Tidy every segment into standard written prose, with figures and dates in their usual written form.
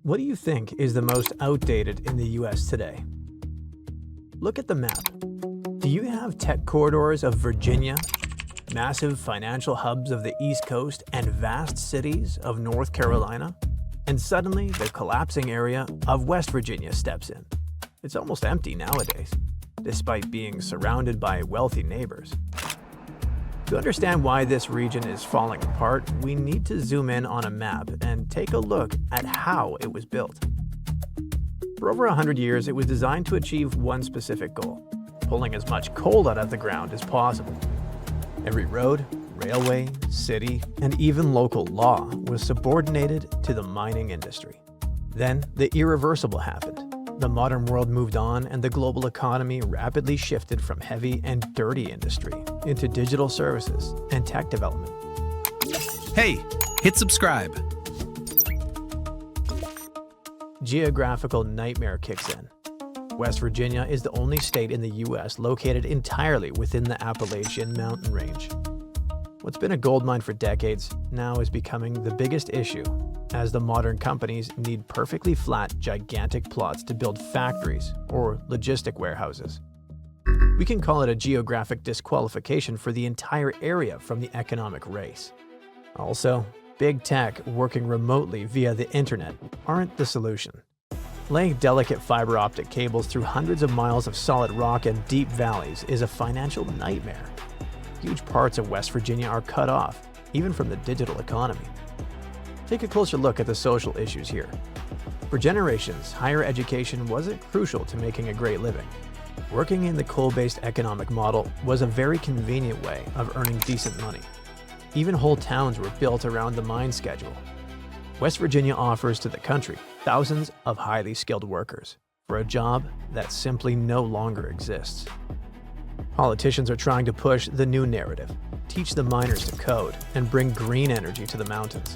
What do you think is the most outdated in the US today? Look at the map. Do you have tech corridors of Virginia, massive financial hubs of the East Coast, and vast cities of North Carolina? And suddenly, the collapsing area of West Virginia steps in. It's almost empty nowadays, despite being surrounded by wealthy neighbors. To understand why this region is falling apart, we need to zoom in on a map and take a look at how it was built. For over 100 years, it was designed to achieve one specific goal: pulling as much coal out of the ground as possible. Every road, railway, city, and even local law was subordinated to the mining industry. Then, the irreversible happened. The modern world moved on, and the global economy rapidly shifted from heavy and dirty industry into digital services and tech development. Hey, hit subscribe. Geographical nightmare kicks in. West Virginia is the only state in the U.S. located entirely within the Appalachian mountain range. What's been a goldmine for decades now is becoming the biggest issue, as the modern companies need perfectly flat, gigantic plots to build factories or logistic warehouses. We can call it a geographic disqualification for the entire area from the economic race. Also, big tech working remotely via the internet aren't the solution. Laying delicate fiber optic cables through hundreds of miles of solid rock and deep valleys is a financial nightmare. Huge parts of West Virginia are cut off, even from the digital economy. Take a closer look at the social issues here. For generations, higher education wasn't crucial to making a great living. Working in the coal-based economic model was a very convenient way of earning decent money. Even whole towns were built around the mine schedule. West Virginia offers to the country thousands of highly skilled workers for a job that simply no longer exists. Politicians are trying to push the new narrative, teach the miners to code, and bring green energy to the mountains.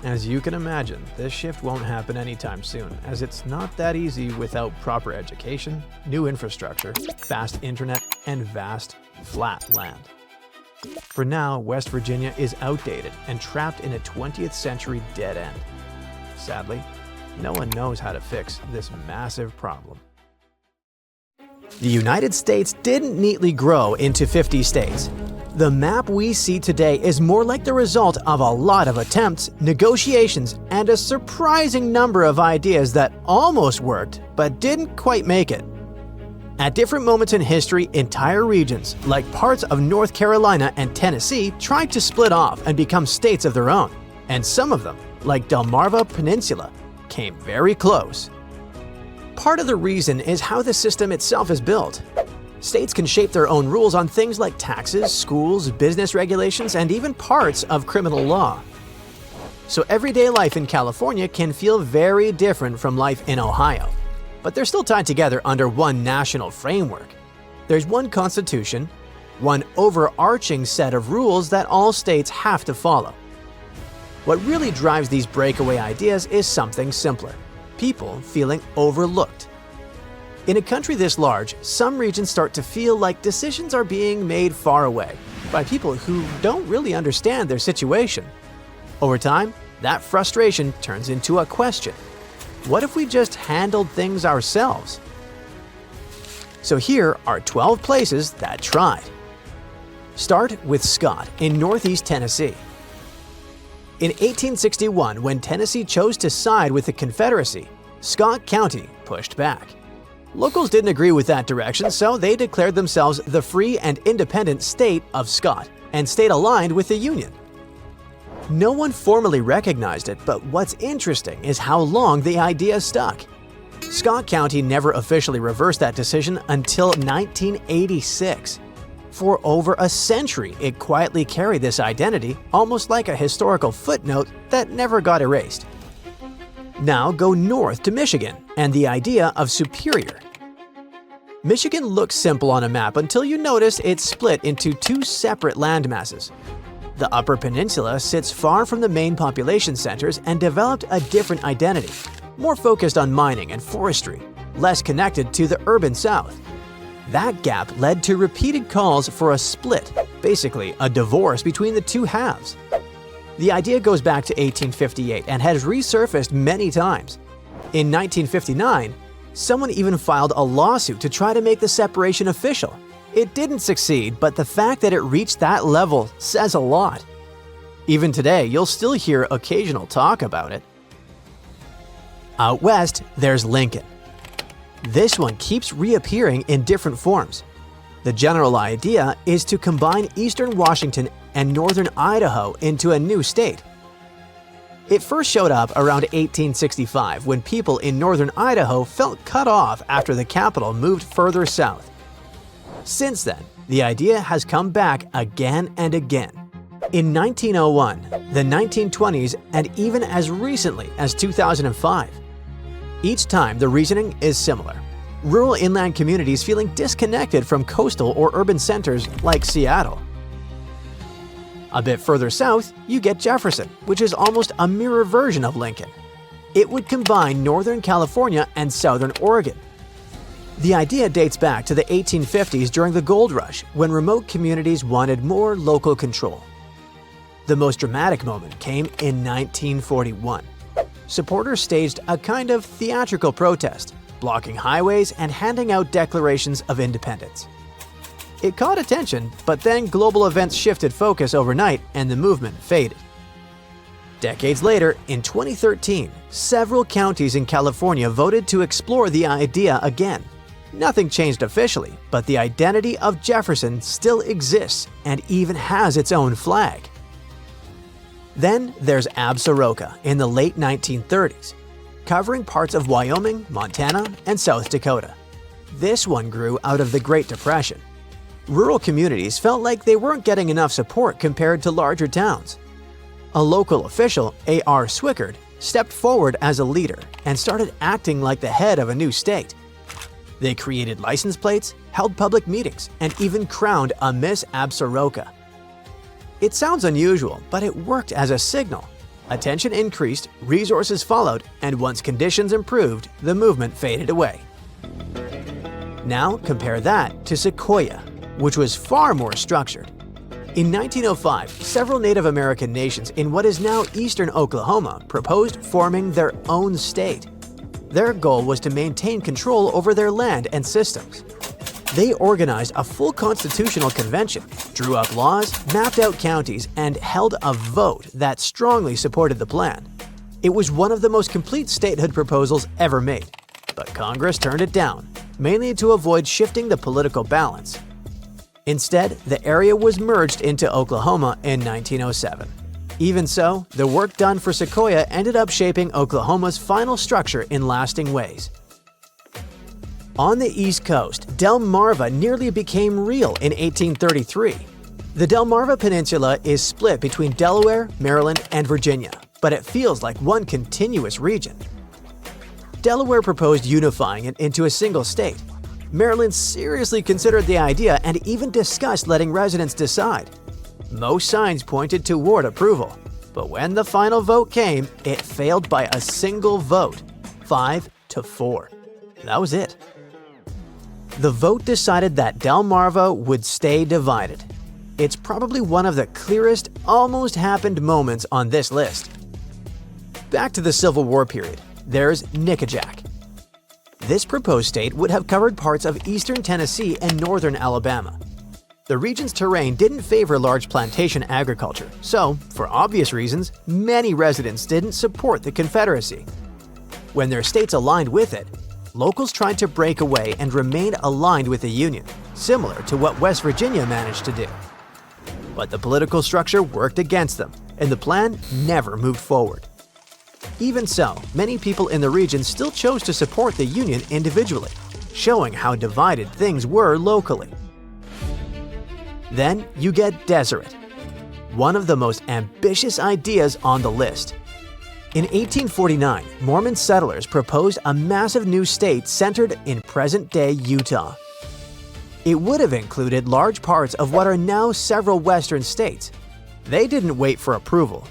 As you can imagine, this shift won't happen anytime soon, as it's not that easy without proper education, new infrastructure, fast internet, and vast, flat land. For now, West Virginia is outdated and trapped in a 20th century dead end. Sadly, no one knows how to fix this massive problem. The United States didn't neatly grow into 50 states. The map we see today is more like the result of a lot of attempts, negotiations, and a surprising number of ideas that almost worked but didn't quite make it. At different moments in history, entire regions, like parts of North Carolina and Tennessee, tried to split off and become states of their own, and some of them, like Delmarva Peninsula, came very close. Part of the reason is how the system itself is built. States can shape their own rules on things like taxes, schools, business regulations, and even parts of criminal law. So everyday life in California can feel very different from life in Ohio. But they're still tied together under one national framework. There's one constitution, one overarching set of rules that all states have to follow. What really drives these breakaway ideas is something simpler: people feeling overlooked. In a country this large, some regions start to feel like decisions are being made far away by people who don't really understand their situation. Over time, that frustration turns into a question: what if we just handled things ourselves? So here are 12 places that tried. Start with Scott in Northeast Tennessee. In 1861, when Tennessee chose to side with the Confederacy, Scott County pushed back. Locals didn't agree with that direction, so they declared themselves the free and independent state of Scott and stayed aligned with the Union. No one formally recognized it, but what's interesting is how long the idea stuck. Scott County never officially reversed that decision until 1986. For over a century, it quietly carried this identity, almost like a historical footnote that never got erased. Now go north to Michigan and the idea of Superior. Michigan looks simple on a map until you notice it's split into two separate landmasses. The Upper Peninsula sits far from the main population centers and developed a different identity, more focused on mining and forestry, less connected to the urban South. That gap led to repeated calls for a split, basically a divorce between the two halves. The idea goes back to 1858 and has resurfaced many times. In 1959, someone even filed a lawsuit to try to make the separation official. It didn't succeed, but the fact that it reached that level says a lot. Even today, you'll still hear occasional talk about it. Out west, there's Lincoln. This one keeps reappearing in different forms. The general idea is to combine eastern Washington and northern Idaho into a new state. It first showed up around 1865 when people in northern Idaho felt cut off after the capital moved further south. Since then, the idea has come back again and again. In 1901, the 1920s, and even as recently as 2005. Each time, the reasoning is similar. Rural inland communities feeling disconnected from coastal or urban centers like Seattle. A bit further south, you get Jefferson, which is almost a mirror version of Lincoln. It would combine Northern California and Southern Oregon. The idea dates back to the 1850s during the gold rush, when remote communities wanted more local control. The most dramatic moment came in 1941. Supporters staged a kind of theatrical protest, blocking highways and handing out declarations of independence. It caught attention, but then global events shifted focus overnight and the movement faded. Decades later, in 2013, several counties in California voted to explore the idea again. Nothing changed officially, but the identity of Jefferson still exists and even has its own flag. Then there's Absaroka in the late 1930s, covering parts of Wyoming, Montana, and South Dakota. This one grew out of the Great Depression. Rural communities felt like they weren't getting enough support compared to larger towns. A local official, A.R. Swickard, stepped forward as a leader and started acting like the head of a new state. They created license plates, held public meetings, and even crowned a Miss Absaroka. It sounds unusual, but it worked as a signal. Attention increased, resources followed, and once conditions improved, the movement faded away. Now compare that to Sequoia, which was far more structured. In 1905, several Native American nations in what is now eastern Oklahoma proposed forming their own state. Their goal was to maintain control over their land and systems. They organized a full constitutional convention, drew up laws, mapped out counties, and held a vote that strongly supported the plan. It was one of the most complete statehood proposals ever made, but Congress turned it down, mainly to avoid shifting the political balance. Instead, the area was merged into Oklahoma in 1907. Even so, the work done for Sequoia ended up shaping Oklahoma's final structure in lasting ways. On the East Coast, Delmarva nearly became real in 1833. The Delmarva Peninsula is split between Delaware, Maryland, and Virginia, but it feels like one continuous region. Delaware proposed unifying it into a single state. Maryland seriously considered the idea and even discussed letting residents decide. Most signs pointed toward approval, but when the final vote came, it failed by a single vote, 5-4. That was it. The vote decided that Delmarva would stay divided. It's probably one of the clearest, almost happened moments on this list. Back to the Civil War period, there's Nickajack. This proposed state would have covered parts of eastern Tennessee and northern Alabama. The region's terrain didn't favor large plantation agriculture, so, for obvious reasons, many residents didn't support the Confederacy. When their states aligned with it, locals tried to break away and remain aligned with the Union, similar to what West Virginia managed to do. But the political structure worked against them, and the plan never moved forward. Even so, many people in the region still chose to support the Union individually, showing how divided things were locally. Then you get Deseret, one of the most ambitious ideas on the list. In 1849, Mormon settlers proposed a massive new state centered in present-day Utah. It would have included large parts of what are now several western states. They didn't wait for approval.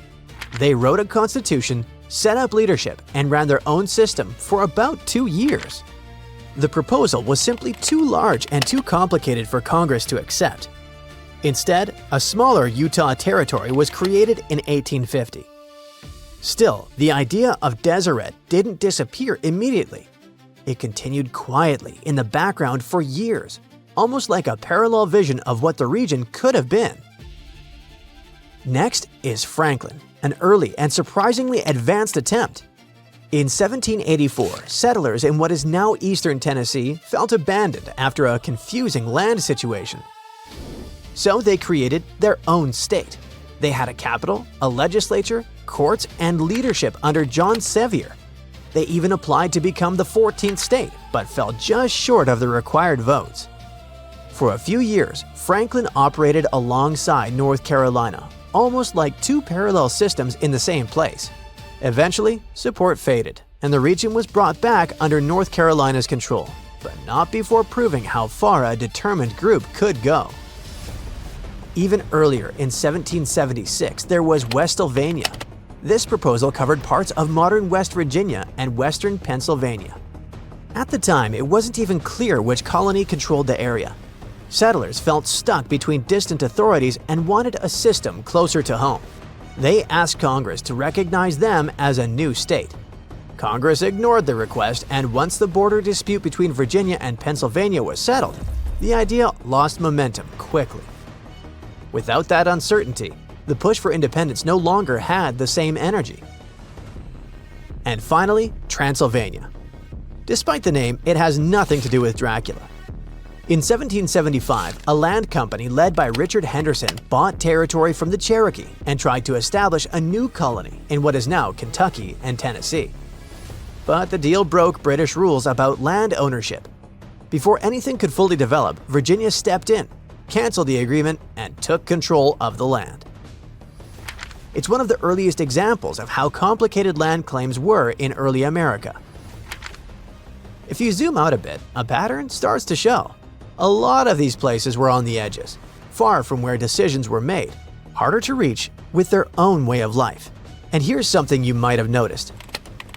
They wrote a constitution, set up leadership, and ran their own system for about 2 years. The proposal was simply too large and too complicated for Congress to accept. Instead, a smaller Utah territory was created in 1850. Still, the idea of Deseret didn't disappear immediately. It continued quietly in the background for years, almost like a parallel vision of what the region could have been. Next is Franklin, an early and surprisingly advanced attempt. In 1784, settlers in what is now eastern Tennessee felt abandoned after a confusing land situation. So they created their own state. They had a capital, a legislature, courts, and leadership under John Sevier. They even applied to become the 14th state, but fell just short of the required votes. For a few years, Franklin operated alongside North Carolina, almost like two parallel systems in the same place. Eventually, support faded, and the region was brought back under North Carolina's control, but not before proving how far a determined group could go. Even earlier, in 1776, there was Westsylvania. This proposal covered parts of modern West Virginia and western Pennsylvania. At the time, it wasn't even clear which colony controlled the area. Settlers felt stuck between distant authorities and wanted a system closer to home. They asked Congress to recognize them as a new state. Congress ignored the request, and once the border dispute between Virginia and Pennsylvania was settled, the idea lost momentum quickly. Without that uncertainty, the push for independence no longer had the same energy. And finally, Transylvania. Despite the name, it has nothing to do with Dracula. In 1775, a land company led by Richard Henderson bought territory from the Cherokee and tried to establish a new colony in what is now Kentucky and Tennessee. But the deal broke British rules about land ownership. Before anything could fully develop, Virginia stepped in, canceled the agreement, and took control of the land. It's one of the earliest examples of how complicated land claims were in early America. If you zoom out a bit, a pattern starts to show. A lot of these places were on the edges, far from where decisions were made, harder to reach, with their own way of life. And here's something you might have noticed.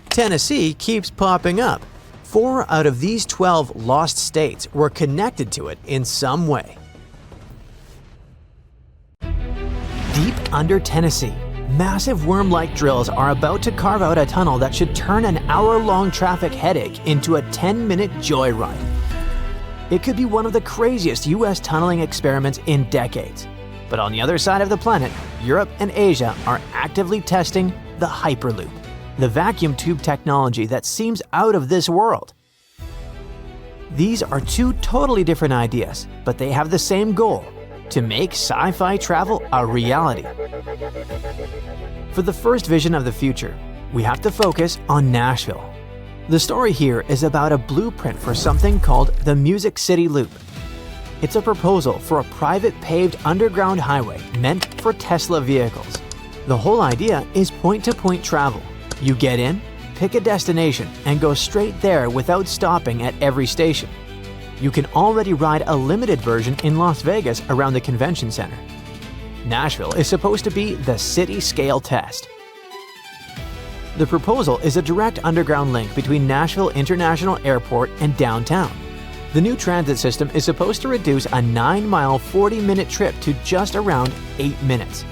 Tennessee keeps popping up. 4 out of these 12 lost states were connected to it in some way. Deep under Tennessee, massive worm-like drills are about to carve out a tunnel that should turn an hour-long traffic headache into a 10-minute joyride. It could be one of the craziest US tunneling experiments in decades. But on the other side of the planet, Europe and Asia are actively testing the Hyperloop, the vacuum tube technology that seems out of this world. These are two totally different ideas, but they have the same goal: to make sci-fi travel a reality. For the first vision of the future, we have to focus on Nashville. The story here is about a blueprint for something called the Music City Loop. It's a proposal for a private paved underground highway meant for Tesla vehicles. The whole idea is point-to-point travel. You get in, pick a destination, and go straight there without stopping at every station. You can already ride a limited version in Las Vegas around the convention center. Nashville is supposed to be the city-scale test. The proposal is a direct underground link between Nashville International Airport and downtown. The new transit system is supposed to reduce a 9-mile, 40-minute trip to just around 8 minutes.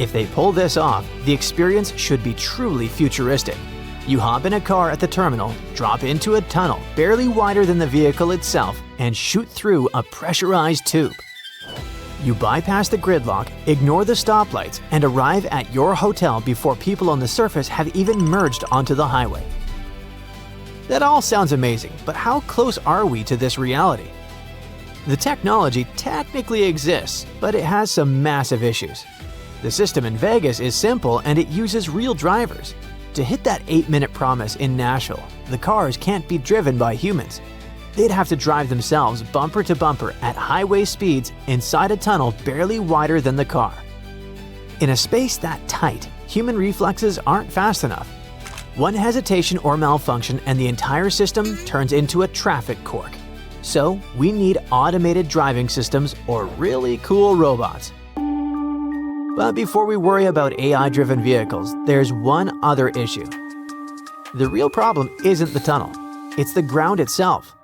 If they pull this off, the experience should be truly futuristic. You hop in a car at the terminal, drop into a tunnel barely wider than the vehicle itself, and shoot through a pressurized tube. You bypass the gridlock, ignore the stoplights, and arrive at your hotel before people on the surface have even merged onto the highway. That all sounds amazing, but how close are we to this reality? The technology technically exists, but it has some massive issues. The system in Vegas is simple and it uses real drivers. To hit that 8-minute promise in Nashville, the cars can't be driven by humans. They'd have to drive themselves bumper to bumper at highway speeds inside a tunnel barely wider than the car. In a space that tight, human reflexes aren't fast enough. One hesitation or malfunction and the entire system turns into a traffic cork. So we need automated driving systems or really cool robots. But before we worry about AI-driven vehicles, there's one other issue. The real problem isn't the tunnel, it's the ground itself.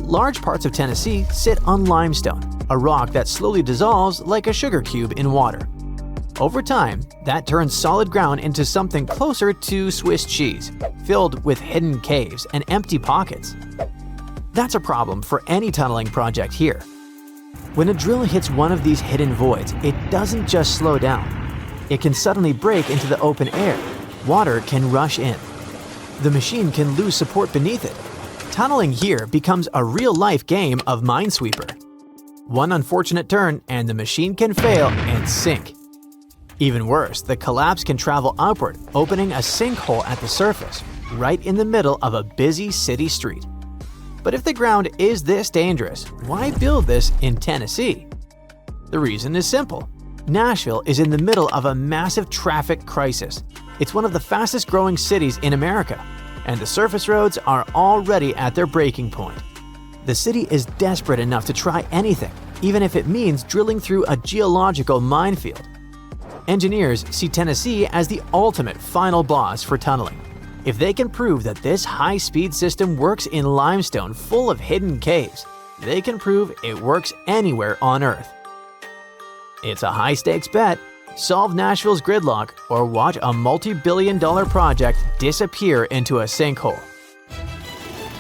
Large parts of Tennessee sit on limestone, a rock that slowly dissolves like a sugar cube in water. Over time, that turns solid ground into something closer to Swiss cheese, filled with hidden caves and empty pockets. That's a problem for any tunneling project here. When a drill hits one of these hidden voids, it doesn't just slow down. It can suddenly break into the open air. Water can rush in. The machine can lose support beneath it. Tunneling here becomes a real-life game of Minesweeper. One unfortunate turn and the machine can fail and sink. Even worse, the collapse can travel upward, opening a sinkhole at the surface, right in the middle of a busy city street. But if the ground is this dangerous, why build this in Tennessee? The reason is simple. Nashville is in the middle of a massive traffic crisis. It's one of the fastest growing cities in America, and the surface roads are already at their breaking point. The city is desperate enough to try anything, even if it means drilling through a geological minefield. Engineers see Tennessee as the ultimate final boss for tunneling. If they can prove that this high-speed system works in limestone full of hidden caves, they can prove it works anywhere on Earth. It's a high-stakes bet. Solve Nashville's gridlock or watch a multi-billion-dollar project disappear into a sinkhole.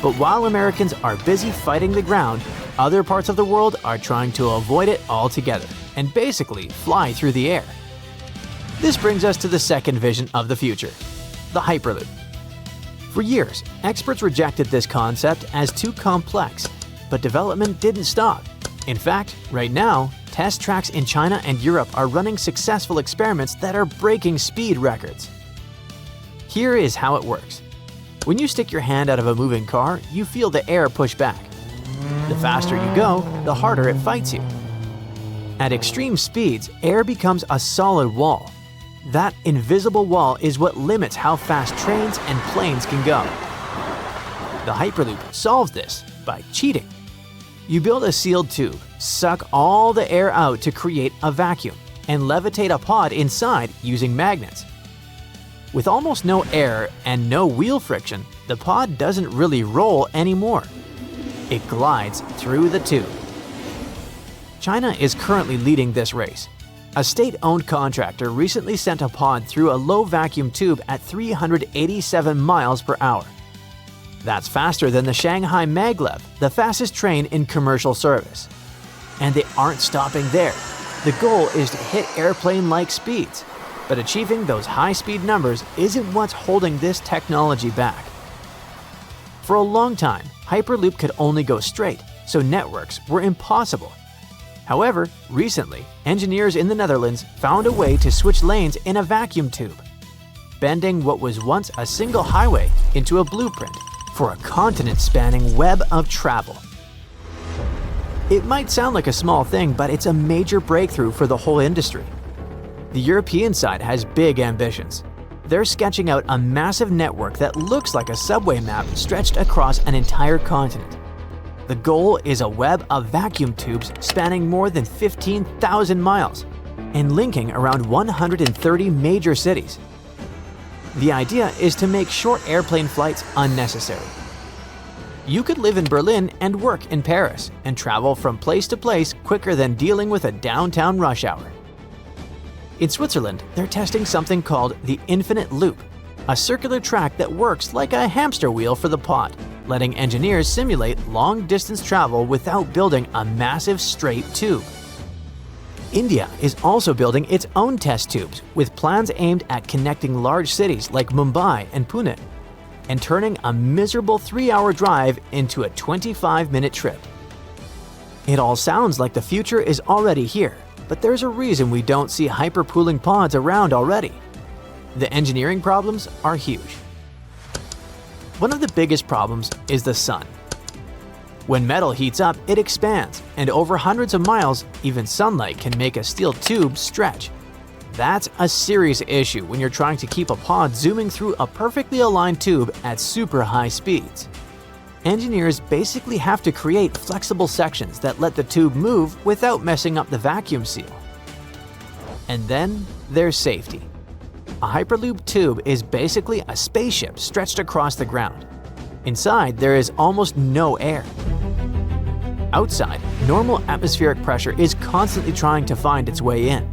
But while Americans are busy fighting the ground, other parts of the world are trying to avoid it altogether and basically fly through the air. This brings us to the second vision of the future, the Hyperloop. For years, experts rejected this concept as too complex, but development didn't stop. In fact, right now, test tracks in China and Europe are running successful experiments that are breaking speed records. Here is how it works. When you stick your hand out of a moving car, you feel the air push back. The faster you go, the harder it fights you. At extreme speeds, air becomes a solid wall. That invisible wall is what limits how fast trains and planes can go. The Hyperloop solves this by cheating. You build a sealed tube, suck all the air out to create a vacuum, and levitate a pod inside using magnets. With almost no air and no wheel friction, the pod doesn't really roll anymore. It glides through the tube. China is currently leading this race. A state-owned contractor recently sent a pod through a low-vacuum tube at 387 miles per hour. That's faster than the Shanghai Maglev, the fastest train in commercial service. And they aren't stopping there. The goal is to hit airplane-like speeds. But achieving those high-speed numbers isn't what's holding this technology back. For a long time, Hyperloop could only go straight, so networks were impossible. However, recently, engineers in the Netherlands found a way to switch lanes in a vacuum tube, bending what was once a single highway into a blueprint for a continent-spanning web of travel. It might sound like a small thing, but it's a major breakthrough for the whole industry. The European side has big ambitions. They're sketching out a massive network that looks like a subway map stretched across an entire continent. The goal is a web of vacuum tubes spanning more than 15,000 miles and linking around 130 major cities. The idea is to make short airplane flights unnecessary. You could live in Berlin and work in Paris and travel from place to place quicker than dealing with a downtown rush hour. In Switzerland, they're testing something called the Infinite Loop, a circular track that works like a hamster wheel for the pod, letting engineers simulate long-distance travel without building a massive straight tube. India is also building its own test tubes with plans aimed at connecting large cities like Mumbai and Pune and turning a miserable 3-hour drive into a 25-minute trip. It all sounds like the future is already here, but there's a reason we don't see hyperpooling pods around already. The engineering problems are huge. One of the biggest problems is the sun. When metal heats up, it expands, and over hundreds of miles, even sunlight can make a steel tube stretch. That's a serious issue when you're trying to keep a pod zooming through a perfectly aligned tube at super high speeds. Engineers basically have to create flexible sections that let the tube move without messing up the vacuum seal. And then there's safety. A Hyperloop tube is basically a spaceship stretched across the ground. Inside, there is almost no air. Outside, normal atmospheric pressure is constantly trying to find its way in.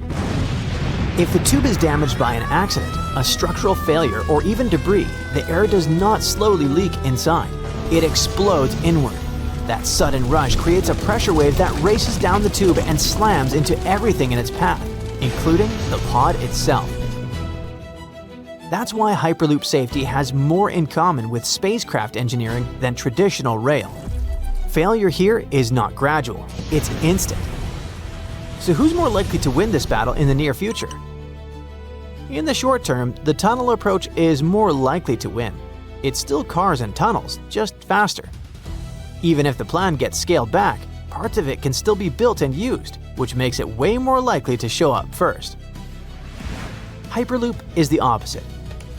If the tube is damaged by an accident, a structural failure, or even debris, the air does not slowly leak inside. It explodes inward. That sudden rush creates a pressure wave that races down the tube and slams into everything in its path, including the pod itself. That's why Hyperloop safety has more in common with spacecraft engineering than traditional rail. Failure here is not gradual, it's instant. So who's more likely to win this battle in the near future? In the short term, the tunnel approach is more likely to win. It's still cars and tunnels, just faster. Even if the plan gets scaled back, parts of it can still be built and used, which makes it way more likely to show up first. Hyperloop is the opposite.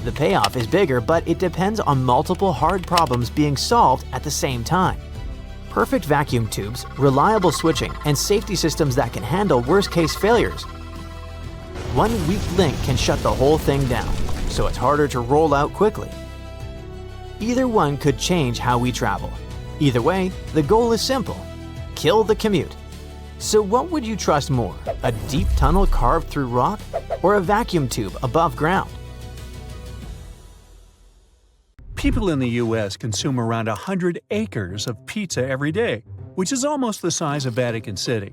The payoff is bigger, but it depends on multiple hard problems being solved at the same time. Perfect vacuum tubes, reliable switching, and safety systems that can handle worst-case failures. One weak link can shut the whole thing down, so it's harder to roll out quickly. Either one could change how we travel. Either way, the goal is simple: kill the commute. So what would you trust more, a deep tunnel carved through rock or a vacuum tube above ground? People in the U.S. consume around 100 acres of pizza every day, which is almost the size of Vatican City.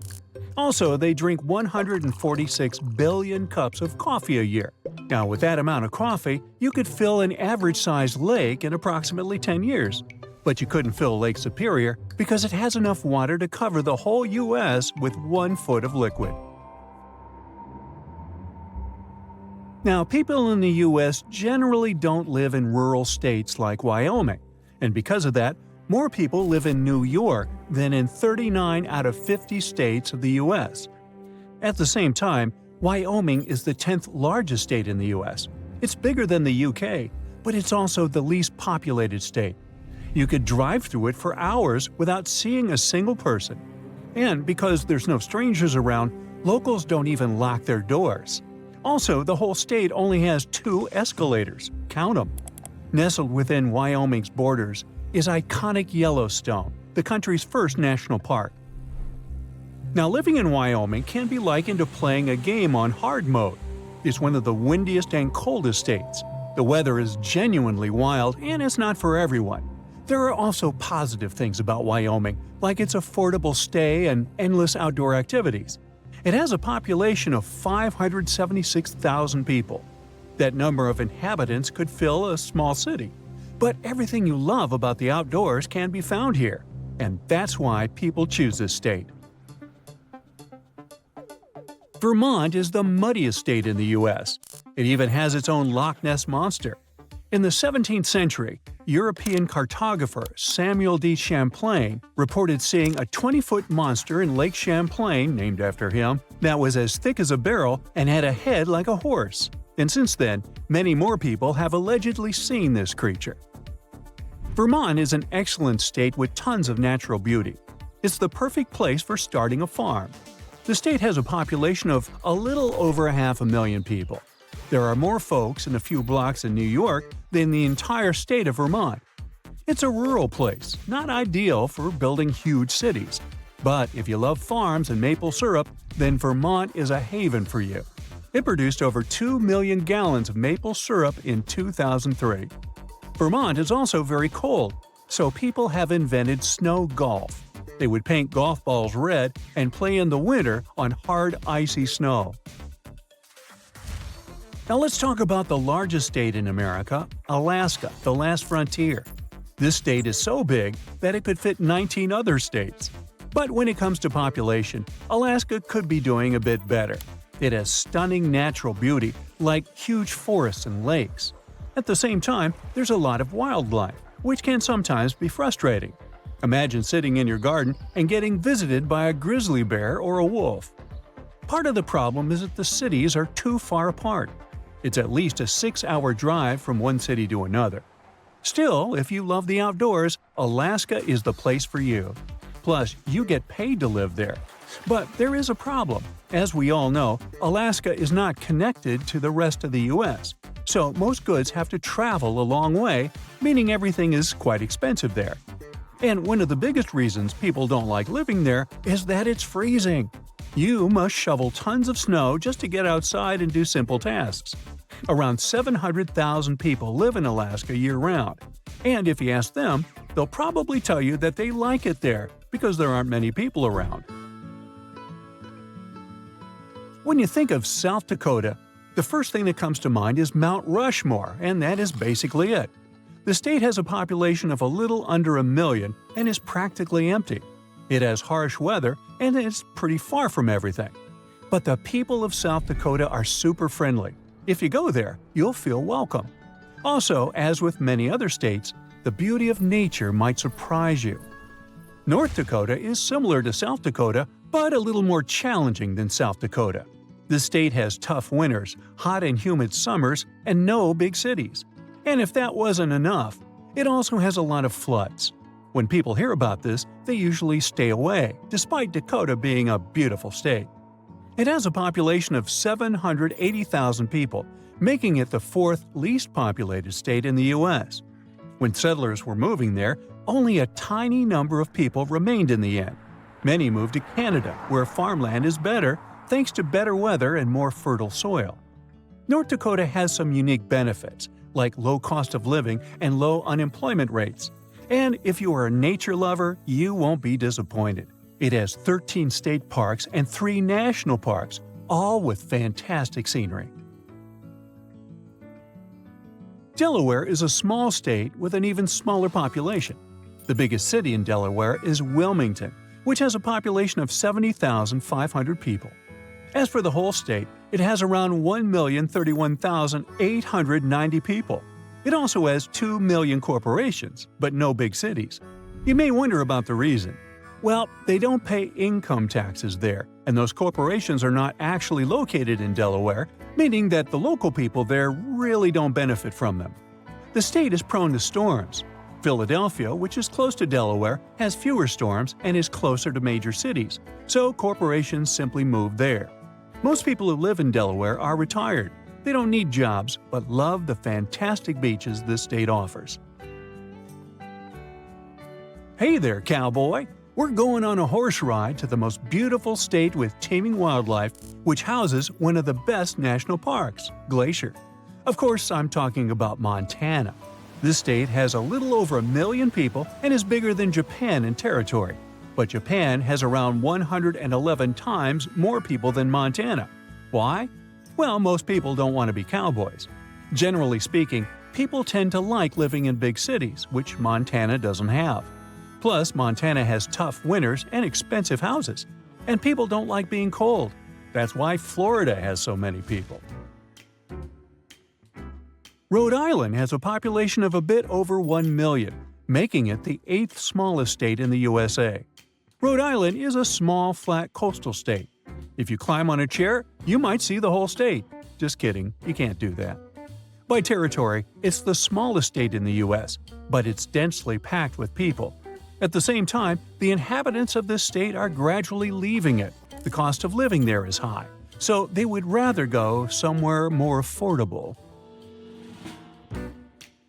Also, they drink 146 billion cups of coffee a year. Now, with that amount of coffee, you could fill an average-sized lake in approximately 10 years. But you couldn't fill Lake Superior because it has enough water to cover the whole U.S. with 1 foot of liquid. Now, people in the U.S. generally don't live in rural states like Wyoming, and because of that, more people live in New York than in 39 out of 50 states of the U.S. At the same time, Wyoming is the 10th largest state in the U.S. It's bigger than the U.K., but it's also the least populated state. You could drive through it for hours without seeing a single person. And because there's no strangers around, locals don't even lock their doors. Also, the whole state only has 2 escalators. Count them. Nestled within Wyoming's borders is iconic Yellowstone, the country's first national park. Now, living in Wyoming can be likened to playing a game on hard mode. It's one of the windiest and coldest states. The weather is genuinely wild, and it's not for everyone. There are also positive things about Wyoming, like its affordable stay and endless outdoor activities. It has a population of 576,000 people. That number of inhabitants could fill a small city. But everything you love about the outdoors can be found here, and that's why people choose this state. Vermont is the muddiest state in the U.S. It even has its own Loch Ness Monster. In the 17th century, European cartographer Samuel de Champlain reported seeing a 20-foot monster in Lake Champlain, named after him, that was as thick as a barrel and had a head like a horse. And since then, many more people have allegedly seen this creature. Vermont is an excellent state with tons of natural beauty. It's the perfect place for starting a farm. The state has a population of a little over 500,000 people. There are more folks in a few blocks in New York than the entire state of Vermont. It's a rural place, not ideal for building huge cities. But if you love farms and maple syrup, then Vermont is a haven for you. It produced over 2 million gallons of maple syrup in 2003. Vermont is also very cold, so people have invented snow golf. They would paint golf balls red and play in the winter on hard, icy snow. Now let's talk about the largest state in America, Alaska, the last frontier. This state is so big that it could fit 19 other states. But when it comes to population, Alaska could be doing a bit better. It has stunning natural beauty, like huge forests and lakes. At the same time, there's a lot of wildlife, which can sometimes be frustrating. Imagine sitting in your garden and getting visited by a grizzly bear or a wolf. Part of the problem is that the cities are too far apart. It's at least a 6-hour drive from one city to another. Still, if you love the outdoors, Alaska is the place for you. Plus, you get paid to live there. But there is a problem. As we all know, Alaska is not connected to the rest of the U.S., so most goods have to travel a long way, meaning everything is quite expensive there. And one of the biggest reasons people don't like living there is that it's freezing. You must shovel tons of snow just to get outside and do simple tasks. Around 700,000 people live in Alaska year-round, and if you ask them, they'll probably tell you that they like it there because there aren't many people around. When you think of South Dakota, the first thing that comes to mind is Mount Rushmore, and that is basically it. The state has a population of a little under 1 million and is practically empty. It has harsh weather and is pretty far from everything. But the people of South Dakota are super friendly. If you go there, you'll feel welcome. Also, as with many other states, the beauty of nature might surprise you. North Dakota is similar to South Dakota, but a little more challenging than South Dakota. The state has tough winters, hot and humid summers, and no big cities. And if that wasn't enough, it also has a lot of floods. When people hear about this, they usually stay away, despite Dakota being a beautiful state. It has a population of 780,000 people, making it the fourth least populated state in the U.S. When settlers were moving there, only a tiny number of people remained in the end. Many moved to Canada, where farmland is better, thanks to better weather and more fertile soil. North Dakota has some unique benefits, like low cost of living and low unemployment rates. And if you are a nature lover, you won't be disappointed. It has 13 state parks and 3 national parks, all with fantastic scenery. Delaware is a small state with an even smaller population. The biggest city in Delaware is Wilmington, which has a population of 70,500 people. As for the whole state, it has around 1,031,890 people. It also has 2 million corporations, but no big cities. You may wonder about the reason. Well, they don't pay income taxes there, and those corporations are not actually located in Delaware, meaning that the local people there really don't benefit from them. The state is prone to storms. Philadelphia, which is close to Delaware, has fewer storms and is closer to major cities, so corporations simply move there. Most people who live in Delaware are retired. They don't need jobs, but love the fantastic beaches this state offers. Hey there, cowboy! We're going on a horse ride to the most beautiful state with teeming wildlife, which houses one of the best national parks, Glacier. Of course, I'm talking about Montana. This state has a little over 1 million people and is bigger than Japan in territory. But Japan has around 111 times more people than Montana. Why? Well, most people don't want to be cowboys. Generally speaking, people tend to like living in big cities, which Montana doesn't have. Plus, Montana has tough winters and expensive houses. And people don't like being cold. That's why Florida has so many people. Rhode Island has a population of a bit over 1 million, making it the 8th smallest state in the USA. Rhode Island is a small, flat coastal state. If you climb on a chair, you might see the whole state. Just kidding, you can't do that. By territory, it's the smallest state in the U.S., but it's densely packed with people. At the same time, the inhabitants of this state are gradually leaving it. The cost of living there is high, so they would rather go somewhere more affordable.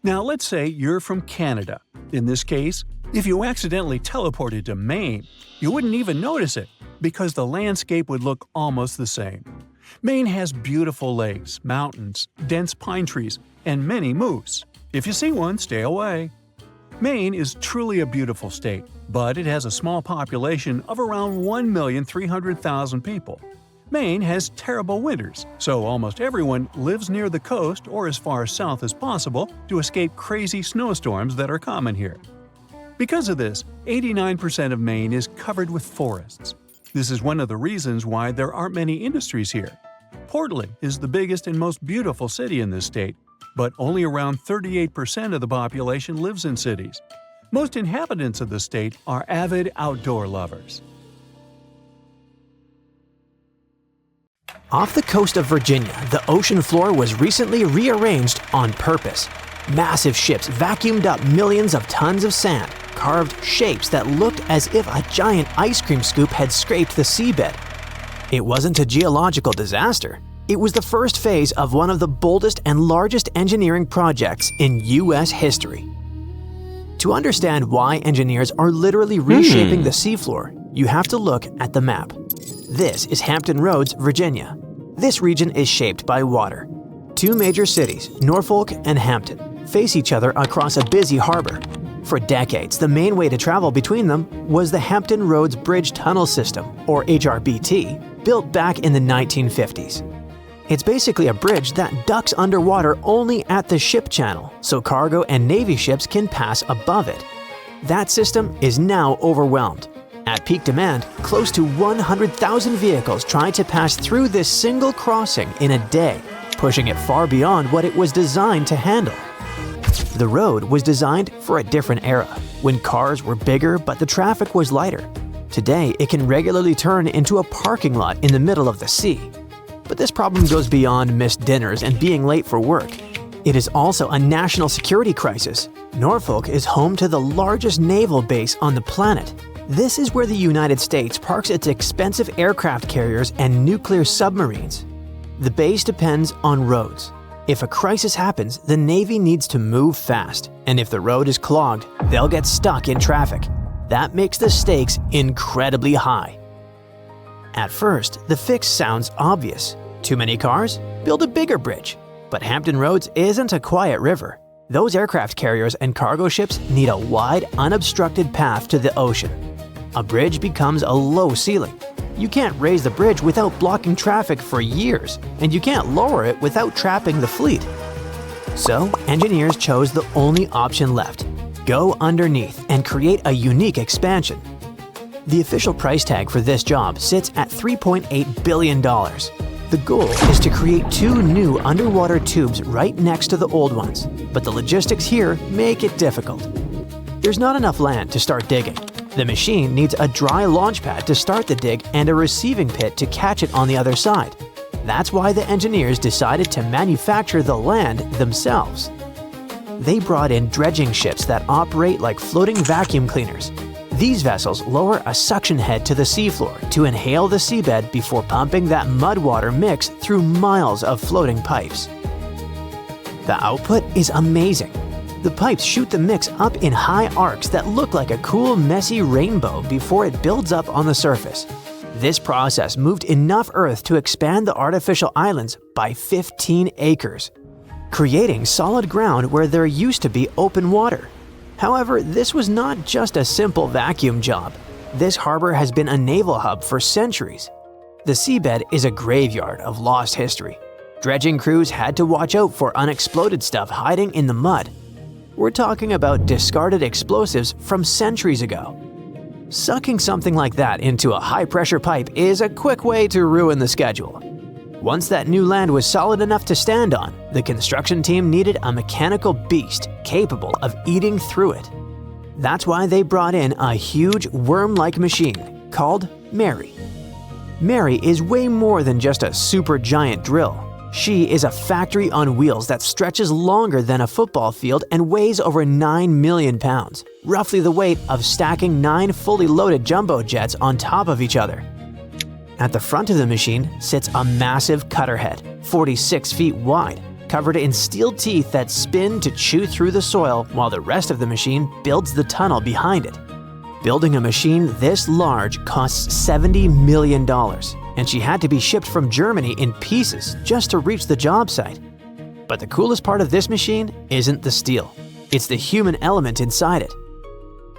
Now let's say you're from Canada. In this case, if you accidentally teleported to Maine, you wouldn't even notice it, because the landscape would look almost the same. Maine has beautiful lakes, mountains, dense pine trees, and many moose. If you see one, stay away. Maine is truly a beautiful state, but it has a small population of around 1,300,000 people. Maine has terrible winters, so almost everyone lives near the coast or as far south as possible to escape crazy snowstorms that are common here. Because of this, 89% of Maine is covered with forests. This is one of the reasons why there aren't many industries here. Portland is the biggest and most beautiful city in this state, but only around 38% of the population lives in cities. Most inhabitants of the state are avid outdoor lovers. Off the coast of Virginia, the ocean floor was recently rearranged on purpose. Massive ships vacuumed up millions of tons of sand, carved shapes that looked as if a giant ice cream scoop had scraped the seabed. It wasn't a geological disaster. It was the first phase of one of the boldest and largest engineering projects in U.S. history. To understand why engineers are literally reshaping the seafloor, you have to look at the map. This is Hampton Roads, Virginia. This region is shaped by water. Two major cities, Norfolk and Hampton, face each other across a busy harbor. For decades, the main way to travel between them was the Hampton Roads Bridge Tunnel System, or HRBT, built back in the 1950s. It's basically a bridge that ducks underwater only at the ship channel, so cargo and Navy ships can pass above it. That system is now overwhelmed. At peak demand, close to 100,000 vehicles try to pass through this single crossing in a day, pushing it far beyond what it was designed to handle. The road was designed for a different era, when cars were bigger but the traffic was lighter. Today, it can regularly turn into a parking lot in the middle of the sea. But this problem goes beyond missed dinners and being late for work. It is also a national security crisis. Norfolk is home to the largest naval base on the planet. This is where the United States parks its expensive aircraft carriers and nuclear submarines. The base depends on roads. If a crisis happens, the Navy needs to move fast, and if the road is clogged, they'll get stuck in traffic. That makes the stakes incredibly high. At first, the fix sounds obvious. Too many cars? Build a bigger bridge. But Hampton Roads isn't a quiet river. Those aircraft carriers and cargo ships need a wide, unobstructed path to the ocean. A bridge becomes a low ceiling. You can't raise the bridge without blocking traffic for years, and you can't lower it without trapping the fleet. So, engineers chose the only option left: go underneath and create a unique expansion. The official price tag for this job sits at $3.8 billion. The goal is to create two new underwater tubes right next to the old ones, but the logistics here make it difficult. There's not enough land to start digging. The machine needs a dry launch pad to start the dig and a receiving pit to catch it on the other side. That's why the engineers decided to manufacture the land themselves. They brought in dredging ships that operate like floating vacuum cleaners. These vessels lower a suction head to the seafloor to inhale the seabed before pumping that mud water mix through miles of floating pipes. The output is amazing. The pipes shoot the mix up in high arcs that look like a cool, messy rainbow before it builds up on the surface. This process moved enough earth to expand the artificial islands by 15 acres, creating solid ground where there used to be open water. However, this was not just a simple vacuum job. This harbor has been a naval hub for centuries. The seabed is a graveyard of lost history. Dredging crews had to watch out for unexploded stuff hiding in the mud. We're talking about discarded explosives from centuries ago. Sucking something like that into a high-pressure pipe is a quick way to ruin the schedule. Once that new land was solid enough to stand on, the construction team needed a mechanical beast capable of eating through it. That's why they brought in a huge worm-like machine called Mary. Mary is way more than just a supergiant drill. She is a factory on wheels that stretches longer than a football field and weighs over 9 million pounds, roughly the weight of stacking 9 fully loaded jumbo jets on top of each other. At the front of the machine sits a massive cutter head, 46 feet wide, covered in steel teeth that spin to chew through the soil while the rest of the machine builds the tunnel behind it. Building a machine this large costs $70 million, and she had to be shipped from Germany in pieces just to reach the job site. But the coolest part of this machine isn't the steel. It's the human element inside it.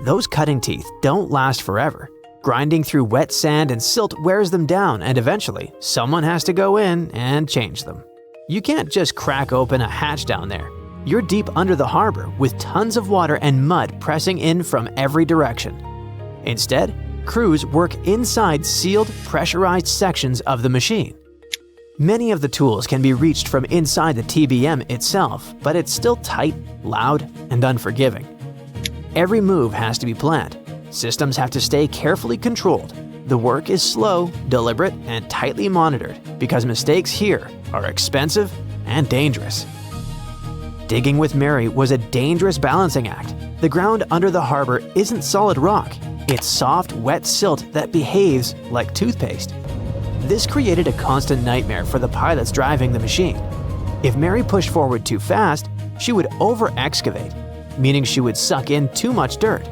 Those cutting teeth don't last forever. Grinding through wet sand and silt wears them down, and eventually, someone has to go in and change them. You can't just crack open a hatch down there. You're deep under the harbor with tons of water and mud pressing in from every direction. Instead, crews work inside sealed, pressurized sections of the machine. Many of the tools can be reached from inside the TBM itself, but it's still tight, loud, and unforgiving. Every move has to be planned. Systems have to stay carefully controlled. The work is slow, deliberate, and tightly monitored because mistakes here are expensive and dangerous. Digging with Mary was a dangerous balancing act. The ground under the harbor isn't solid rock. It's soft, wet silt that behaves like toothpaste. This created a constant nightmare for the pilots driving the machine. If Mary pushed forward too fast, she would over-excavate, meaning she would suck in too much dirt.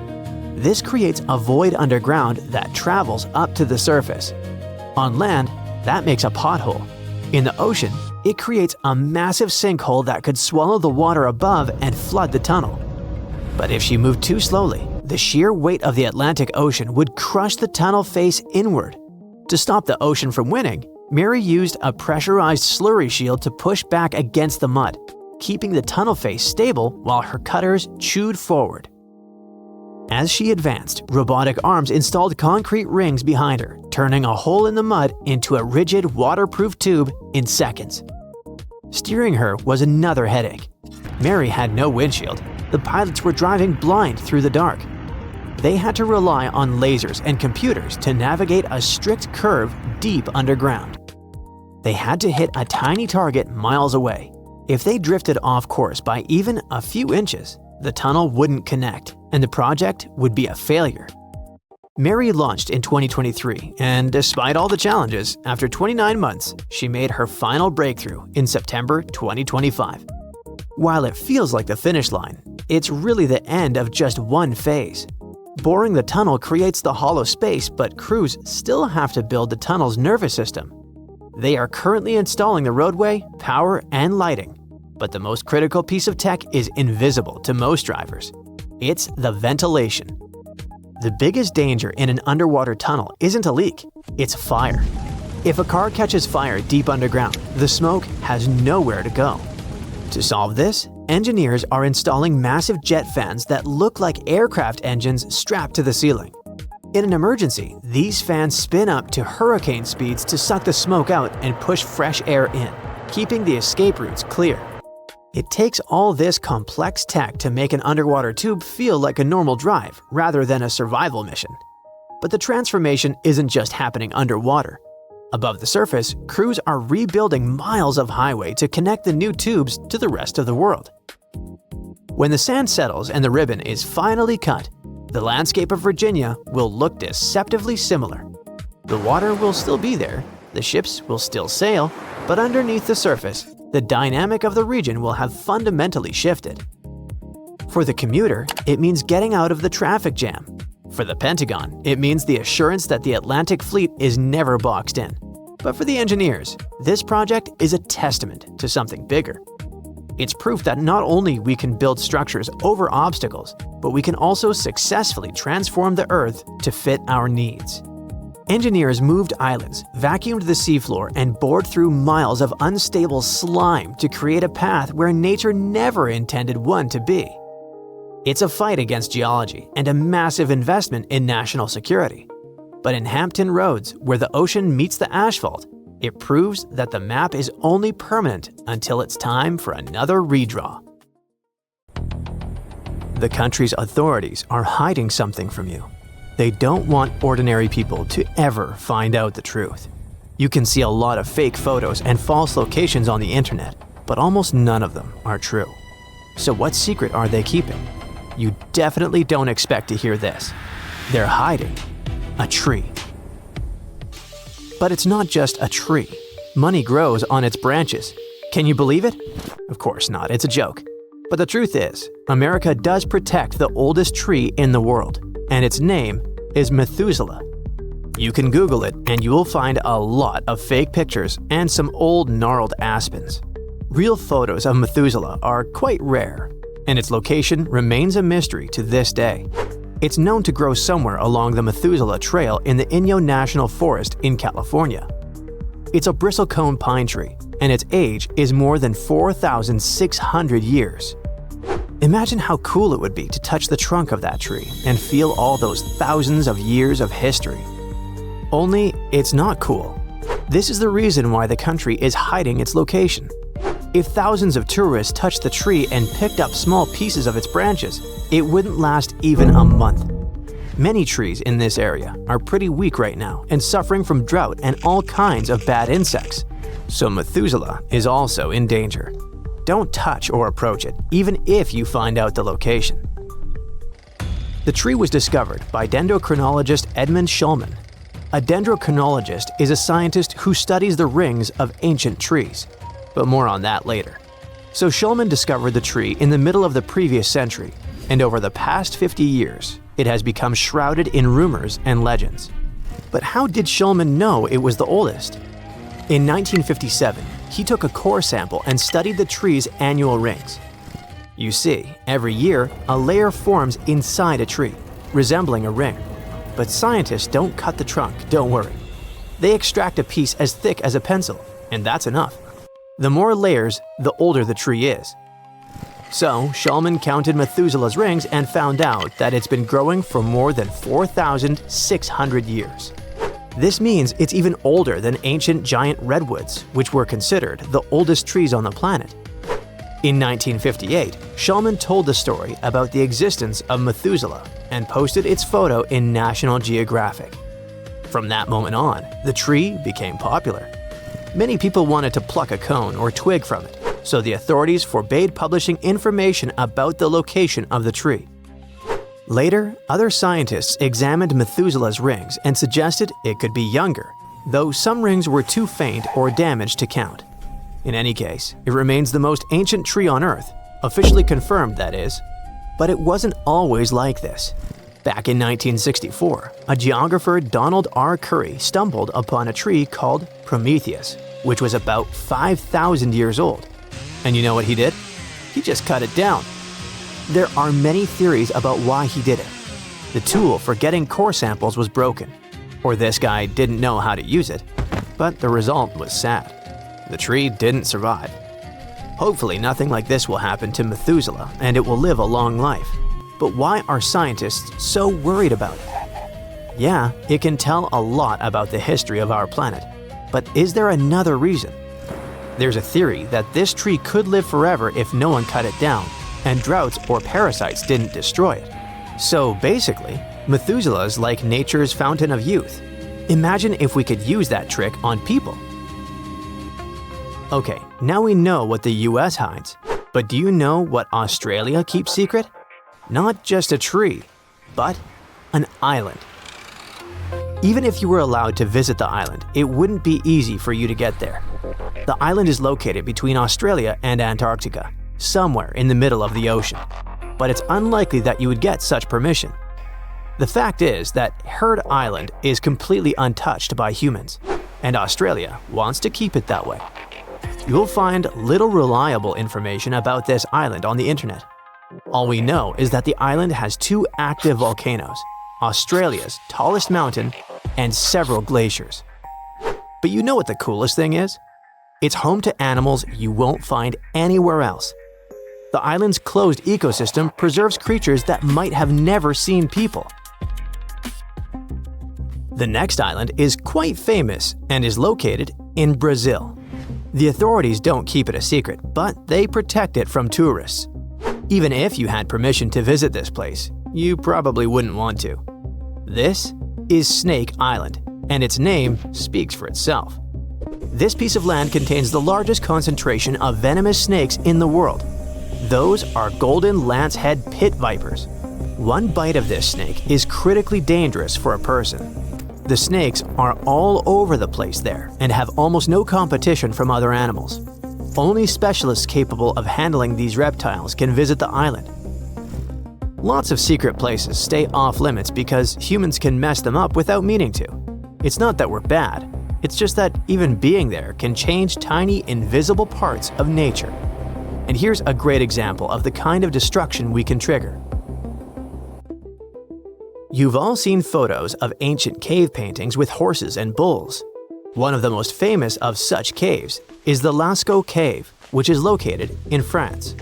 This creates a void underground that travels up to the surface. On land, that makes a pothole. In the ocean, it creates a massive sinkhole that could swallow the water above and flood the tunnel. But if she moved too slowly, the sheer weight of the Atlantic Ocean would crush the tunnel face inward. To stop the ocean from winning, Mary used a pressurized slurry shield to push back against the mud, keeping the tunnel face stable while her cutters chewed forward. As she advanced, robotic arms installed concrete rings behind her, turning a hole in the mud into a rigid, waterproof tube in seconds. Steering her was another headache. Mary had no windshield. The pilots were driving blind through the dark. They had to rely on lasers and computers to navigate a strict curve deep underground. They had to hit a tiny target miles away. If they drifted off course by even a few inches, the tunnel wouldn't connect, and the project would be a failure. Mary launched in 2023, and despite all the challenges, after 29 months, she made her final breakthrough in September 2025. While it feels like the finish line, it's really the end of just one phase. Boring the tunnel creates the hollow space, but crews still have to build the tunnel's nervous system. They are currently installing the roadway, power, and lighting. But the most critical piece of tech is invisible to most drivers. It's the ventilation. The biggest danger in an underwater tunnel isn't a leak, it's fire. If a car catches fire deep underground, the smoke has nowhere to go. To solve this, engineers are installing massive jet fans that look like aircraft engines strapped to the ceiling. In an emergency, these fans spin up to hurricane speeds to suck the smoke out and push fresh air in, keeping the escape routes clear. It takes all this complex tech to make an underwater tube feel like a normal drive rather than a survival mission. But the transformation isn't just happening underwater. Above the surface, crews are rebuilding miles of highway to connect the new tubes to the rest of the world. When the sand settles and the ribbon is finally cut, the landscape of Virginia will look deceptively similar. The water will still be there, the ships will still sail, but underneath the surface, the dynamic of the region will have fundamentally shifted. For the commuter, it means getting out of the traffic jam. For the Pentagon, it means the assurance that the Atlantic Fleet is never boxed in. But for the engineers, this project is a testament to something bigger. It's proof that not only we can build structures over obstacles, but we can also successfully transform the Earth to fit our needs. Engineers moved islands, vacuumed the seafloor, and bored through miles of unstable slime to create a path where nature never intended one to be. It's a fight against geology and a massive investment in national security. But in Hampton Roads, where the ocean meets the asphalt, it proves that the map is only permanent until it's time for another redraw. The country's authorities are hiding something from you. They don't want ordinary people to ever find out the truth. You can see a lot of fake photos and false locations on the internet, but almost none of them are true. So what secret are they keeping? You definitely don't expect to hear this. They're hiding a tree. But it's not just a tree. Money grows on its branches. Can you believe it? Of course not, it's a joke. But the truth is, America does protect the oldest tree in the world, and its name is Methuselah. You can Google it and you will find a lot of fake pictures and some old gnarled aspens. Real photos of Methuselah are quite rare, and its location remains a mystery to this day. It's known to grow somewhere along the Methuselah Trail in the Inyo National Forest in California. It's a bristlecone pine tree, and its age is more than 4,600 years. Imagine how cool it would be to touch the trunk of that tree and feel all those thousands of years of history. Only it's not cool. This is the reason why the country is hiding its location. If thousands of tourists touched the tree and picked up small pieces of its branches, it wouldn't last even a month. Many trees in this area are pretty weak right now and suffering from drought and all kinds of bad insects. So Methuselah is also in danger. Don't touch or approach it, even if you find out the location. The tree was discovered by dendrochronologist Edmund Shulman. A dendrochronologist is a scientist who studies the rings of ancient trees. But more on that later. So Shulman discovered the tree in the middle of the previous century, and over the past 50 years, it has become shrouded in rumors and legends. But how did Shulman know it was the oldest? In 1957, he took a core sample and studied the tree's annual rings. You see, every year, a layer forms inside a tree, resembling a ring. But scientists don't cut the trunk, don't worry. They extract a piece as thick as a pencil, and that's enough. The more layers, the older the tree is. So, Shulman counted Methuselah's rings and found out that it's been growing for more than 4,600 years. This means it's even older than ancient giant redwoods, which were considered the oldest trees on the planet. In 1958, Shulman told the story about the existence of Methuselah and posted its photo in National Geographic. From that moment on, the tree became popular. Many people wanted to pluck a cone or twig from it, so the authorities forbade publishing information about the location of the tree. Later, other scientists examined Methuselah's rings and suggested it could be younger, though some rings were too faint or damaged to count. In any case, it remains the most ancient tree on Earth, officially confirmed that is. But it wasn't always like this. Back in 1964, a geographer, Donald R. Curry, stumbled upon a tree called Prometheus, which was about 5,000 years old. And you know what he did? He just cut it down. There are many theories about why he did it. The tool for getting core samples was broken, or this guy didn't know how to use it, but the result was sad. The tree didn't survive. Hopefully nothing like this will happen to Methuselah and it will live a long life. But why are scientists so worried about it? Yeah, it can tell a lot about the history of our planet. But is there another reason? There's a theory that this tree could live forever if no one cut it down, and droughts or parasites didn't destroy it. So basically, Methuselah is like nature's fountain of youth. Imagine if we could use that trick on people. Okay, now we know what the US hides, but do you know what Australia keeps secret? Not just a tree, but an island. Even if you were allowed to visit the island, it wouldn't be easy for you to get there. The island is located between Australia and Antarctica, somewhere in the middle of the ocean. But it's unlikely that you would get such permission. The fact is that Heard Island is completely untouched by humans, and Australia wants to keep it that way. You'll find little reliable information about this island on the internet. All we know is that the island has 2 active volcanoes, Australia's tallest mountain, and several glaciers. But you know what the coolest thing is? It's home to animals you won't find anywhere else. The island's closed ecosystem preserves creatures that might have never seen people. The next island is quite famous and is located in Brazil. The authorities don't keep it a secret, but they protect it from tourists. Even if you had permission to visit this place, you probably wouldn't want to. This is Snake Island, and its name speaks for itself. This piece of land contains the largest concentration of venomous snakes in the world. Those are golden lancehead pit vipers. One bite of this snake is critically dangerous for a person. The snakes are all over the place there and have almost no competition from other animals. Only specialists capable of handling these reptiles can visit the island. Lots of secret places stay off limits because humans can mess them up without meaning to. It's not that we're bad, it's just that even being there can change tiny invisible parts of nature. And here's a great example of the kind of destruction we can trigger. You've all seen photos of ancient cave paintings with horses and bulls. One of the most famous of such caves is the Lascaux Cave, which is located in France.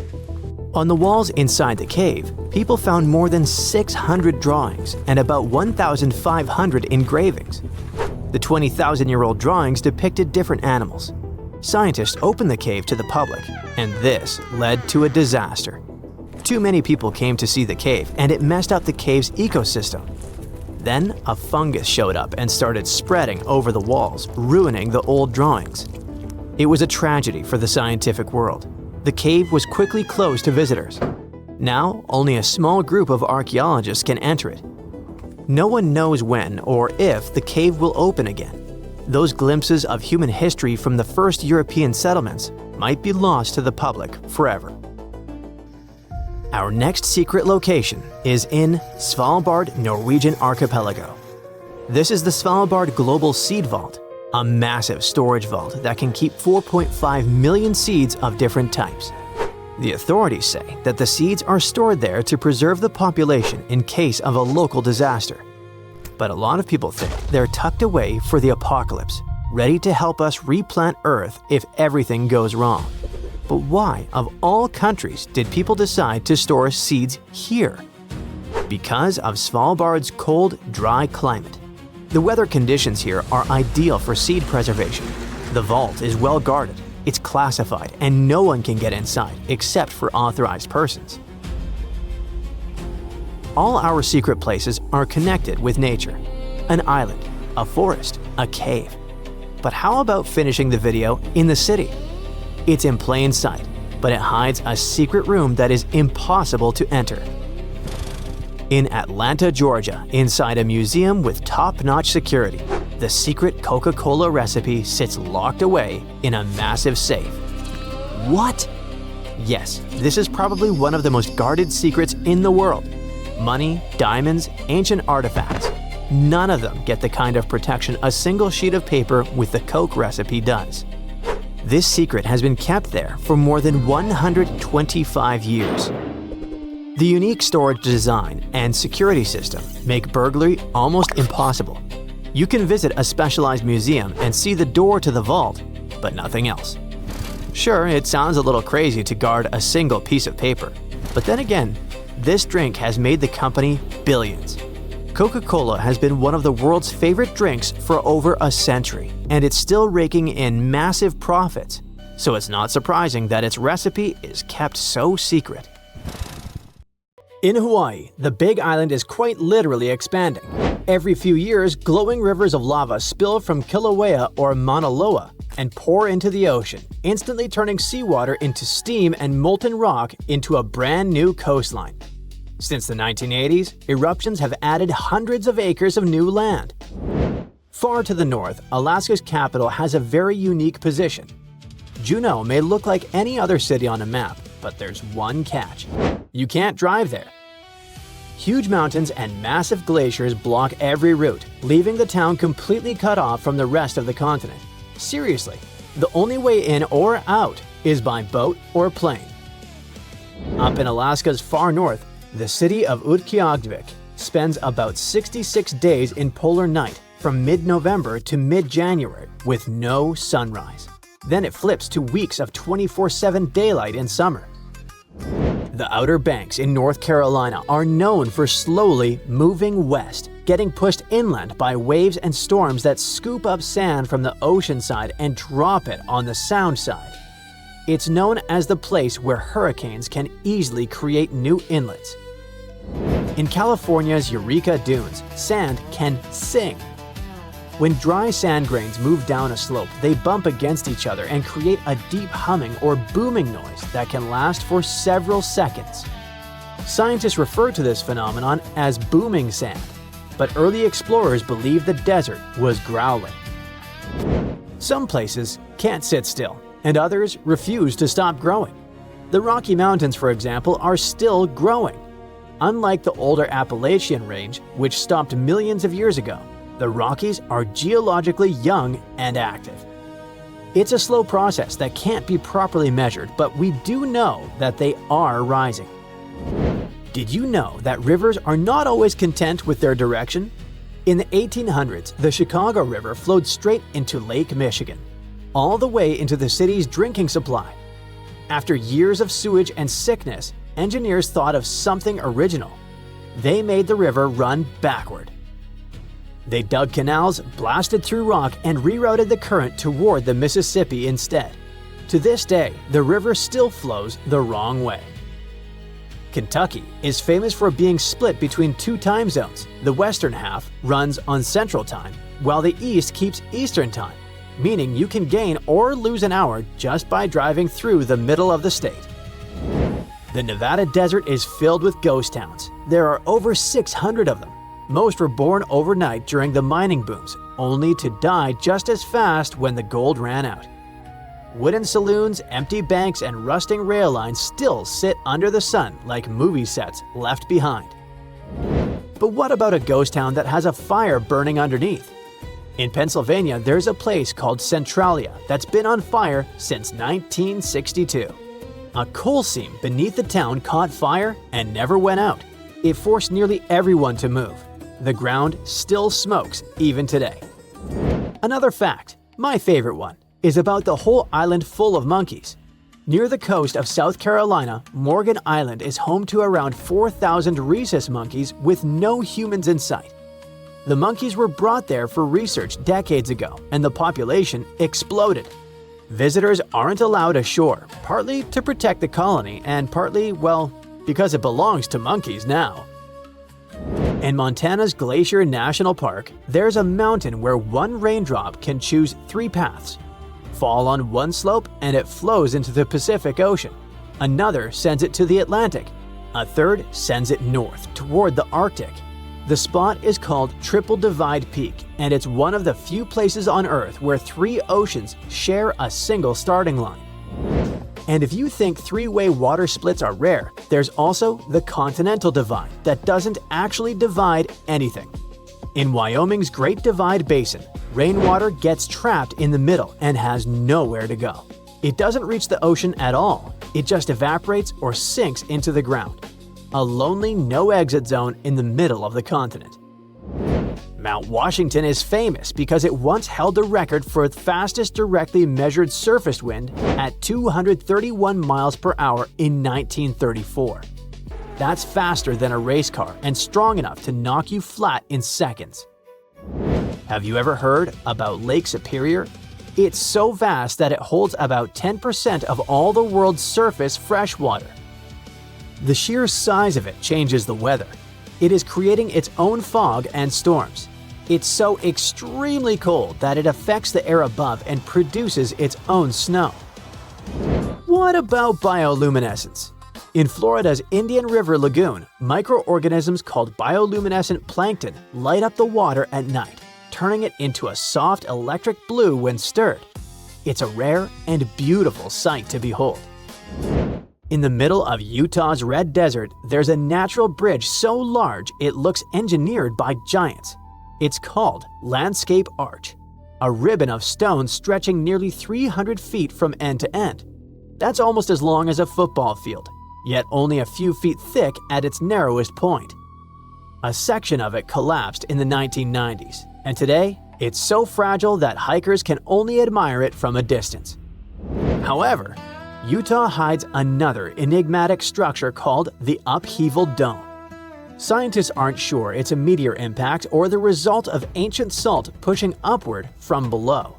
On the walls inside the cave, people found more than 600 drawings and about 1,500 engravings. The 20,000-year-old drawings depicted different animals. Scientists opened the cave to the public, and this led to a disaster. Too many people came to see the cave, and it messed up the cave's ecosystem. Then a fungus showed up and started spreading over the walls, ruining the old drawings. It was a tragedy for the scientific world. The cave was quickly closed to visitors. Now, only a small group of archaeologists can enter it. No one knows when or if the cave will open again. Those glimpses of human history from the first European settlements might be lost to the public forever. Our next secret location is in Svalbard, Norwegian archipelago. This is the Svalbard Global Seed Vault, a massive storage vault that can keep 4.5 million seeds of different types. The authorities say that the seeds are stored there to preserve the population in case of a local disaster. But a lot of people think they're tucked away for the apocalypse, ready to help us replant Earth if everything goes wrong. But why, of all countries, did people decide to store seeds here? Because of Svalbard's cold, dry climate. The weather conditions here are ideal for seed preservation. The vault is well guarded, it's classified, and no one can get inside except for authorized persons. All our secret places are connected with nature. An island, a forest, a cave. But how about finishing the video in the city? It's in plain sight, but it hides a secret room that is impossible to enter. In Atlanta, Georgia, inside a museum with top-notch security, the secret Coca-Cola recipe sits locked away in a massive safe. What? Yes, this is probably one of the most guarded secrets in the world. Money, diamonds, ancient artifacts. None of them get the kind of protection a single sheet of paper with the Coke recipe does. This secret has been kept there for more than 125 years. The unique storage design and security system make burglary almost impossible. You can visit a specialized museum and see the door to the vault, but nothing else. Sure, it sounds a little crazy to guard a single piece of paper, but then again, this drink has made the company billions. Coca-Cola has been one of the world's favorite drinks for over a century, and it's still raking in massive profits, so it's not surprising that its recipe is kept so secret. In Hawaii, the Big Island is quite literally expanding. Every few years, glowing rivers of lava spill from Kilauea or Mauna Loa and pour into the ocean, instantly turning seawater into steam and molten rock into a brand new coastline. Since the 1980s, eruptions have added hundreds of acres of new land. Far to the north, Alaska's capital has a very unique position. Juneau may look like any other city on a map, but there's one catch. You can't drive there. Huge mountains and massive glaciers block every route, leaving the town completely cut off from the rest of the continent. Seriously, the only way in or out is by boat or plane. Up in Alaska's far north, the city of Utqiagvik spends about 66 days in polar night from mid-November to mid-January with no sunrise. Then it flips to weeks of 24/7 daylight in summer. The Outer Banks in North Carolina are known for slowly moving west, getting pushed inland by waves and storms that scoop up sand from the ocean side and drop it on the sound side. It's known as the place where hurricanes can easily create new inlets. In California's Eureka Dunes, sand can sing. When dry sand grains move down a slope, they bump against each other and create a deep humming or booming noise that can last for several seconds. Scientists refer to this phenomenon as booming sand, but early explorers believed the desert was growling. Some places can't sit still, and others refuse to stop growing. The Rocky Mountains, for example, are still growing. Unlike the older Appalachian Range, which stopped millions of years ago, the Rockies are geologically young and active. It's a slow process that can't be properly measured, but we do know that they are rising. Did you know that rivers are not always content with their direction? In the 1800s, the Chicago River flowed straight into Lake Michigan, all the way into the city's drinking supply. After years of sewage and sickness, engineers thought of something original. They made the river run backward. They dug canals, blasted through rock, and rerouted the current toward the Mississippi instead. To this day, the river still flows the wrong way. Kentucky is famous for being split between two time zones. The western half runs on Central Time, while the east keeps Eastern Time, meaning you can gain or lose an hour just by driving through the middle of the state. The Nevada desert is filled with ghost towns. There are over 600 of them. Most were born overnight during the mining booms, only to die just as fast when the gold ran out. Wooden saloons, empty banks, and rusting rail lines still sit under the sun like movie sets left behind. But what about a ghost town that has a fire burning underneath? In Pennsylvania, there's a place called Centralia that's been on fire since 1962. A coal seam beneath the town caught fire and never went out. It forced nearly everyone to move. The ground still smokes even today. Another fact, my favorite one, is about the whole island full of monkeys. Near the coast of South Carolina, Morgan Island is home to around 4,000 rhesus monkeys with no humans in sight. The monkeys were brought there for research decades ago, and the population exploded. Visitors aren't allowed ashore, partly to protect the colony and partly, well, because it belongs to monkeys now. In Montana's Glacier National Park, there's a mountain where one raindrop can choose 3 paths. Fall on one slope and it flows into the Pacific Ocean. Another sends it to the Atlantic. A third sends it north toward the Arctic. The spot is called Triple Divide Peak, and it's one of the few places on Earth where 3 oceans share a single starting line. And if you think 3-way water splits are rare, there's also the Continental Divide that doesn't actually divide anything. In Wyoming's Great Divide Basin, rainwater gets trapped in the middle and has nowhere to go. It doesn't reach the ocean at all, it just evaporates or sinks into the ground. A lonely no-exit zone in the middle of the continent. Mount Washington is famous because it once held the record for the fastest directly measured surface wind at 231 miles per hour in 1934. That's faster than a race car and strong enough to knock you flat in seconds. Have you ever heard about Lake Superior? It's so vast that it holds about 10% of all the world's surface freshwater. The sheer size of it changes the weather. It is creating its own fog and storms. It's so extremely cold that it affects the air above and produces its own snow. What about bioluminescence? In Florida's Indian River Lagoon, microorganisms called bioluminescent plankton light up the water at night, turning it into a soft electric blue when stirred. It's a rare and beautiful sight to behold. In the middle of Utah's Red Desert, there's a natural bridge so large it looks engineered by giants. It's called Landscape Arch, a ribbon of stone stretching nearly 300 feet from end to end. That's almost as long as a football field, yet only a few feet thick at its narrowest point. A section of it collapsed in the 1990s, and today it's so fragile that hikers can only admire it from a distance. However, Utah hides another enigmatic structure called the Upheaval Dome. Scientists aren't sure it's a meteor impact or the result of ancient salt pushing upward from below.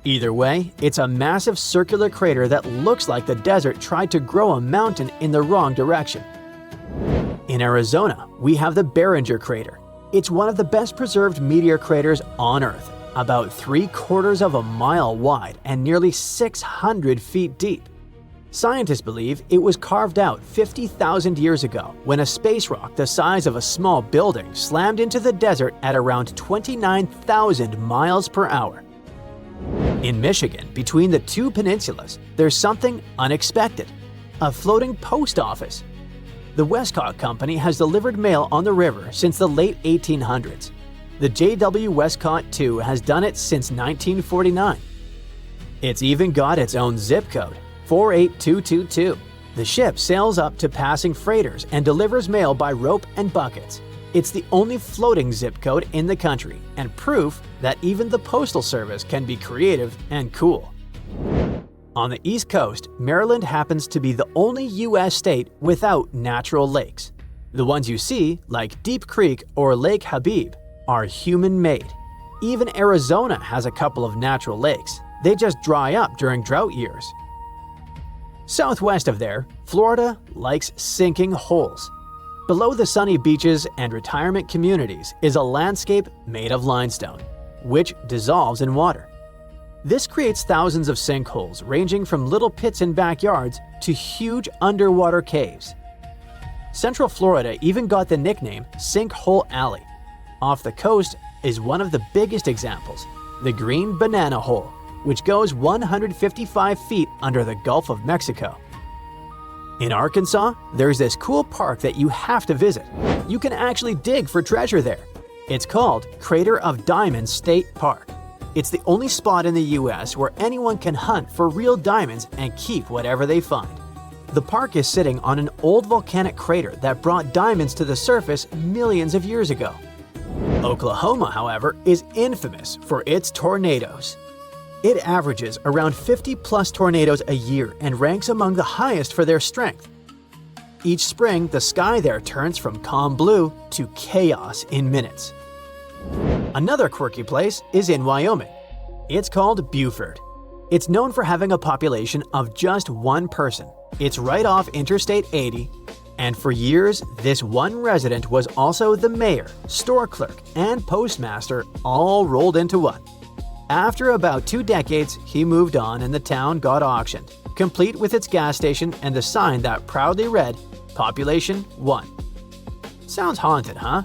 Either way, it's a massive circular crater that looks like the desert tried to grow a mountain in the wrong direction. In Arizona, we have the Barringer crater. It's one of the best preserved meteor craters on Earth, about 3/4 of a mile wide and nearly 600 feet deep. Scientists believe it was carved out 50,000 years ago when a space rock the size of a small building slammed into the desert at around 29,000 miles per hour. In Michigan, between the two peninsulas, there's something unexpected: a floating post office. The Westcott Company has delivered mail on the river since the late 1800s. The J.W. Westcott II has done it since 1949. It's even got its own zip code, 48222. The ship sails up to passing freighters and delivers mail by rope and buckets. It's the only floating zip code in the country, and proof that even the Postal Service can be creative and cool. On the East Coast, Maryland happens to be the only U.S. state without natural lakes. The ones you see, like Deep Creek or Lake Habib, are human-made. Even Arizona has a couple of natural lakes. They just dry up during drought years. Southwest of there, Florida likes sinking holes. Below the sunny beaches and retirement communities is a landscape made of limestone, which dissolves in water. This creates thousands of sinkholes ranging from little pits in backyards to huge underwater caves. Central Florida even got the nickname Sinkhole Alley. Off the coast is one of the biggest examples, the Green Banana Hole, which goes 155 feet under the Gulf of Mexico. In Arkansas, there's this cool park that you have to visit. you can actually dig for treasure there. It's called Crater of Diamonds State Park. It's the only spot in the US where anyone can hunt for real diamonds and keep whatever they find. The park is sitting on an old volcanic crater that brought diamonds to the surface millions of years ago. Oklahoma, however, is infamous for its tornadoes. It averages around 50+ tornadoes a year and ranks among the highest for their strength. Each spring, the sky there turns from calm blue to chaos in minutes. Another quirky place is in Wyoming. It's called Buford. It's known for having a population of just one person. It's right off Interstate 80, and for years, this one resident was also the mayor, store clerk, and postmaster all rolled into one. After about 2 decades, he moved on and the town got auctioned, complete with its gas station and the sign that proudly read, Population 1. Sounds haunted, huh?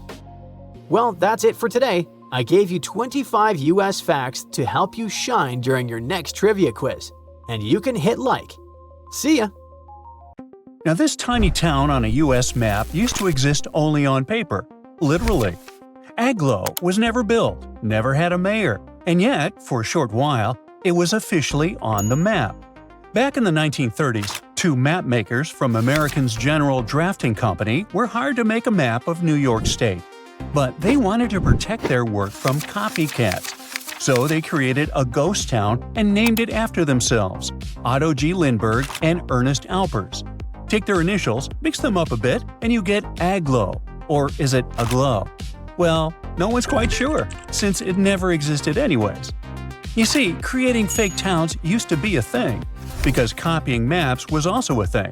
Well, that's it for today. I gave you 25 US facts to help you shine during your next trivia quiz. And you can hit like. See ya! Now, this tiny town on a U.S. map used to exist only on paper, literally. Agloe was never built, never had a mayor, and yet, for a short while, it was officially on the map. Back in the 1930s, 2 map makers from American's General Drafting Company were hired to make a map of New York State. But they wanted to protect their work from copycats. So they created a ghost town and named it after themselves, Otto G. Lindbergh and Ernest Alpers. Take their initials, mix them up a bit, and you get Agloe. Or is it Agloe? Well, no one's quite sure, since it never existed anyways. You see, creating fake towns used to be a thing, because copying maps was also a thing.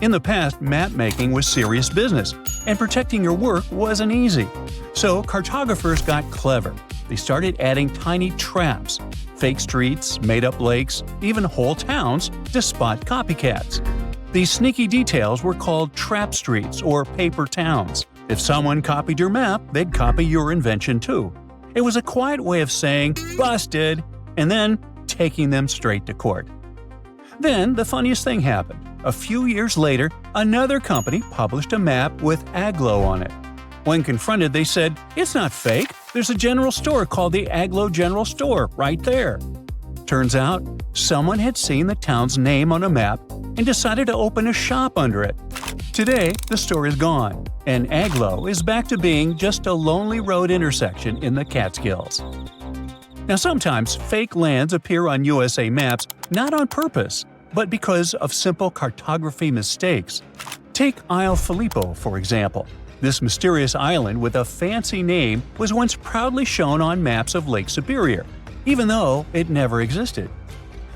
In the past, map making was serious business, and protecting your work wasn't easy. So cartographers got clever. They started adding tiny traps, fake streets, made-up lakes, even whole towns to spot copycats. These sneaky details were called trap streets or paper towns. If someone copied your map, they'd copy your invention too. It was a quiet way of saying, "Busted," and then taking them straight to court. Then the funniest thing happened. A few years later, another company published a map with Agloe on it. When confronted, they said, "It's not fake. There's a general store called the Agloe General Store right there." Turns out, someone had seen the town's name on a map and decided to open a shop under it. Today, the store is gone, and Agloe is back to being just a lonely road intersection in the Catskills. Now, sometimes fake lands appear on USA maps not on purpose, but because of simple cartography mistakes. Take Isle Filippo, for example. This mysterious island with a fancy name was once proudly shown on maps of Lake Superior, even though it never existed.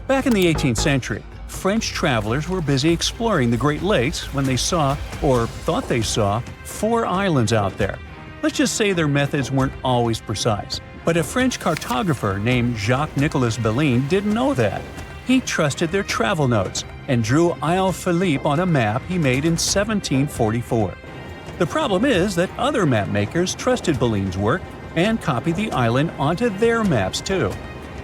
Back in the 18th century, French travelers were busy exploring the Great Lakes when they saw, or thought they saw, 4 islands out there. Let's just say their methods weren't always precise. But a French cartographer named Jacques-Nicolas Belin didn't know that. He trusted their travel notes and drew Isle Philippe on a map he made in 1744. The problem is that other map makers trusted Belin's work and copied the island onto their maps too.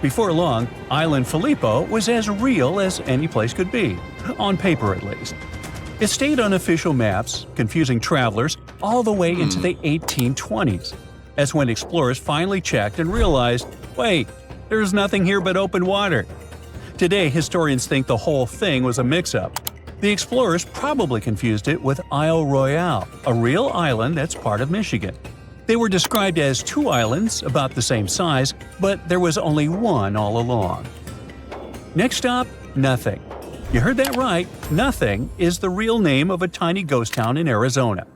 Before long, Island Filippo was as real as any place could be, on paper at least. It stayed on official maps, confusing travelers all the way into the 1820s. That's when explorers finally checked and realized, wait, there's nothing here but open water. Today, historians think the whole thing was a mix-up. The explorers probably confused it with Isle Royale, a real island that's part of Michigan. They were described as 2 islands about the same size, but there was only one all along. Next stop, Nothing. You heard that right, Nothing is the real name of a tiny ghost town in Arizona.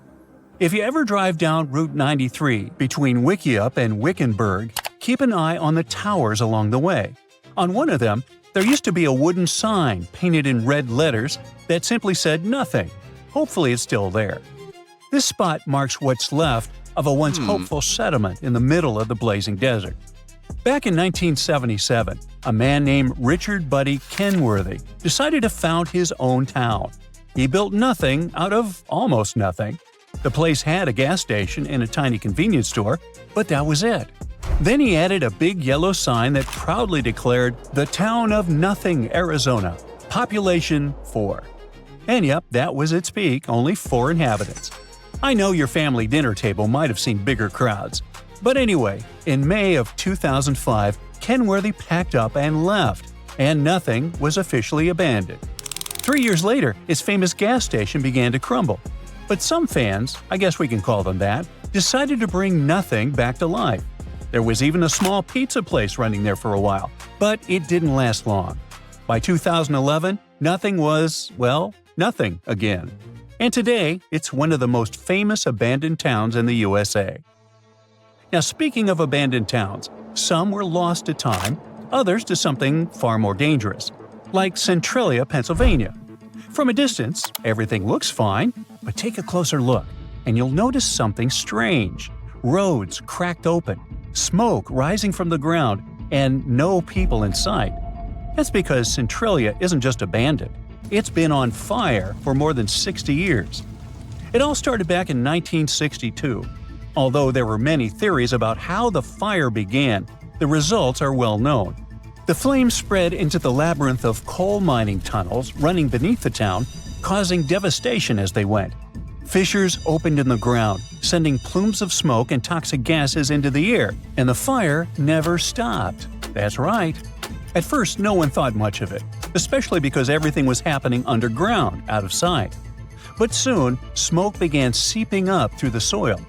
If you ever drive down Route 93 between Wickiup and Wickenburg, keep an eye on the towers along the way. On one of them, there used to be a wooden sign painted in red letters that simply said Nothing. Hopefully it's still there. This spot marks what's left of a once hopeful settlement in the middle of the blazing desert. Back in 1977, a man named Richard Buddy Kenworthy decided to found his own town. He built nothing out of almost nothing. The place had a gas station and a tiny convenience store, but that was it. Then he added a big yellow sign that proudly declared, "The Town of Nothing, Arizona. Population 4." And yep, that was its peak, only 4 inhabitants. I know your family dinner table might have seen bigger crowds. But anyway, in May of 2005, Kenworthy packed up and left, and nothing was officially abandoned. 3 years later, its famous gas station began to crumble. But some fans, I guess we can call them that, decided to bring nothing back to life. There was even a small pizza place running there for a while, but it didn't last long. By 2011, nothing was, well, nothing again. And today, it's one of the most famous abandoned towns in the USA. Now, speaking of abandoned towns, some were lost to time, others to something far more dangerous, like Centralia, Pennsylvania. From a distance, everything looks fine, but take a closer look, and you'll notice something strange. Roads cracked open, smoke rising from the ground, and no people in sight. That's because Centralia isn't just abandoned. It's been on fire for more than 60 years. It all started back in 1962. Although there were many theories about how the fire began, the results are well known. The flames spread into the labyrinth of coal mining tunnels running beneath the town, causing devastation as they went. Fissures opened in the ground, sending plumes of smoke and toxic gases into the air, and the fire never stopped. That's right. At first, no one thought much of it, especially because everything was happening underground, out of sight. But soon, smoke began seeping up through the soil.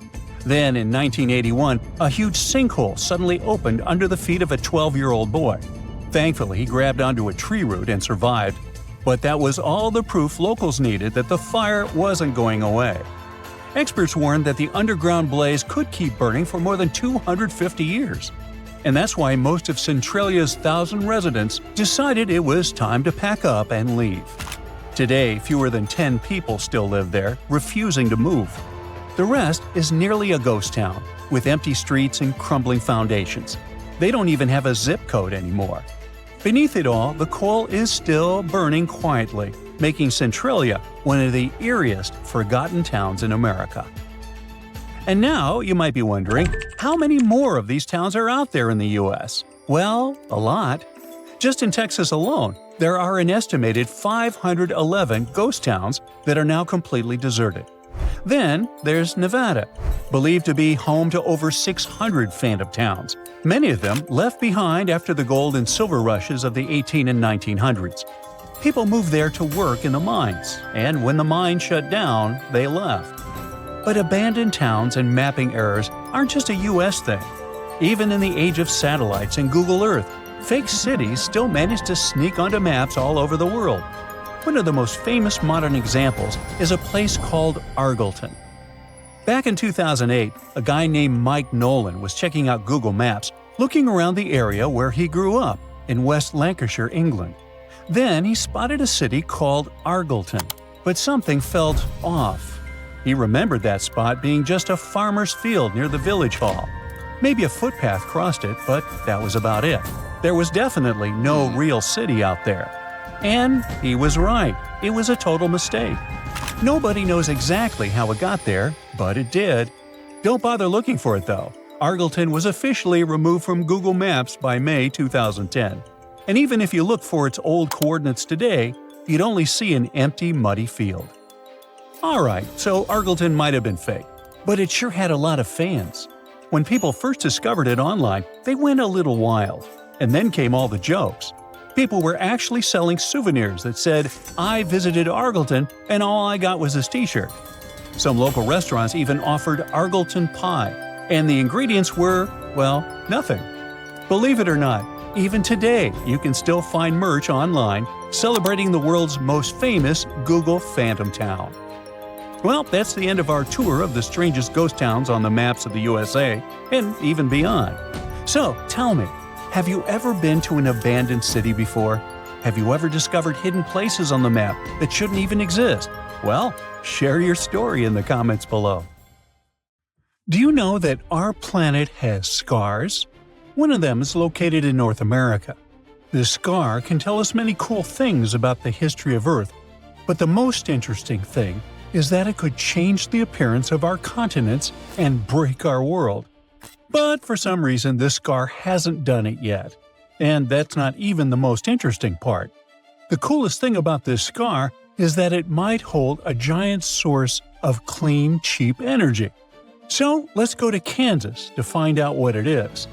Then, in 1981, a huge sinkhole suddenly opened under the feet of a 12-year-old boy. Thankfully, he grabbed onto a tree root and survived. But that was all the proof locals needed that the fire wasn't going away. Experts warned that the underground blaze could keep burning for more than 250 years. And that's why most of Centralia's 1,000 residents decided it was time to pack up and leave. Today, fewer than 10 people still live there, refusing to move. The rest is nearly a ghost town, with empty streets and crumbling foundations. They don't even have a zip code anymore. Beneath it all, the coal is still burning quietly, making Centralia one of the eeriest forgotten towns in America. And now you might be wondering, how many more of these towns are out there in the U.S.? Well, a lot. Just in Texas alone, there are an estimated 511 ghost towns that are now completely deserted. Then there's Nevada, believed to be home to over 600 phantom towns, many of them left behind after the gold and silver rushes of the 18 and 1900s. People moved there to work in the mines, and when the mines shut down, they left. But abandoned towns and mapping errors aren't just a U.S. thing. Even in the age of satellites and Google Earth, fake cities still manage to sneak onto maps all over the world. One of the most famous modern examples is a place called Argleton. Back in 2008, a guy named Mike Nolan was checking out Google Maps, looking around the area where he grew up, in West Lancashire, England. Then he spotted a city called Argleton, but something felt off. He remembered that spot being just a farmer's field near the village hall. Maybe a footpath crossed it, but that was about it. There was definitely no real city out there. And he was right. It was a total mistake. Nobody knows exactly how it got there, but it did. Don't bother looking for it, though. Argleton was officially removed from Google Maps by May 2010. And even if you look for its old coordinates today, you'd only see an empty, muddy field. Alright, so Argleton might have been fake, but it sure had a lot of fans. When people first discovered it online, they went a little wild. And then came all the jokes. People were actually selling souvenirs that said, "I visited Argleton and all I got was this t-shirt." Some local restaurants even offered Argleton pie, and the ingredients were, well, nothing. Believe it or not, even today you can still find merch online celebrating the world's most famous Google Phantom Town. Well, that's the end of our tour of the strangest ghost towns on the maps of the USA, and even beyond. So, tell me, have you ever been to an abandoned city before? Have you ever discovered hidden places on the map that shouldn't even exist? Well, share your story in the comments below. Do you know that our planet has scars? One of them is located in North America. This scar can tell us many cool things about the history of Earth, but the most interesting thing is that it could change the appearance of our continents and break our world. But for some reason, this scar hasn't done it yet. And that's not even the most interesting part. The coolest thing about this scar is that it might hold a giant source of clean, cheap energy. So let's go to Kansas to find out what it is.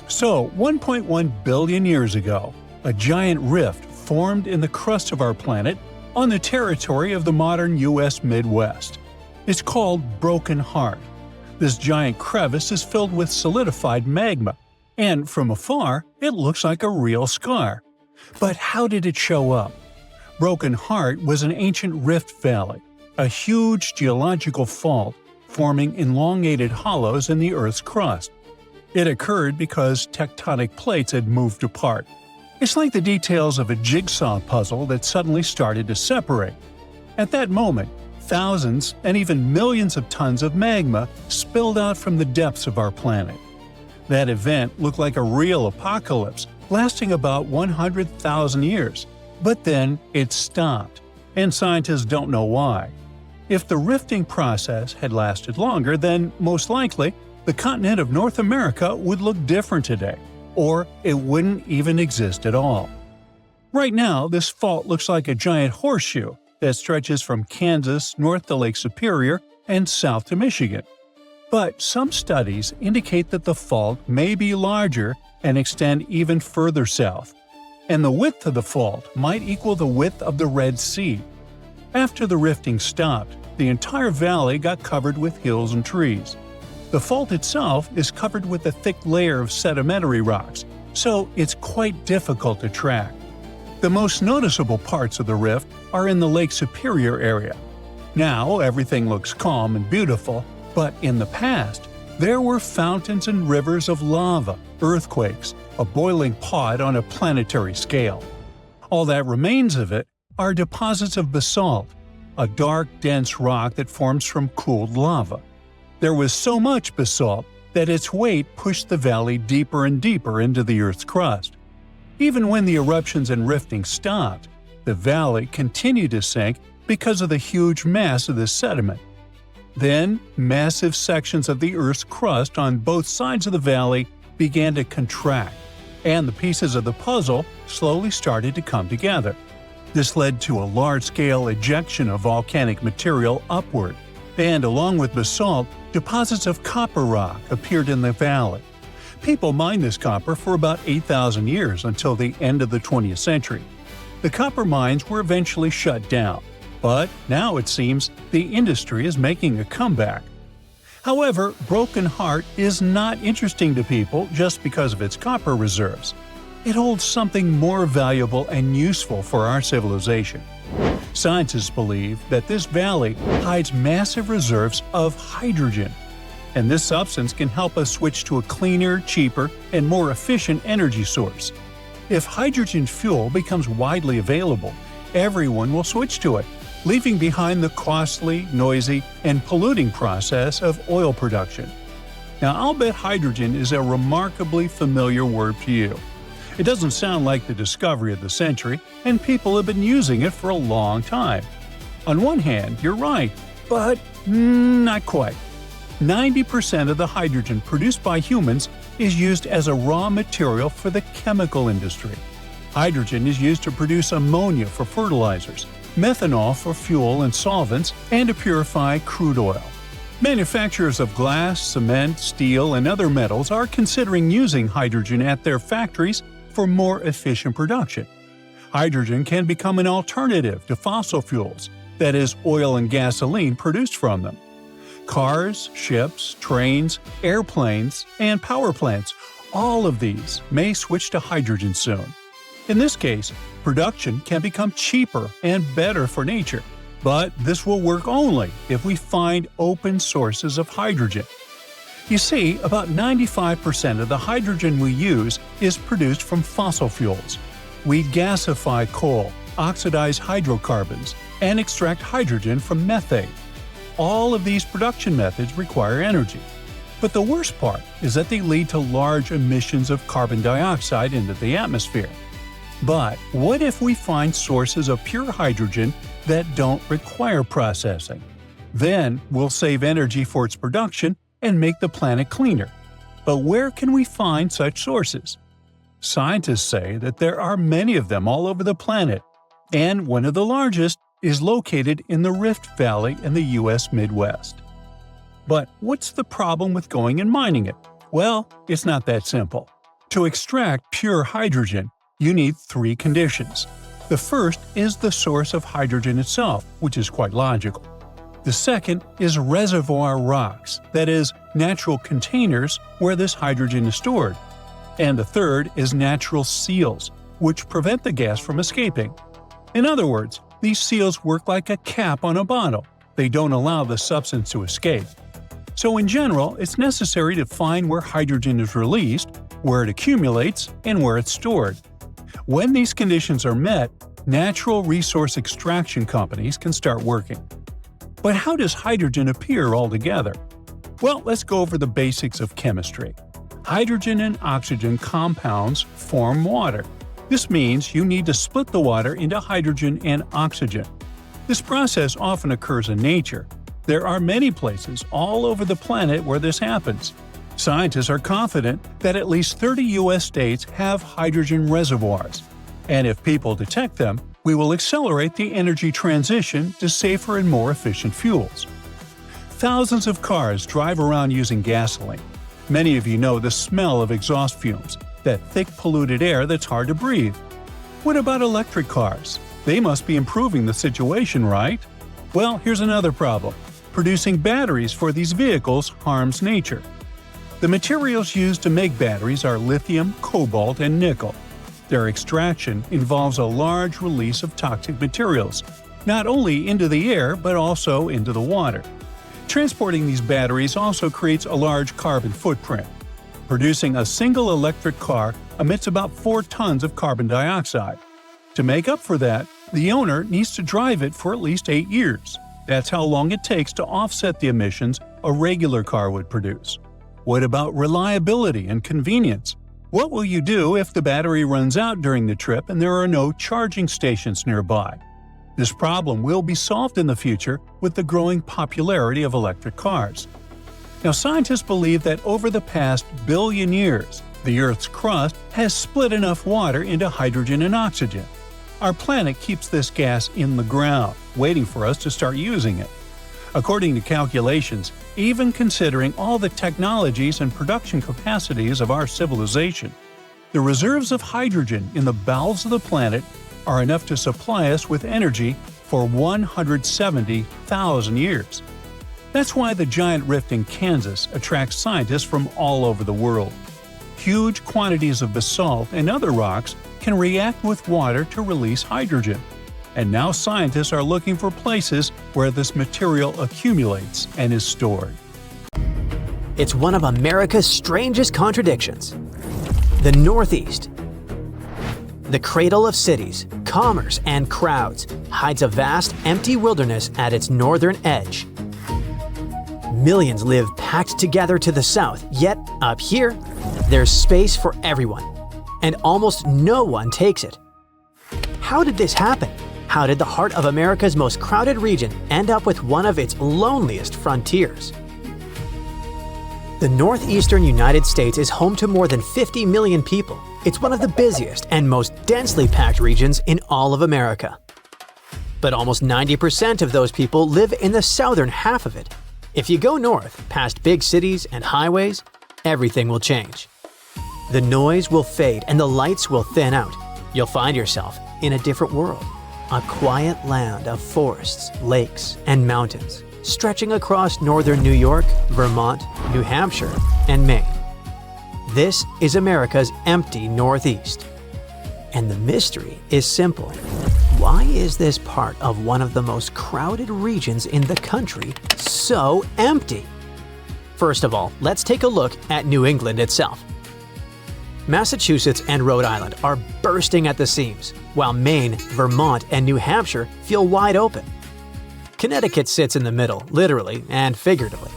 So, 1.1 billion years ago, a giant rift formed in the crust of our planet on the territory of the modern U.S. Midwest. It's called Broken Heart. This giant crevice is filled with solidified magma, and from afar, it looks like a real scar. But how did it show up? Broken Heart was an ancient rift valley, a huge geological fault forming elongated hollows in the Earth's crust. It occurred because tectonic plates had moved apart. It's like the details of a jigsaw puzzle that suddenly started to separate. At that moment, thousands and even millions of tons of magma spilled out from the depths of our planet. That event looked like a real apocalypse, lasting about 100,000 years. But then it stopped, and scientists don't know why. If the rifting process had lasted longer, then most likely the continent of North America would look different today, or it wouldn't even exist at all. Right now, this fault looks like a giant horseshoe that stretches from Kansas north to Lake Superior and south to Michigan. But some studies indicate that the fault may be larger and extend even further south, and the width of the fault might equal the width of the Red Sea. After the rifting stopped, the entire valley got covered with hills and trees. The fault itself is covered with a thick layer of sedimentary rocks, so it's quite difficult to track. The most noticeable parts of the rift are in the Lake Superior area. Now everything looks calm and beautiful, but in the past, there were fountains and rivers of lava, earthquakes, a boiling pot on a planetary scale. All that remains of it are deposits of basalt, a dark, dense rock that forms from cooled lava. There was so much basalt that its weight pushed the valley deeper and deeper into the Earth's crust. Even when the eruptions and rifting stopped, the valley continued to sink because of the huge mass of this sediment. Then, massive sections of the Earth's crust on both sides of the valley began to contract, and the pieces of the puzzle slowly started to come together. This led to a large-scale ejection of volcanic material upward, and along with basalt, deposits of copper rock appeared in the valley. People mined this copper for about 8,000 years until the end of the 20th century. The copper mines were eventually shut down, but now it seems the industry is making a comeback. However, Broken Heart is not interesting to people just because of its copper reserves. It holds something more valuable and useful for our civilization. Scientists believe that this valley hides massive reserves of hydrogen, and this substance can help us switch to a cleaner, cheaper, and more efficient energy source. If hydrogen fuel becomes widely available, everyone will switch to it, leaving behind the costly, noisy, and polluting process of oil production. Now, I'll bet hydrogen is a remarkably familiar word to you. It doesn't sound like the discovery of the century, and people have been using it for a long time. On one hand, you're right, but not quite. 90% of the hydrogen produced by humans is used as a raw material for the chemical industry. Hydrogen is used to produce ammonia for fertilizers, methanol for fuel and solvents, and to purify crude oil. Manufacturers of glass, cement, steel, and other metals are considering using hydrogen at their factories for more efficient production. Hydrogen can become an alternative to fossil fuels, that is, oil and gasoline produced from them. Cars, ships, trains, airplanes, and power plants, all of these may switch to hydrogen soon. In this case, production can become cheaper and better for nature, but this will work only if we find open sources of hydrogen. You see, about 95% of the hydrogen we use is produced from fossil fuels. We gasify coal, oxidize hydrocarbons, and extract hydrogen from methane. All of these production methods require energy. But the worst part is that they lead to large emissions of carbon dioxide into the atmosphere. But what if we find sources of pure hydrogen that don't require processing? Then we'll save energy for its production and make the planet cleaner. But where can we find such sources? Scientists say that there are many of them all over the planet, and one of the largest is located in the Rift Valley in the U.S. Midwest. But what's the problem with going and mining it? Well, it's not that simple. To extract pure hydrogen, you need 3 conditions. The first is the source of hydrogen itself, which is quite logical. The second is reservoir rocks, that is, natural containers where this hydrogen is stored. And the third is natural seals, which prevent the gas from escaping. In other words, these seals work like a cap on a bottle. They don't allow the substance to escape. So in general, it's necessary to find where hydrogen is released, where it accumulates, and where it's stored. When these conditions are met, natural resource extraction companies can start working. But how does hydrogen appear altogether? Well, let's go over the basics of chemistry. Hydrogen and oxygen compounds form water. This means you need to split the water into hydrogen and oxygen. This process often occurs in nature. There are many places all over the planet where this happens. Scientists are confident that at least 30 U.S. states have hydrogen reservoirs. And if people detect them, we will accelerate the energy transition to safer and more efficient fuels. Thousands of cars drive around using gasoline. Many of you know the smell of exhaust fumes, that thick polluted air that's hard to breathe. What about electric cars? They must be improving the situation, right? Well, here's another problem. Producing batteries for these vehicles harms nature. The materials used to make batteries are lithium, cobalt, and nickel. Their extraction involves a large release of toxic materials, not only into the air but also into the water. Transporting these batteries also creates a large carbon footprint. Producing a single electric car emits about 4 tons of carbon dioxide. To make up for that, the owner needs to drive it for at least 8 years. That's how long it takes to offset the emissions a regular car would produce. What about reliability and convenience? What will you do if the battery runs out during the trip and there are no charging stations nearby? This problem will be solved in the future with the growing popularity of electric cars. Now, scientists believe that over the past billion years, the Earth's crust has split enough water into hydrogen and oxygen. Our planet keeps this gas in the ground, waiting for us to start using it. According to calculations, even considering all the technologies and production capacities of our civilization, the reserves of hydrogen in the bowels of the planet are enough to supply us with energy for 170,000 years. That's why the giant rift in Kansas attracts scientists from all over the world. Huge quantities of basalt and other rocks can react with water to release hydrogen. And now scientists are looking for places where this material accumulates and is stored. It's one of America's strangest contradictions. The Northeast, the cradle of cities, commerce, and crowds, hides a vast, empty wilderness at its northern edge. Millions live packed together to the south, yet up here, there's space for everyone, and almost no one takes it. How did this happen? How did the heart of America's most crowded region end up with one of its loneliest frontiers? The northeastern United States is home to more than 50 million people. It's one of the busiest and most densely packed regions in all of America. But almost 90% of those people live in the southern half of it. If you go north, past big cities and highways, everything will change. The noise will fade and the lights will thin out. You'll find yourself in a different world. A quiet land of forests, lakes, and mountains, stretching across northern New York, Vermont, New Hampshire, and Maine. This is America's empty Northeast. And the mystery is simple. Why is this part of one of the most crowded regions in the country so empty? First of all, let's take a look at New England itself. Massachusetts and Rhode Island are bursting at the seams, while Maine, Vermont, and New Hampshire feel wide open. Connecticut sits in the middle, literally and figuratively.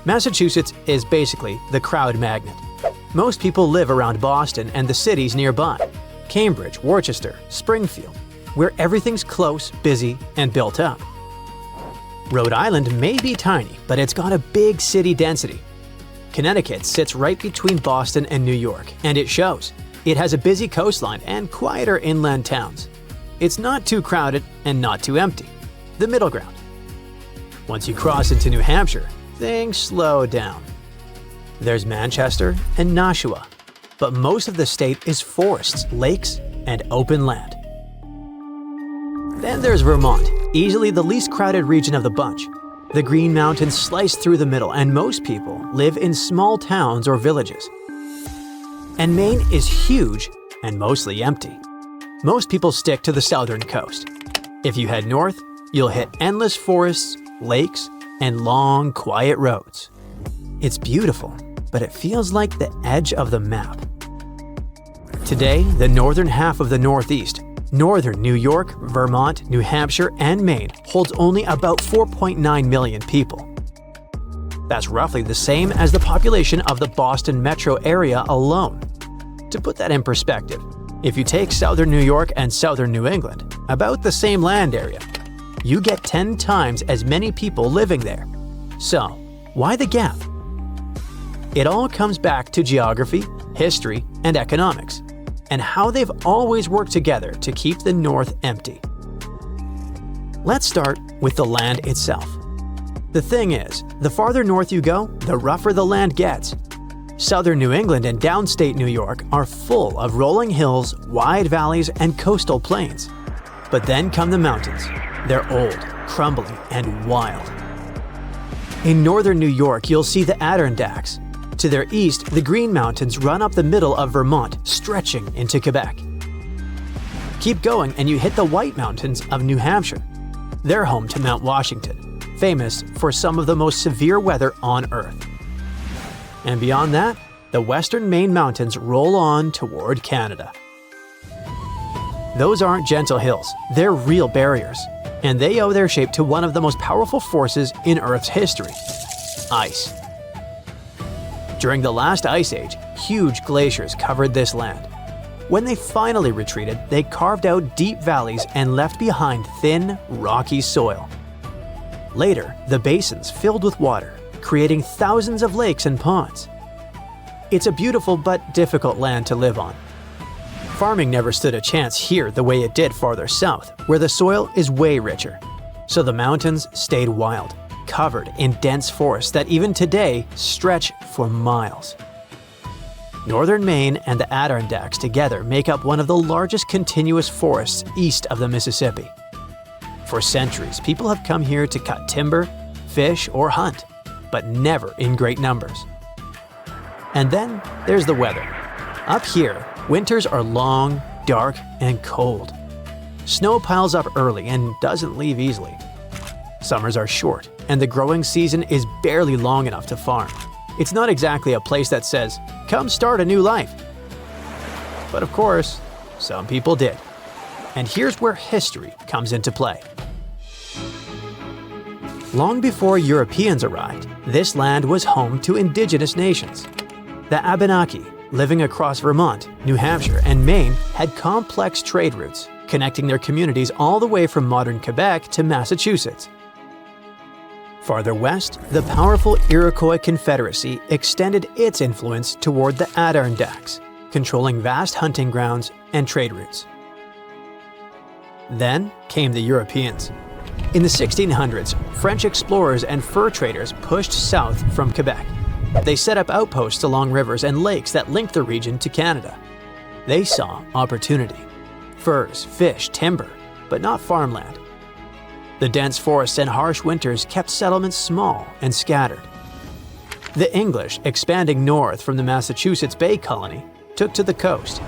Massachusetts is basically the crowd magnet. Most people live around Boston and the cities nearby, Cambridge, Worcester, Springfield, where everything's close, busy, and built up. Rhode Island may be tiny, but it's got a big city density. Connecticut sits right between Boston and New York, and it shows. It has a busy coastline and quieter inland towns. It's not too crowded and not too empty. The middle ground. Once you cross into New Hampshire, things slow down. There's Manchester and Nashua, but most of the state is forests, lakes, and open land. Then there's Vermont, easily the least crowded region of the bunch. The Green Mountains slice through the middle, and most people live in small towns or villages. And Maine is huge and mostly empty. Most people stick to the southern coast. If you head north, you'll hit endless forests, lakes, and long, quiet roads. It's beautiful, but it feels like the edge of the map. Today, the northern half of the Northeast, northern New York, Vermont, New Hampshire, and Maine, holds only about 4.9 million people. That's roughly the same as the population of the Boston metro area alone. To put that in perspective, if you take southern New York and southern New England, about the same land area, you get 10 times as many people living there. So, why the gap? It all comes back to geography, history, and economics, and how they've always worked together to keep the North empty. Let's start with the land itself. The thing is, the farther north you go, the rougher the land gets. Southern New England and downstate New York are full of rolling hills, wide valleys, and coastal plains. But then come the mountains. They're old, crumbling, and wild. In northern New York, you'll see the Adirondacks. To their east, the Green Mountains run up the middle of Vermont, stretching into Quebec. Keep going and you hit the White Mountains of New Hampshire. They're home to Mount Washington, famous for some of the most severe weather on Earth. And beyond that, the western Maine Mountains roll on toward Canada. Those aren't gentle hills, they're real barriers, and they owe their shape to one of the most powerful forces in Earth's history: ice. During the last ice age, huge glaciers covered this land. When they finally retreated, they carved out deep valleys and left behind thin, rocky soil. Later, the basins filled with water, creating thousands of lakes and ponds. It's a beautiful but difficult land to live on. Farming never stood a chance here the way it did farther south, where the soil is way richer. So the mountains stayed wild, covered in dense forests that even today stretch for miles. Northern Maine and the Adirondacks together make up one of the largest continuous forests east of the Mississippi. For centuries, people have come here to cut timber, fish, or hunt, but never in great numbers. And then there's the weather. Up here, winters are long, dark, and cold. Snow piles up early and doesn't leave easily. Summers are short, and the growing season is barely long enough to farm. It's not exactly a place that says, "Come start a new life." But of course, some people did. And here's where history comes into play. Long before Europeans arrived, this land was home to indigenous nations. The Abenaki, living across Vermont, New Hampshire, and Maine, had complex trade routes, connecting their communities all the way from modern Quebec to Massachusetts. Farther west, the powerful Iroquois Confederacy extended its influence toward the Adirondacks, controlling vast hunting grounds and trade routes. Then came the Europeans. In the 1600s, French explorers and fur traders pushed south from Quebec. They set up outposts along rivers and lakes that linked the region to Canada. They saw opportunity: furs, fish, timber, but not farmland. The dense forests and harsh winters kept settlements small and scattered. The English, expanding north from the Massachusetts Bay Colony, took to the coast.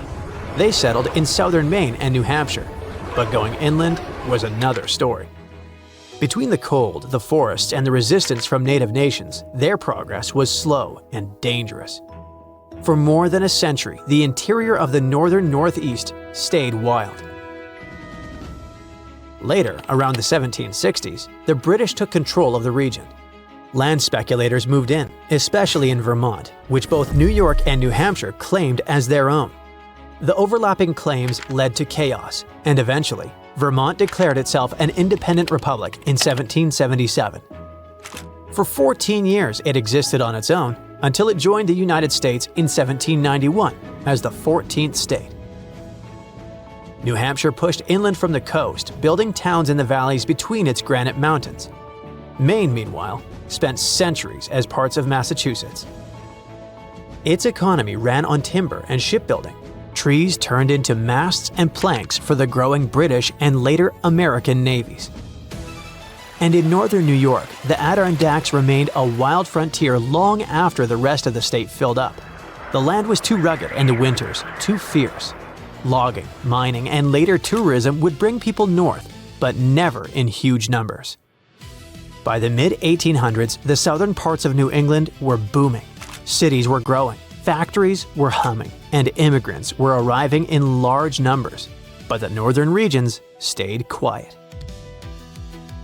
They settled in southern Maine and New Hampshire, but going inland was another story. Between the cold, the forests, and the resistance from native nations, their progress was slow and dangerous. For more than a century, the interior of the northern Northeast stayed wild. Later, around the 1760s, the British took control of the region. Land speculators moved in, especially in Vermont, which both New York and New Hampshire claimed as their own. The overlapping claims led to chaos, and eventually, Vermont declared itself an independent republic in 1777. For 14 years, it existed on its own until it joined the United States in 1791 as the 14th state. New Hampshire pushed inland from the coast, building towns in the valleys between its granite mountains. Maine, meanwhile, spent centuries as parts of Massachusetts. Its economy ran on timber and shipbuilding. Trees turned into masts and planks for the growing British and later American navies. And in northern New York, the Adirondacks remained a wild frontier long after the rest of the state filled up. The land was too rugged and the winters too fierce. Logging, mining, and later tourism would bring people north, but never in huge numbers. By the mid-1800s, the southern parts of New England were booming. Cities were growing, factories were humming, and immigrants were arriving in large numbers. But the northern regions stayed quiet.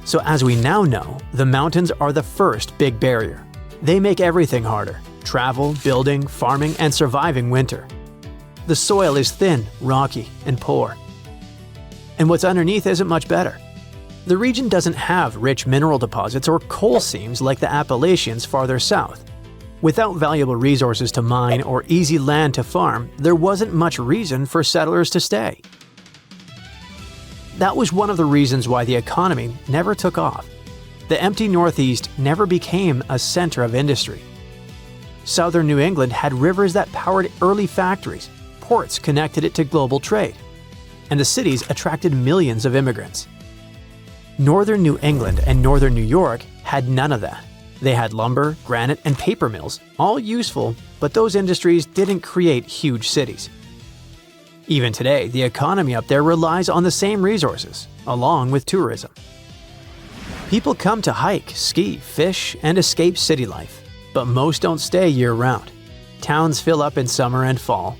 So as we now know, the mountains are the first big barrier. They make everything harder: travel, building, farming, and surviving winter. The soil is thin, rocky, and poor. And what's underneath isn't much better. The region doesn't have rich mineral deposits or coal seams like the Appalachians farther south. Without valuable resources to mine or easy land to farm, there wasn't much reason for settlers to stay. That was one of the reasons why the economy never took off. The empty Northeast never became a center of industry. Southern New England had rivers that powered early factories, ports connected it to global trade, and the cities attracted millions of immigrants. Northern New England and northern New York had none of that. They had lumber, granite, and paper mills, all useful, but those industries didn't create huge cities. Even today, the economy up there relies on the same resources, along with tourism. People come to hike, ski, fish, and escape city life, but most don't stay year-round. Towns fill up in summer and fall,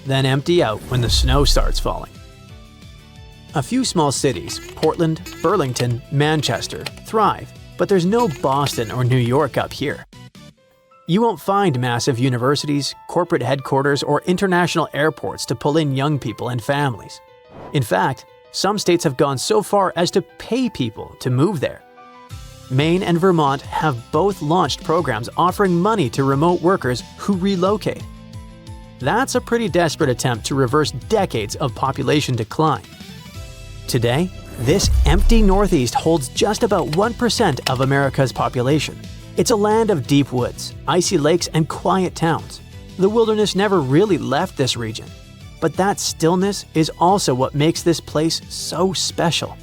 then empty out when the snow starts falling. A few small cities, Portland, Burlington, Manchester, thrive, but there's no Boston or New York up here. You won't find massive universities, corporate headquarters, or international airports to pull in young people and families. In fact, some states have gone so far as to pay people to move there. Maine and Vermont have both launched programs offering money to remote workers who relocate. That's a pretty desperate attempt to reverse decades of population decline. Today, this empty Northeast holds just about 1% of America's population. It's a land of deep woods, icy lakes, and quiet towns. The wilderness never really left this region. But that stillness is also what makes this place so special.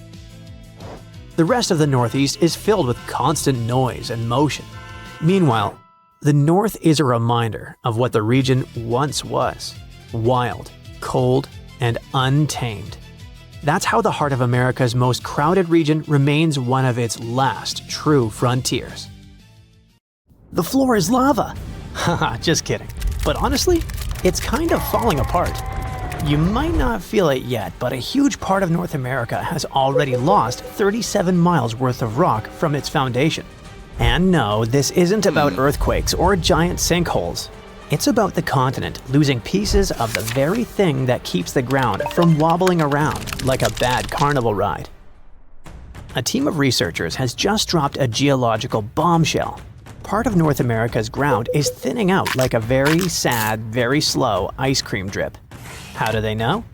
The rest of the Northeast is filled with constant noise and motion. Meanwhile, the North is a reminder of what the region once was: wild, cold, and untamed. That's how the heart of America's most crowded region remains one of its last true frontiers. The floor is lava! Haha, just kidding. But honestly, it's kind of falling apart. You might not feel it yet, but a huge part of North America has already lost 37 miles worth of rock from its foundation. And no, this isn't about earthquakes or giant sinkholes. It's about the continent losing pieces of the very thing that keeps the ground from wobbling around like a bad carnival ride. A team of researchers has just dropped a geological bombshell. Part of North America's ground is thinning out like a very sad, very slow ice cream drip. How do they know?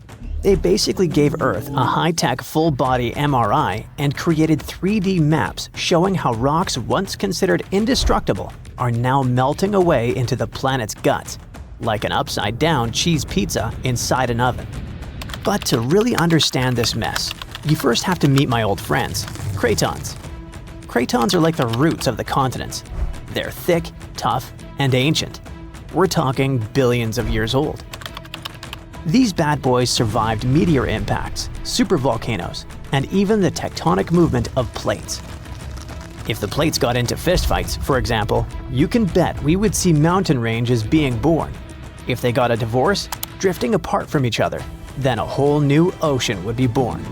They basically gave Earth a high-tech full-body MRI and created 3D maps showing how rocks once considered indestructible are now melting away into the planet's guts, like an upside-down cheese pizza inside an oven. But to really understand this mess, you first have to meet my old friends, cratons. Cratons are like the roots of the continents. They're thick, tough, and ancient. We're talking billions of years old. These bad boys survived meteor impacts, supervolcanoes, and even the tectonic movement of plates. If the plates got into fistfights, for example, you can bet we would see mountain ranges being born. If they got a divorce, drifting apart from each other, then a whole new ocean would be born.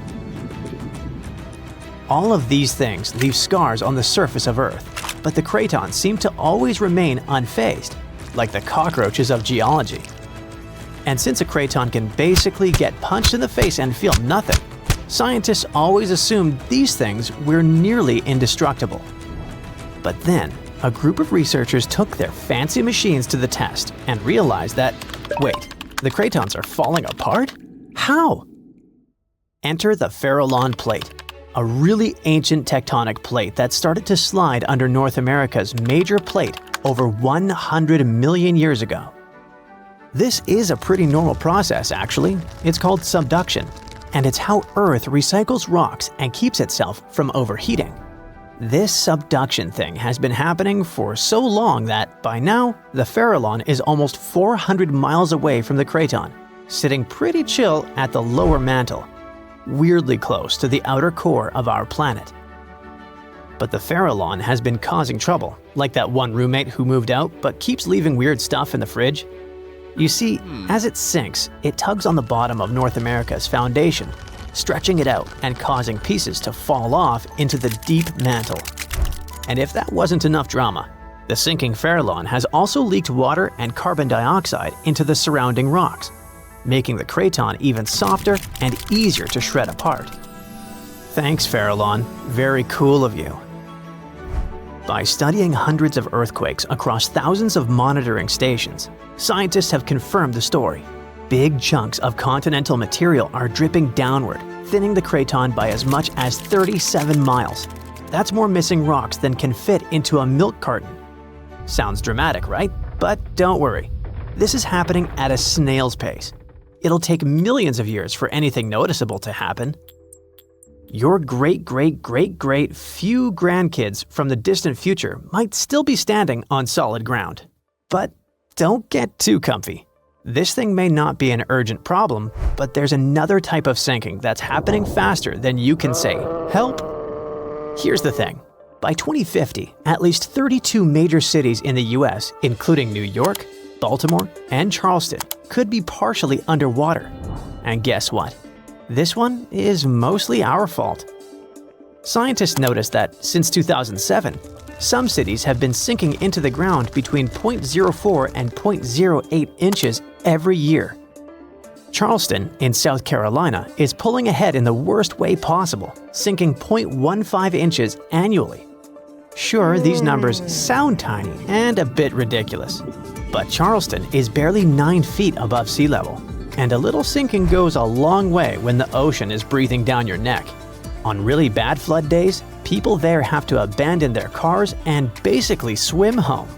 All of these things leave scars on the surface of Earth, but the cratons seem to always remain unfazed, like the cockroaches of geology. And since a craton can basically get punched in the face and feel nothing, scientists always assumed these things were nearly indestructible. But then, a group of researchers took their fancy machines to the test and realized that, wait, the cratons are falling apart? How? Enter the Farallon Plate, a really ancient tectonic plate that started to slide under North America's major plate over 100 million years ago. This is a pretty normal process, actually. It's called subduction, and it's how Earth recycles rocks and keeps itself from overheating. This subduction thing has been happening for so long that, by now, the Farallon is almost 400 miles away from the craton, sitting pretty chill at the lower mantle, weirdly close to the outer core of our planet. But the Farallon has been causing trouble, like that one roommate who moved out but keeps leaving weird stuff in the fridge. You see, as it sinks, it tugs on the bottom of North America's foundation, stretching it out and causing pieces to fall off into the deep mantle. And if that wasn't enough drama, the sinking Farallon has also leaked water and carbon dioxide into the surrounding rocks, making the craton even softer and easier to shred apart. Thanks, Farallon. Very cool of you. By studying hundreds of earthquakes across thousands of monitoring stations, scientists have confirmed the story. Big chunks of continental material are dripping downward, thinning the craton by as much as 37 miles. That's more missing rocks than can fit into a milk carton. Sounds dramatic, right? But don't worry. This is happening at a snail's pace. It'll take millions of years for anything noticeable to happen. Your great-great-great-great few grandkids from the distant future might still be standing on solid ground. But don't get too comfy. This thing may not be an urgent problem, but there's another type of sinking that's happening faster than you can say, "Help!" Here's the thing. By 2050, at least 32 major cities in the US, including New York, Baltimore, and Charleston, could be partially underwater. And guess what? This one is mostly our fault. Scientists noticed that since 2007, some cities have been sinking into the ground between 0.04 and 0.08 inches every year. Charleston, in South Carolina, is pulling ahead in the worst way possible, sinking 0.15 inches annually. Sure, these numbers sound tiny and a bit ridiculous, but Charleston is barely 9 feet above sea level, and a little sinking goes a long way when the ocean is breathing down your neck. On really bad flood days, people there have to abandon their cars and basically swim home.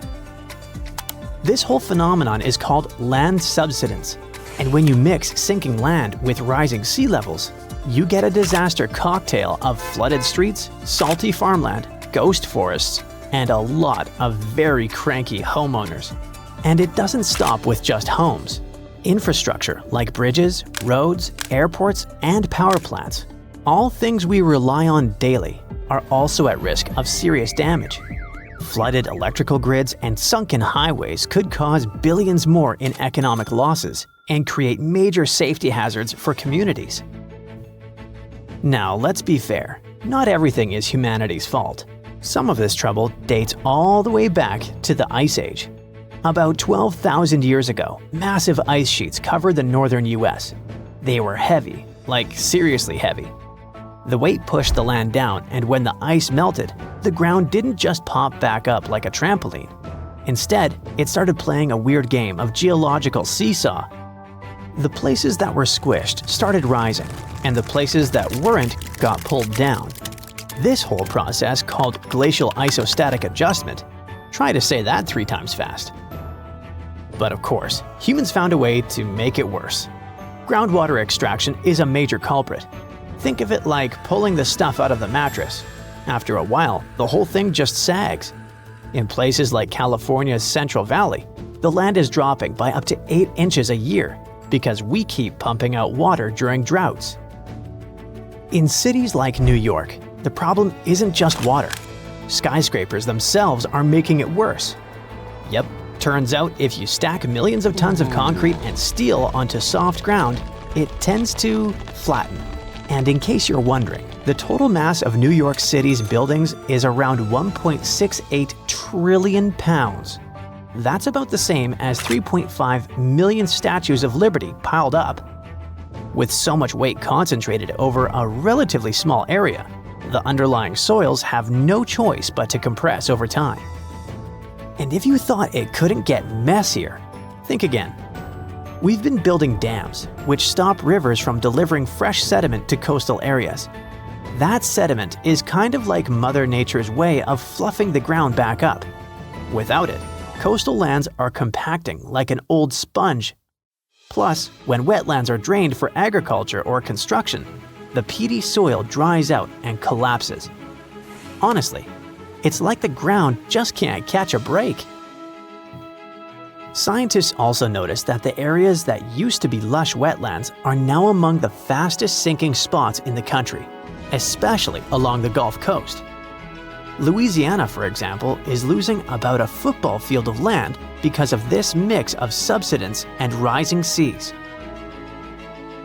This whole phenomenon is called land subsidence, and when you mix sinking land with rising sea levels, you get a disaster cocktail of flooded streets, salty farmland, ghost forests, and a lot of very cranky homeowners. And it doesn't stop with just homes. Infrastructure like bridges, roads, airports, and power plants, all things we rely on daily, are also at risk of serious damage. Flooded electrical grids and sunken highways could cause billions more in economic losses and create major safety hazards for communities. Now, let's be fair. Not everything is humanity's fault. Some of this trouble dates all the way back to the Ice Age. About 12,000 years ago, massive ice sheets covered the northern US. They were heavy, like seriously heavy. The weight pushed the land down, and when the ice melted, the ground didn't just pop back up like a trampoline. Instead, it started playing a weird game of geological seesaw. The places that were squished started rising, and the places that weren't got pulled down. This whole process, called glacial isostatic adjustment, try to say that 3 times fast. But of course, humans found a way to make it worse. Groundwater extraction is a major culprit. Think of it like pulling the stuff out of the mattress. After a while, the whole thing just sags. In places like California's Central Valley, the land is dropping by up to 8 inches a year because we keep pumping out water during droughts. In cities like New York, the problem isn't just water. Skyscrapers themselves are making it worse. Yep, turns out if you stack millions of tons of concrete and steel onto soft ground, it tends to flatten. And in case you're wondering, the total mass of New York City's buildings is around 1.68 trillion pounds. That's about the same as 3.5 million statues of liberty piled up. With so much weight concentrated over a relatively small area, the underlying soils have no choice but to compress over time. And if you thought it couldn't get messier, think again. We've been building dams, which stop rivers from delivering fresh sediment to coastal areas. That sediment is kind of like Mother Nature's way of fluffing the ground back up. Without it, coastal lands are compacting like an old sponge. Plus, when wetlands are drained for agriculture or construction, the peaty soil dries out and collapses. Honestly, it's like the ground just can't catch a break. Scientists also noticed that the areas that used to be lush wetlands are now among the fastest sinking spots in the country, especially along the Gulf Coast. Louisiana, for example, is losing about a football field of land because of this mix of subsidence and rising seas.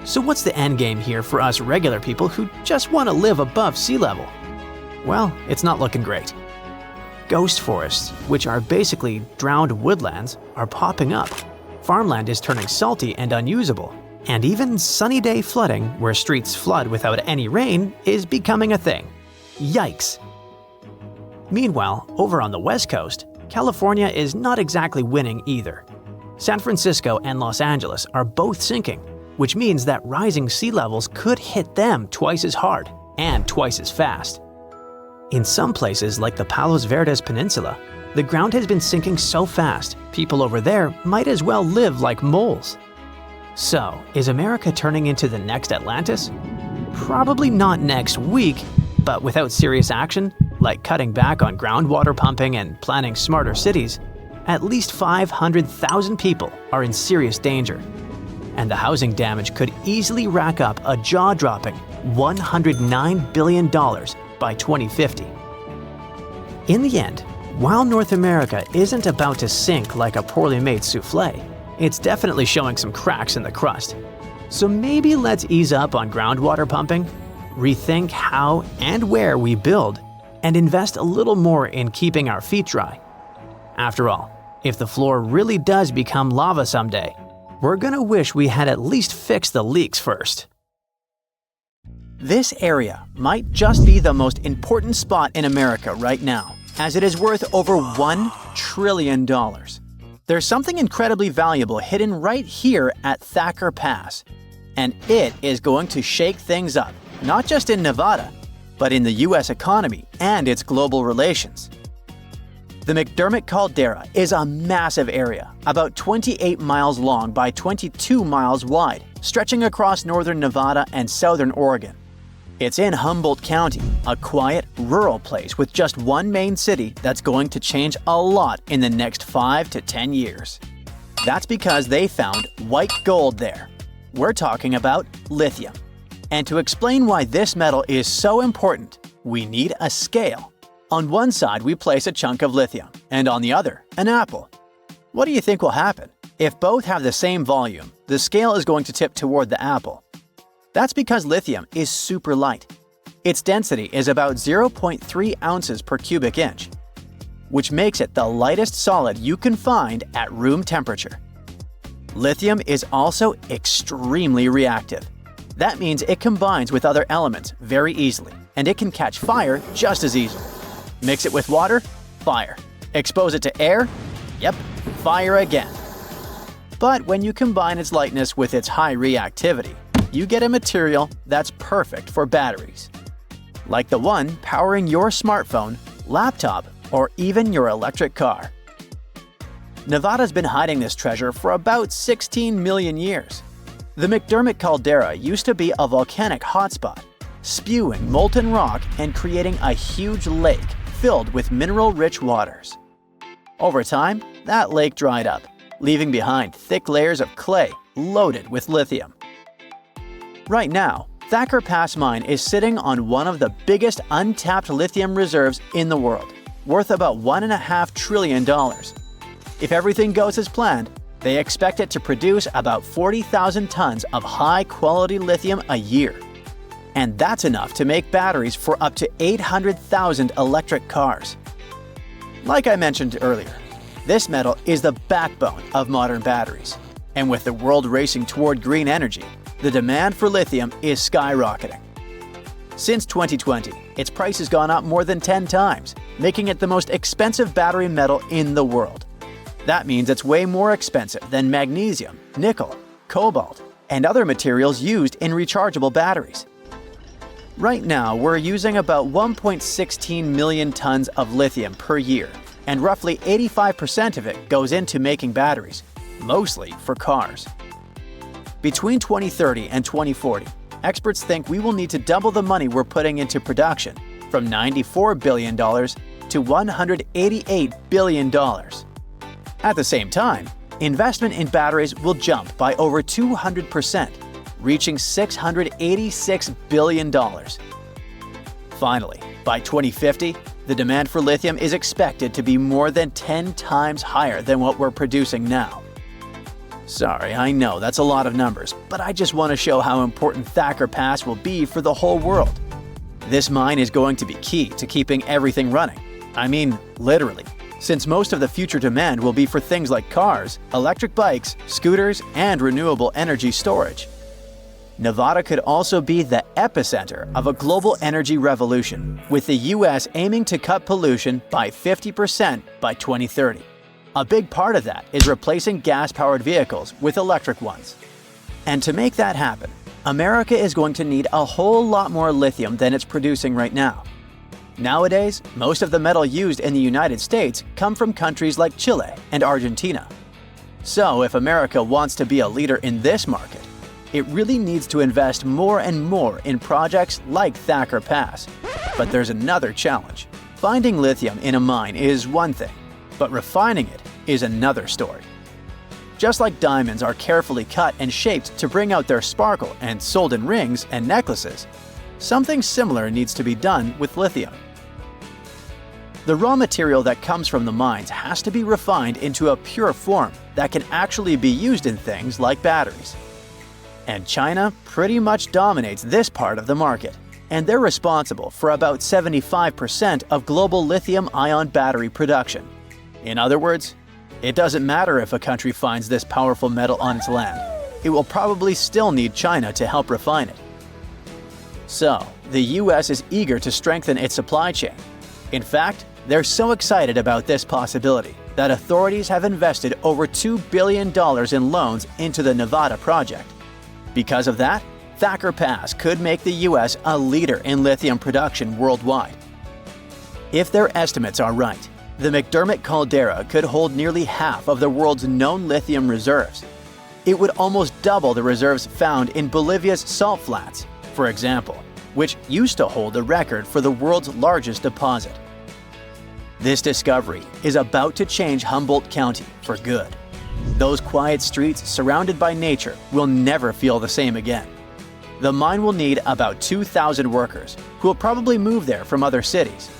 So what's the end game here for us regular people who just want to live above sea level? Well, it's not looking great. Ghost forests, which are basically drowned woodlands, are popping up. Farmland is turning salty and unusable. And even sunny day flooding, where streets flood without any rain, is becoming a thing. Yikes! Meanwhile, over on the West Coast, California is not exactly winning either. San Francisco and Los Angeles are both sinking, which means that rising sea levels could hit them twice as hard and twice as fast. In some places like the Palos Verdes Peninsula, the ground has been sinking so fast, people over there might as well live like moles. So, is America turning into the next Atlantis? Probably not next week, but without serious action, like cutting back on groundwater pumping and planning smarter cities, at least 500,000 people are in serious danger. And the housing damage could easily rack up a jaw-dropping $109 billion by 2050. In the end, while North America isn't about to sink like a poorly made souffle, it's definitely showing some cracks in the crust. So maybe let's ease up on groundwater pumping, rethink how and where we build, and invest a little more in keeping our feet dry. After all, if the floor really does become lava someday, we're gonna wish we had at least fixed the leaks first. This area might just be the most important spot in America right now, as it is worth over $1 trillion. There's something incredibly valuable hidden right here at Thacker Pass, and it is going to shake things up, not just in Nevada, but in the US economy and its global relations. The McDermott Caldera is a massive area, about 28 miles long by 22 miles wide, stretching across northern Nevada and southern Oregon. It's in Humboldt County, a quiet, rural place with just one main city that's going to change a lot in the next 5 to 10 years. That's because they found white gold there. We're talking about lithium. And to explain why this metal is so important, we need a scale. On one side, we place a chunk of lithium, and on the other, an apple. What do you think will happen? If both have the same volume, the scale is going to tip toward the apple. That's because lithium is super light. Its density is about 0.3 ounces per cubic inch, which makes it the lightest solid you can find at room temperature. Lithium is also extremely reactive. That means it combines with other elements very easily, and it can catch fire just as easily. Mix it with water, fire. Expose it to air, yep, fire again. But when you combine its lightness with its high reactivity, you get a material that's perfect for batteries, like the one powering your smartphone, laptop, or even your electric car. Nevada's been hiding this treasure for about 16 million years. The McDermott Caldera used to be a volcanic hotspot, spewing molten rock and creating a huge lake filled with mineral-rich waters. Over time, that lake dried up, leaving behind thick layers of clay loaded with lithium. Right now, Thacker Pass Mine is sitting on one of the biggest untapped lithium reserves in the world, worth about $1.5 trillion. If everything goes as planned, they expect it to produce about 40,000 tons of high-quality lithium a year. And that's enough to make batteries for up to 800,000 electric cars. Like I mentioned earlier, this metal is the backbone of modern batteries. And with the world racing toward green energy, the demand for lithium is skyrocketing. Since 2020, its price has gone up more than 10 times, making it the most expensive battery metal in the world. That means it's way more expensive than magnesium, nickel, cobalt, and other materials used in rechargeable batteries. Right now, we're using about 1.16 million tons of lithium per year, and roughly 85% of it goes into making batteries, mostly for cars. Between 2030 and 2040, experts think we will need to double the money we're putting into production, from $94 billion to $188 billion. At the same time, investment in batteries will jump by over 200%, reaching $686 billion. Finally, by 2050, the demand for lithium is expected to be more than 10 times higher than what we're producing now. Sorry, I know that's a lot of numbers, but I just want to show how important Thacker Pass will be for the whole world. This mine is going to be key to keeping everything running. I mean, literally, since most of the future demand will be for things like cars, electric bikes, scooters, and renewable energy storage. Nevada could also be the epicenter of a global energy revolution, with the US aiming to cut pollution by 50% by 2030. A big part of that is replacing gas-powered vehicles with electric ones. And to make that happen, America is going to need a whole lot more lithium than it's producing right now. Nowadays, most of the metal used in the United States come from countries like Chile and Argentina. So if America wants to be a leader in this market, it really needs to invest more and more in projects like Thacker Pass. But there's another challenge. Finding lithium in a mine is one thing, but refining it is another story. Just like diamonds are carefully cut and shaped to bring out their sparkle and sold in rings and necklaces, something similar needs to be done with lithium. The raw material that comes from the mines has to be refined into a pure form that can actually be used in things like batteries. And China pretty much dominates this part of the market, and they're responsible for about 75% of global lithium-ion battery production. In other words, it doesn't matter if a country finds this powerful metal on its land, it will probably still need China to help refine it. So, the US is eager to strengthen its supply chain. In fact, they're so excited about this possibility that authorities have invested over $2 billion in loans into the Nevada project. Because of that, Thacker Pass could make the US a leader in lithium production worldwide. If their estimates are right, the McDermott caldera could hold nearly half of the world's known lithium reserves. It would almost double the reserves found in Bolivia's salt flats, for example, which used to hold the record for the world's largest deposit. This discovery is about to change Humboldt County for good. Those quiet streets surrounded by nature will never feel the same again. The mine will need about 2,000 workers who will probably move there from other cities.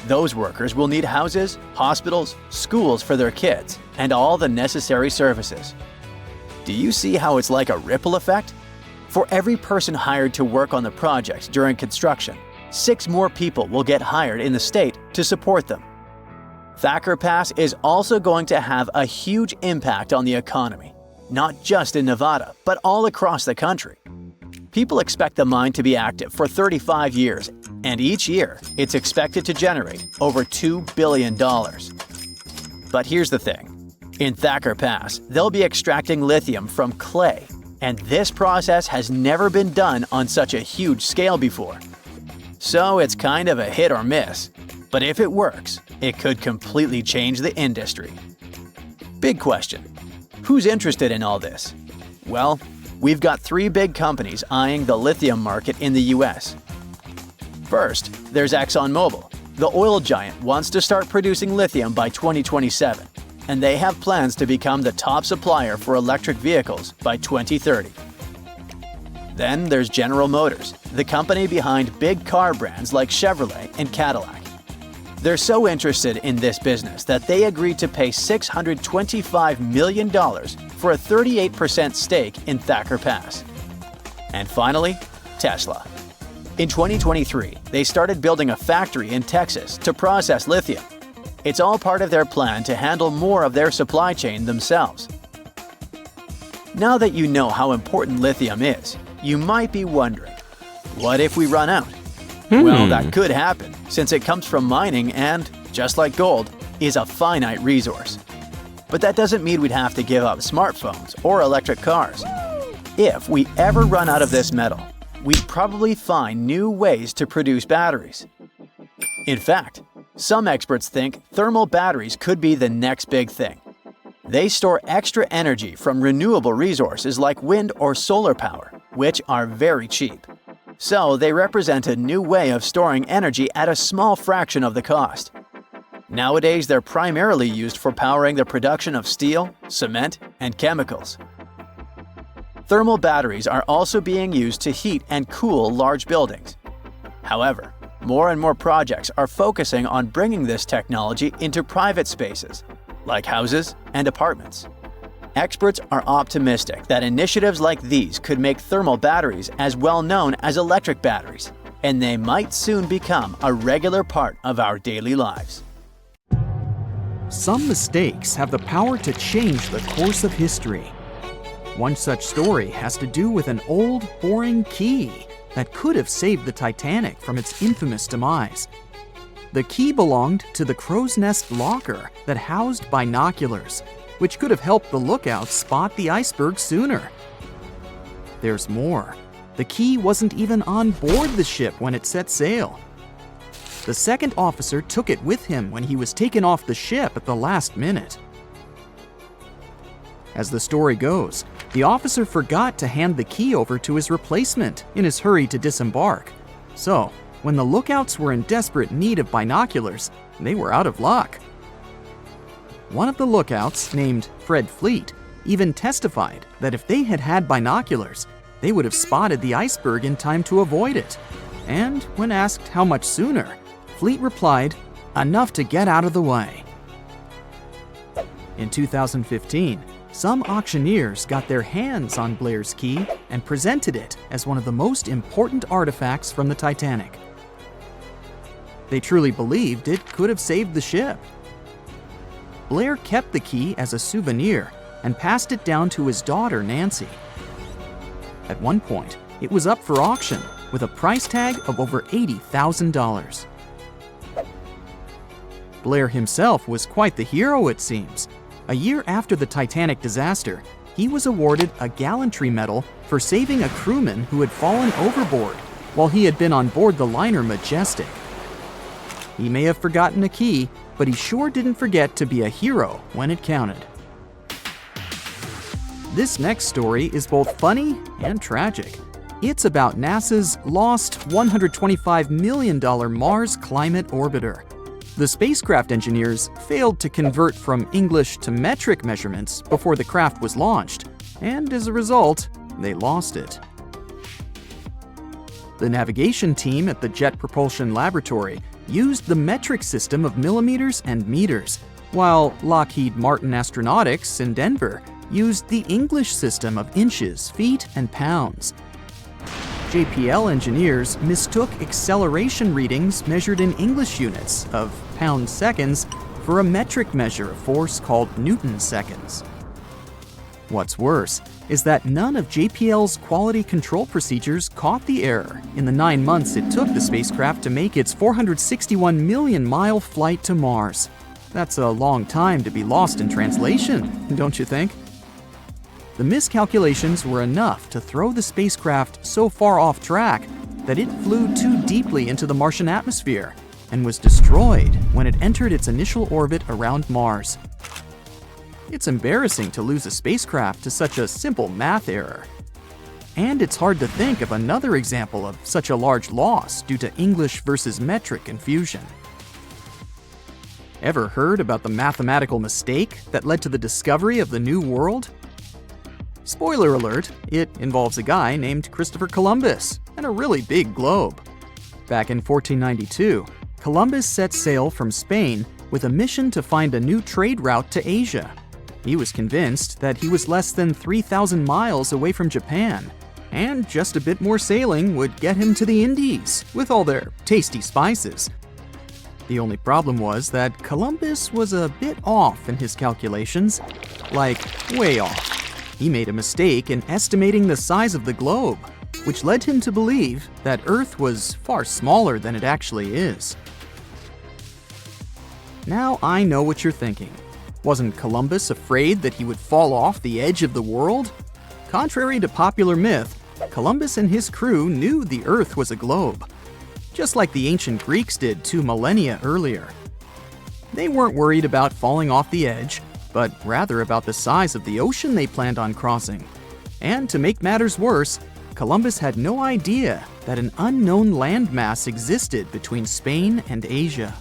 Those workers will need houses, hospitals, schools for their kids, and all the necessary services. Do you see how it's like a ripple effect? For every person hired to work on the project during construction, 6 more people will get hired in the state to support them. Thacker Pass is also going to have a huge impact on the economy, not just in Nevada, but all across the country. People expect the mine to be active for 35 years, and each year it's expected to generate over $2 billion. But here's the thing. In Thacker Pass, they'll be extracting lithium from clay, and this process has never been done on such a huge scale before. So it's kind of a hit or miss. But if it works, it could completely change the industry. Big question. Who's interested in all this? Well, we've got 3 big companies eyeing the lithium market in the US. First, there's ExxonMobil. The oil giant wants to start producing lithium by 2027, and they have plans to become the top supplier for electric vehicles by 2030. Then there's General Motors, the company behind big car brands like Chevrolet and Cadillac. They're so interested in this business that they agreed to pay $625 million for a 38% stake in Thacker Pass. And finally, Tesla. In 2023, they started building a factory in Texas to process lithium. It's all part of their plan to handle more of their supply chain themselves. Now that you know how important lithium is, you might be wondering, what if we run out? Well, that could happen, since it comes from mining and, just like gold, is a finite resource. But that doesn't mean we'd have to give up smartphones or electric cars. If we ever run out of this metal, we'd probably find new ways to produce batteries. In fact, some experts think thermal batteries could be the next big thing. They store extra energy from renewable resources like wind or solar power, which are very cheap. So they represent a new way of storing energy at a small fraction of the cost. Nowadays, they're primarily used for powering the production of steel, cement, and chemicals. Thermal batteries are also being used to heat and cool large buildings. However, more and more projects are focusing on bringing this technology into private spaces, like houses and apartments. Experts are optimistic that initiatives like these could make thermal batteries as well known as electric batteries, and they might soon become a regular part of our daily lives. Some mistakes have the power to change the course of history. One such story has to do with an old, boring key that could have saved the Titanic from its infamous demise. The key belonged to the crow's nest locker that housed binoculars, which could have helped the lookouts spot the iceberg sooner. There's more. The key wasn't even on board the ship when it set sail. The second officer took it with him when he was taken off the ship at the last minute. As the story goes, the officer forgot to hand the key over to his replacement in his hurry to disembark. So, when the lookouts were in desperate need of binoculars, they were out of luck. One of the lookouts, named Fred Fleet, even testified that if they had had binoculars, they would have spotted the iceberg in time to avoid it. And when asked how much sooner, Fleet replied, "Enough to get out of the way." In 2015, some auctioneers got their hands on Blair's key and presented it as one of the most important artifacts from the Titanic. They truly believed it could have saved the ship. Blair kept the key as a souvenir and passed it down to his daughter, Nancy. At one point, it was up for auction with a price tag of over $80,000. Blair himself was quite the hero, it seems. A year after the Titanic disaster, he was awarded a gallantry medal for saving a crewman who had fallen overboard while he had been on board the liner Majestic. He may have forgotten a key, but he sure didn't forget to be a hero when it counted. This next story is both funny and tragic. It's about NASA's lost $125 million Mars Climate Orbiter. The spacecraft engineers failed to convert from English to metric measurements before the craft was launched, and as a result, they lost it. The navigation team at the Jet Propulsion Laboratory used the metric system of millimeters and meters, while Lockheed Martin Astronautics in Denver used the English system of inches, feet, and pounds. JPL engineers mistook acceleration readings measured in English units of pound-seconds for a metric measure of force called Newton-seconds. What's worse is that none of JPL's quality control procedures caught the error in the 9 months it took the spacecraft to make its 461 million-mile flight to Mars. That's a long time to be lost in translation, don't you think? The miscalculations were enough to throw the spacecraft so far off track that it flew too deeply into the Martian atmosphere and was destroyed when it entered its initial orbit around Mars. It's embarrassing to lose a spacecraft to such a simple math error. And it's hard to think of another example of such a large loss due to English versus metric confusion. Ever heard about the mathematical mistake that led to the discovery of the New World? Spoiler alert, it involves a guy named Christopher Columbus and a really big globe. Back in 1492, Columbus set sail from Spain with a mission to find a new trade route to Asia. He was convinced that he was less than 3,000 miles away from Japan, and just a bit more sailing would get him to the Indies with all their tasty spices. The only problem was that Columbus was a bit off in his calculations, like way off. He made a mistake in estimating the size of the globe, which led him to believe that Earth was far smaller than it actually is. Now I know what you're thinking. Wasn't Columbus afraid that he would fall off the edge of the world? Contrary to popular myth, Columbus and his crew knew the Earth was a globe, just like the ancient Greeks did 2 millennia earlier. They weren't worried about falling off the edge, but rather about the size of the ocean they planned on crossing. And to make matters worse, Columbus had no idea that an unknown landmass existed between Spain and Asia.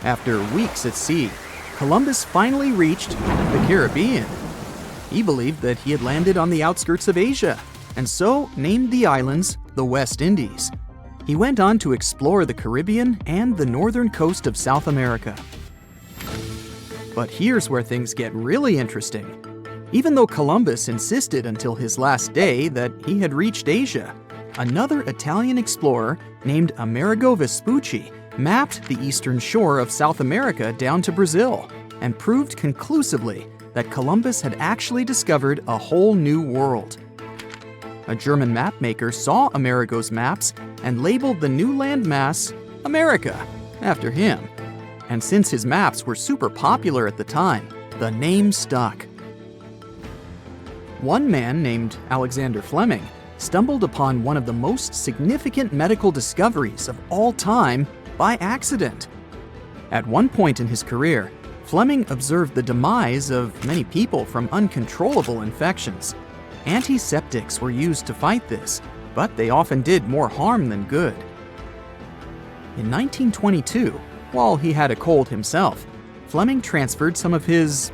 After weeks at sea, Columbus finally reached the Caribbean. He believed that he had landed on the outskirts of Asia, and so named the islands the West Indies. He went on to explore the Caribbean and the northern coast of South America. But here's where things get really interesting. Even though Columbus insisted until his last day that he had reached Asia, another Italian explorer named Amerigo Vespucci mapped the eastern shore of South America down to Brazil and proved conclusively that Columbus had actually discovered a whole new world. A German mapmaker saw Amerigo's maps and labeled the new landmass America after him. And since his maps were super popular at the time, the name stuck. One man named Alexander Fleming stumbled upon one of the most significant medical discoveries of all time by accident. At one point in his career, Fleming observed the demise of many people from uncontrollable infections. Antiseptics were used to fight this, but they often did more harm than good. In 1922, while he had a cold himself, Fleming transferred some of his,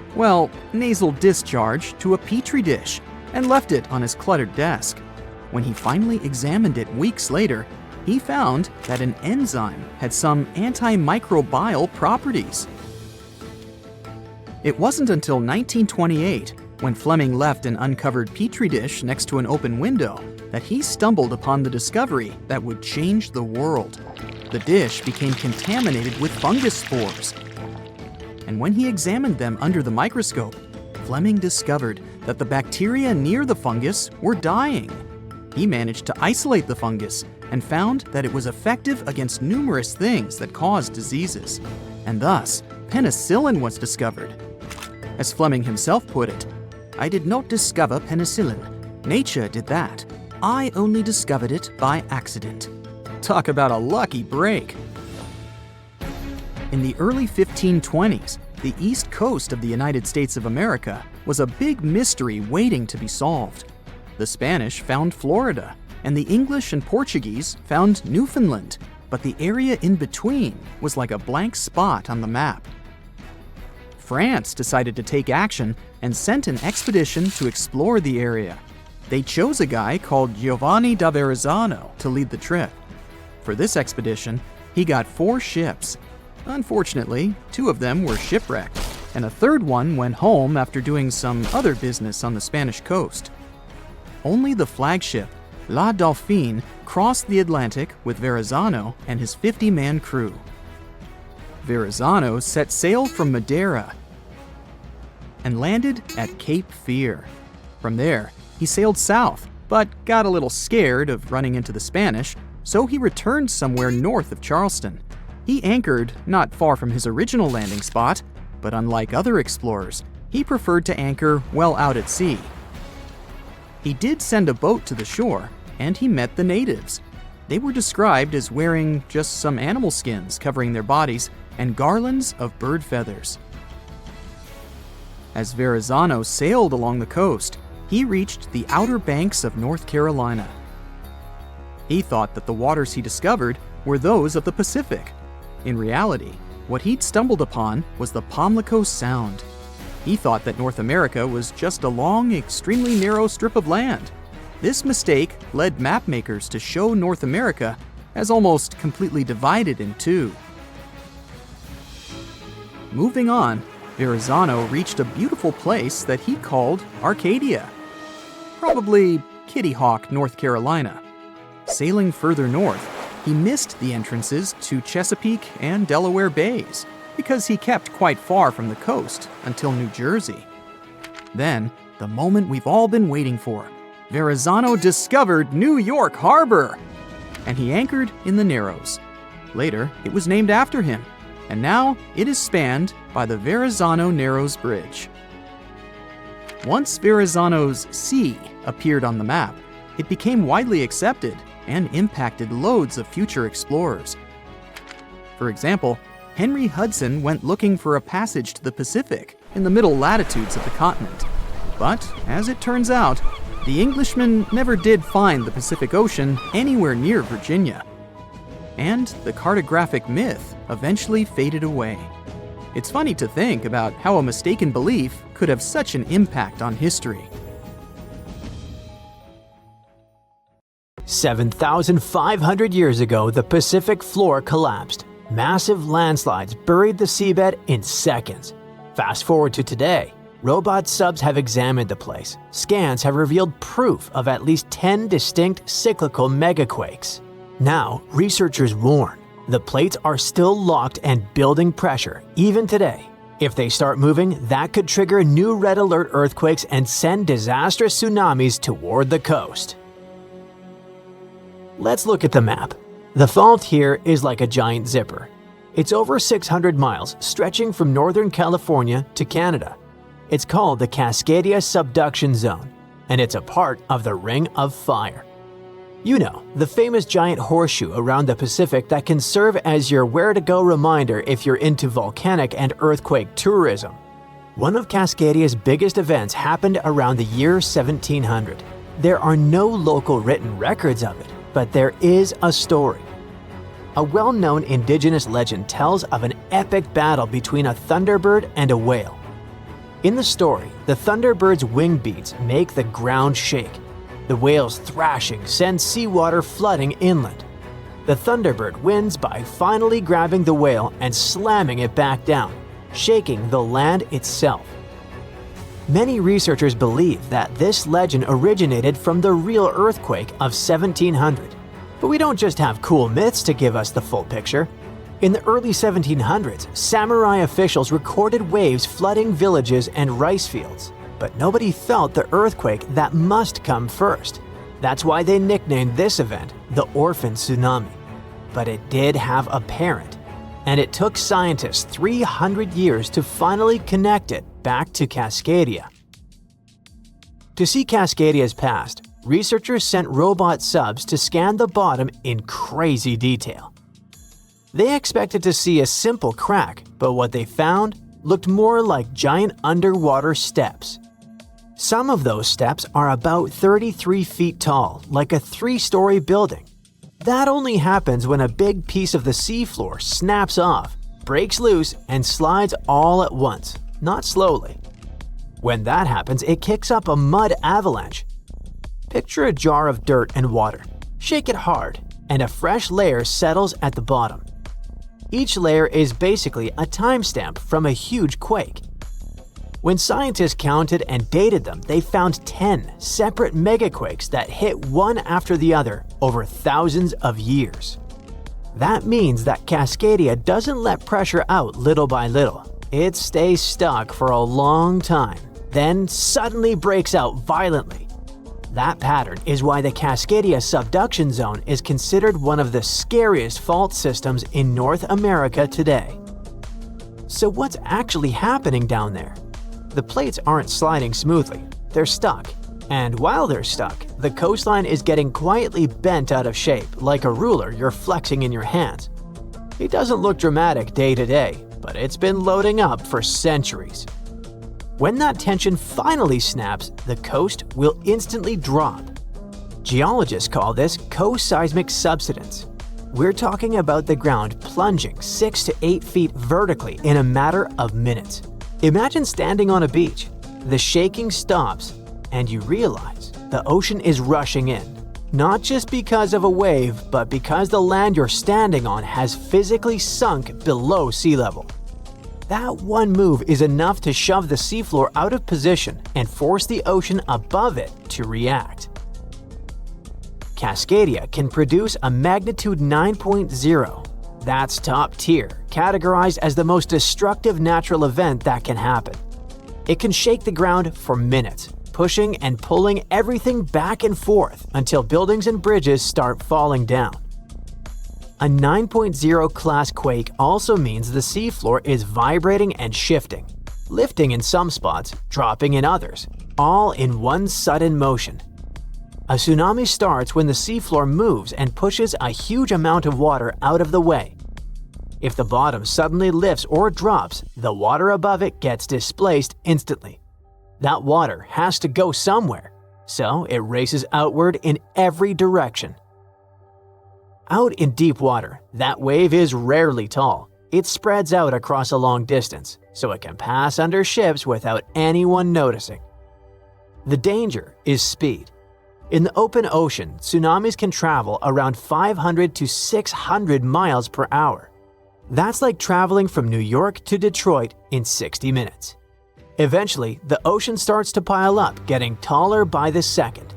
nasal discharge to a petri dish and left it on his cluttered desk. When he finally examined it weeks later, he found that an enzyme had some antimicrobial properties. It wasn't until 1928, when Fleming left an uncovered petri dish next to an open window, that he stumbled upon the discovery that would change the world. The dish became contaminated with fungus spores. And when he examined them under the microscope, Fleming discovered that the bacteria near the fungus were dying. He managed to isolate the fungus and found that it was effective against numerous things that caused diseases. And thus, penicillin was discovered. As Fleming himself put it, "I did not discover penicillin. Nature did that. I only discovered it by accident." Talk about a lucky break. In the early 1520s, the east coast of the United States of America was a big mystery waiting to be solved. The Spanish found Florida, and the English and Portuguese found Newfoundland, but the area in between was like a blank spot on the map. France decided to take action and sent an expedition to explore the area. They chose a guy called Giovanni da Verrazzano to lead the trip. For this expedition, he got 4 ships. Unfortunately, 2 of them were shipwrecked, and a third one went home after doing some other business on the Spanish coast. Only the flagship, La Dauphine, crossed the Atlantic with Verrazzano and his 50-man crew. Verrazzano set sail from Madeira and landed at Cape Fear. From there, he sailed south, but got a little scared of running into the Spanish, so he returned somewhere north of Charleston. He anchored not far from his original landing spot, but unlike other explorers, he preferred to anchor well out at sea. He did send a boat to the shore, and he met the natives. They were described as wearing just some animal skins covering their bodies and garlands of bird feathers. As Verrazzano sailed along the coast, he reached the outer banks of North Carolina. He thought that the waters he discovered were those of the Pacific. In reality, what he'd stumbled upon was the Pamlico Sound. He thought that North America was just a long, extremely narrow strip of land. This mistake led mapmakers to show North America as almost completely divided in two. Moving on, Verrazzano reached a beautiful place that he called Arcadia, probably Kitty Hawk, North Carolina. Sailing further north, he missed the entrances to Chesapeake and Delaware Bays because he kept quite far from the coast until New Jersey. Then, the moment we've all been waiting for, Verrazzano discovered New York Harbor, and he anchored in the Narrows. Later, it was named after him, and now it is spanned by the Verrazano Narrows Bridge. Once Verrazano's C appeared on the map, it became widely accepted and impacted loads of future explorers. For example, Henry Hudson went looking for a passage to the Pacific in the middle latitudes of the continent. But, as it turns out, the Englishman never did find the Pacific Ocean anywhere near Virginia. And the cartographic myth eventually faded away. It's funny to think about how a mistaken belief could have such an impact on history. 7,500 years ago, the Pacific floor collapsed. Massive landslides buried the seabed in seconds. Fast forward to today. Robot subs have examined the place. Scans have revealed proof of at least 10 distinct cyclical megaquakes. Now, researchers warn, the plates are still locked and building pressure, even today. If they start moving, that could trigger new red alert earthquakes and send disastrous tsunamis toward the coast. Let's look at the map. The fault here is like a giant zipper. It's over 600 miles, stretching from northern California to Canada. It's called the Cascadia Subduction Zone, and it's a part of the Ring of Fire. You know, the famous giant horseshoe around the Pacific that can serve as your where-to-go reminder if you're into volcanic and earthquake tourism. One of Cascadia's biggest events happened around the year 1700. There are no local written records of it, but there is a story. A well-known indigenous legend tells of an epic battle between a thunderbird and a whale. In the story, the thunderbird's wing beats make the ground shake. The whale's thrashing sends seawater flooding inland. The thunderbird wins by finally grabbing the whale and slamming it back down, shaking the land itself. Many researchers believe that this legend originated from the real earthquake of 1700. But we don't just have cool myths to give us the full picture. In the early 1700s, samurai officials recorded waves flooding villages and rice fields. But nobody felt the earthquake that must come first. That's why they nicknamed this event the Orphan Tsunami. But it did have a parent, and it took scientists 300 years to finally connect it back to Cascadia. To see Cascadia's past, researchers sent robot subs to scan the bottom in crazy detail. They expected to see a simple crack, but what they found looked more like giant underwater steps. Some of those steps are about 33 feet tall, like a 3-story building. That only happens when a big piece of the seafloor snaps off, breaks loose, and slides all at once, not slowly. When that happens, it kicks up a mud avalanche. Picture a jar of dirt and water. Shake it hard, and a fresh layer settles at the bottom. Each layer is basically a timestamp from a huge quake. When scientists counted and dated them, they found 10 separate megaquakes that hit one after the other over thousands of years. That means that Cascadia doesn't let pressure out little by little. It stays stuck for a long time, then suddenly breaks out violently. That pattern is why the Cascadia Subduction Zone is considered one of the scariest fault systems in North America today. So what's actually happening down there? The plates aren't sliding smoothly, they're stuck. And while they're stuck, the coastline is getting quietly bent out of shape, like a ruler you're flexing in your hands. It doesn't look dramatic day to day, but it's been loading up for centuries. When that tension finally snaps, the coast will instantly drop. Geologists call this co-seismic subsidence. We're talking about the ground plunging 6 to 8 feet vertically in a matter of minutes. Imagine standing on a beach. The shaking stops, and you realize the ocean is rushing in. Not just because of a wave, but because the land you're standing on has physically sunk below sea level. That one move is enough to shove the seafloor out of position and force the ocean above it to react. Cascadia can produce a magnitude 9.0. That's top tier, categorized as the most destructive natural event that can happen. It can shake the ground for minutes, pushing and pulling everything back and forth until buildings and bridges start falling down. A 9.0 class quake also means the seafloor is vibrating and shifting, lifting in some spots, dropping in others, all in one sudden motion. A tsunami starts when the seafloor moves and pushes a huge amount of water out of the way. If the bottom suddenly lifts or drops, the water above it gets displaced instantly. That water has to go somewhere, so it races outward in every direction. Out in deep water, that wave is rarely tall. It spreads out across a long distance, so it can pass under ships without anyone noticing. The danger is speed. In the open ocean, tsunamis can travel around 500 to 600 miles per hour. That's like traveling from New York to Detroit in 60 minutes. Eventually, the ocean starts to pile up, getting taller by the second.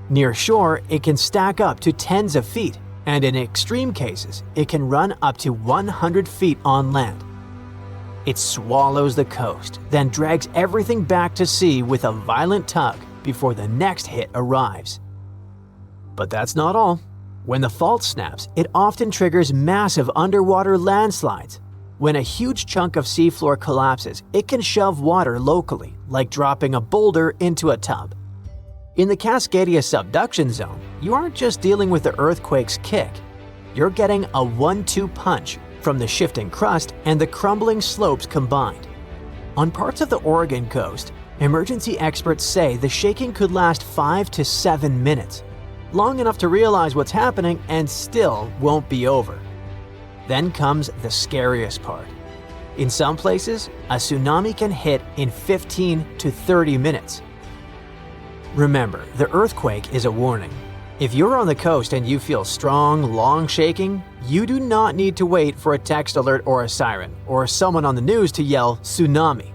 Near shore, it can stack up to tens of feet, and in extreme cases, it can run up to 100 feet on land. It swallows the coast, then drags everything back to sea with a violent tug before the next hit arrives. But that's not all. When the fault snaps, it often triggers massive underwater landslides. When a huge chunk of seafloor collapses, it can shove water locally, like dropping a boulder into a tub. In the Cascadia subduction zone, you aren't just dealing with the earthquake's kick. You're getting a 1-2 punch from the shifting crust and the crumbling slopes combined. On parts of the Oregon coast, emergency experts say the shaking could last 5 to 7 minutes, long enough to realize what's happening and still won't be over. Then comes the scariest part. In some places, a tsunami can hit in 15 to 30 minutes. Remember, the earthquake is a warning. If you're on the coast and you feel strong, long shaking, you do not need to wait for a text alert or a siren, or someone on the news to yell tsunami.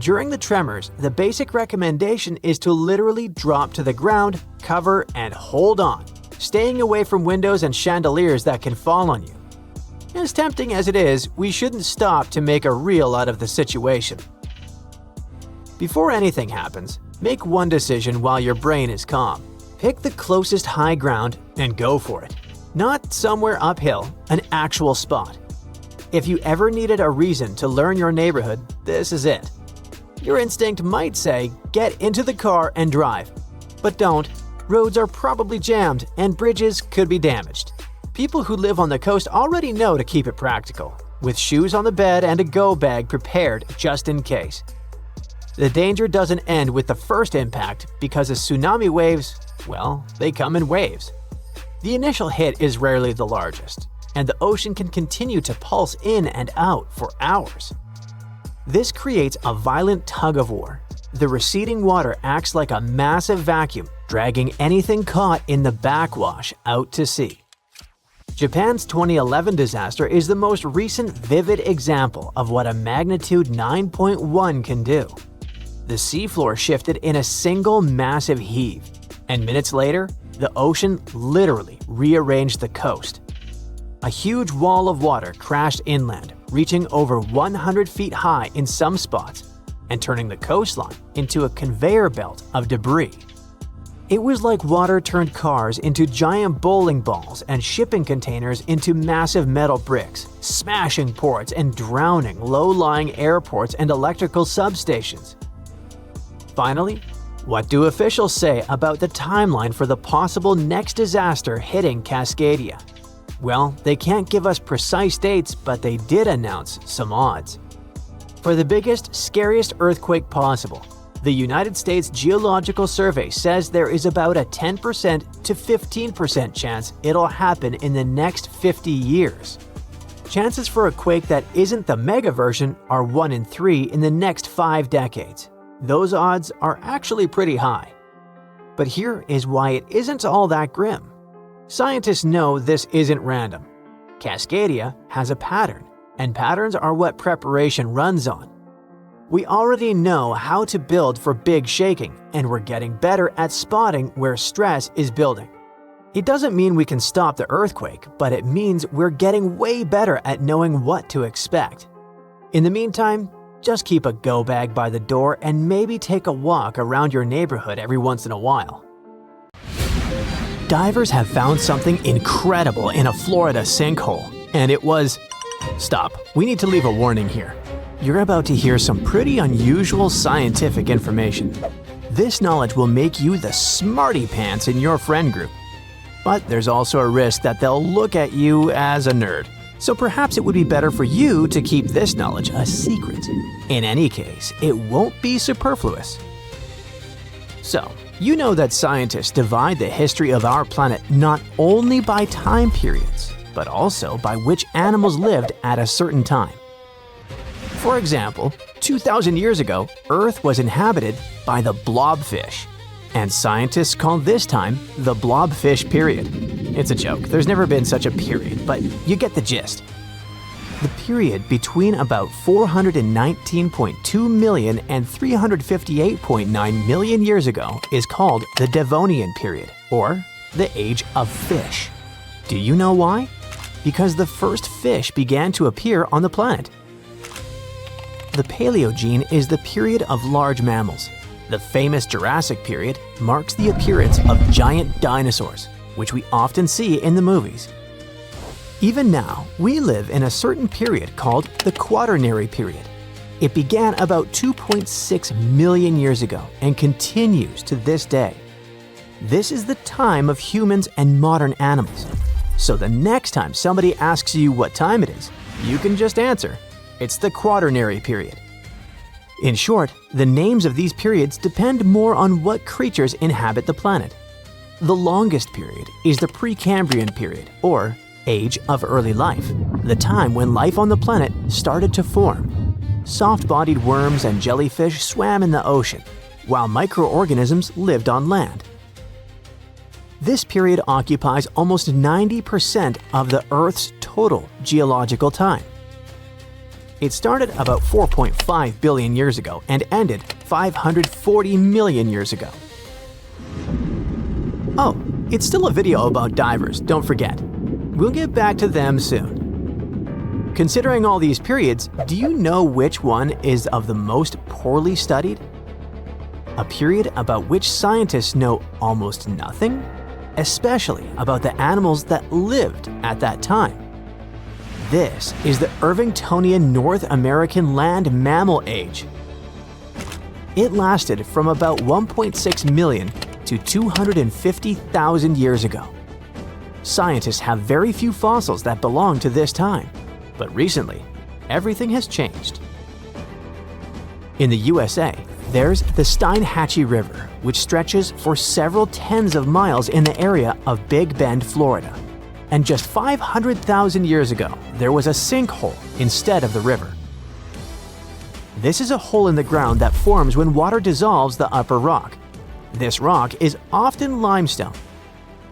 During the tremors, the basic recommendation is to literally drop to the ground, cover, and hold on, staying away from windows and chandeliers that can fall on you. As tempting as it is, we shouldn't stop to make a reel out of the situation. Before anything happens, make one decision while your brain is calm. Pick the closest high ground and go for it. Not somewhere uphill, an actual spot. If you ever needed a reason to learn your neighborhood, this is it. Your instinct might say, get into the car and drive. But don't. Roads are probably jammed and bridges could be damaged. People who live on the coast already know to keep it practical, with shoes on the bed and a go bag prepared just in case. The danger doesn't end with the first impact because the tsunami waves, well, they come in waves. The initial hit is rarely the largest, and the ocean can continue to pulse in and out for hours. This creates a violent tug-of-war. The receding water acts like a massive vacuum, dragging anything caught in the backwash out to sea. Japan's 2011 disaster is the most recent vivid example of what a magnitude 9.1 can do. The seafloor shifted in a single massive heave, and minutes later, the ocean literally rearranged the coast. A huge wall of water crashed inland, reaching over 100 feet high in some spots, and turning the coastline into a conveyor belt of debris. It was like water turned cars into giant bowling balls and shipping containers into massive metal bricks, smashing ports and drowning low-lying airports and electrical substations. Finally, what do officials say about the timeline for the possible next disaster hitting Cascadia? Well, they can't give us precise dates, but they did announce some odds. For the biggest, scariest earthquake possible, the United States Geological Survey says there is about a 10% to 15% chance it'll happen in the next 50 years. Chances for a quake that isn't the mega version are 1 in 3 in the next 5 decades. Those odds are actually pretty high. But here is why it isn't all that grim. Scientists know this isn't random. Cascadia has a pattern, and patterns are what preparation runs on. We already know how to build for big shaking, and we're getting better at spotting where stress is building. It doesn't mean we can stop the earthquake, but it means we're getting way better at knowing what to expect. In the meantime, just keep a go bag by the door and maybe take a walk around your neighborhood every once in a while. divers have found something incredible in a Florida sinkhole, and it was… Stop, we need to leave a warning here. You're about to hear some pretty unusual scientific information. This knowledge will make you the smarty pants in your friend group. But there's also a risk that they'll look at you as a nerd. So perhaps it would be better for you to keep this knowledge a secret. In any case, it won't be superfluous. So, you know that scientists divide the history of our planet not only by time periods, but also by which animals lived at a certain time. For example, 2,000 years ago, Earth was inhabited by the blobfish, and scientists call this time the blobfish period. It's a joke, there's never been such a period, but you get the gist. The period between about 419.2 million and 358.9 million years ago is called the Devonian period, or the Age of Fish. Do you know why? Because the first fish began to appear on the planet. The Paleogene is the period of large mammals. The famous Jurassic period marks the appearance of giant dinosaurs, which we often see in the movies. Even now, we live in a certain period called the Quaternary period. It began about 2.6 million years ago and continues to this day. This is the time of humans and modern animals. So the next time somebody asks you what time it is, you can just answer, it's the Quaternary period. In short, the names of these periods depend more on what creatures inhabit the planet. The longest period is the Precambrian period, or Age of Early Life, the time when life on the planet started to form. Soft-bodied worms and jellyfish swam in the ocean, while microorganisms lived on land. This period occupies almost 90% of the Earth's total geological time. It started about 4.5 billion years ago and ended 540 million years ago. Oh, it's still a video about divers, don't forget. We'll get back to them soon. Considering all these periods, do you know which one is of the most poorly studied? A period about which scientists know almost nothing, especially about the animals that lived at that time. This is the Irvingtonian North American land mammal age. It lasted from about 1.6 million to 250,000 years ago. Scientists have very few fossils that belong to this time, but recently, everything has changed. In the USA, there's the Steinhatchee River, which stretches for several tens of miles in the area of Big Bend, Florida. And just 500,000 years ago, there was a sinkhole instead of the river. This is a hole in the ground that forms when water dissolves the upper rock. This rock is often limestone.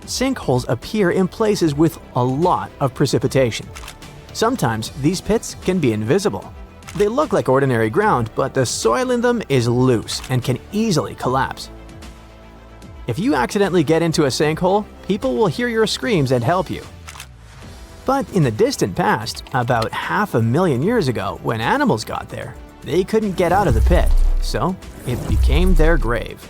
Sinkholes appear in places with a lot of precipitation. Sometimes these pits can be invisible. They look like ordinary ground, but the soil in them is loose and can easily collapse. If you accidentally get into a sinkhole, people will hear your screams and help you. But in the distant past, about 500,000 years ago, when animals got there, they couldn't get out of the pit, so it became their grave.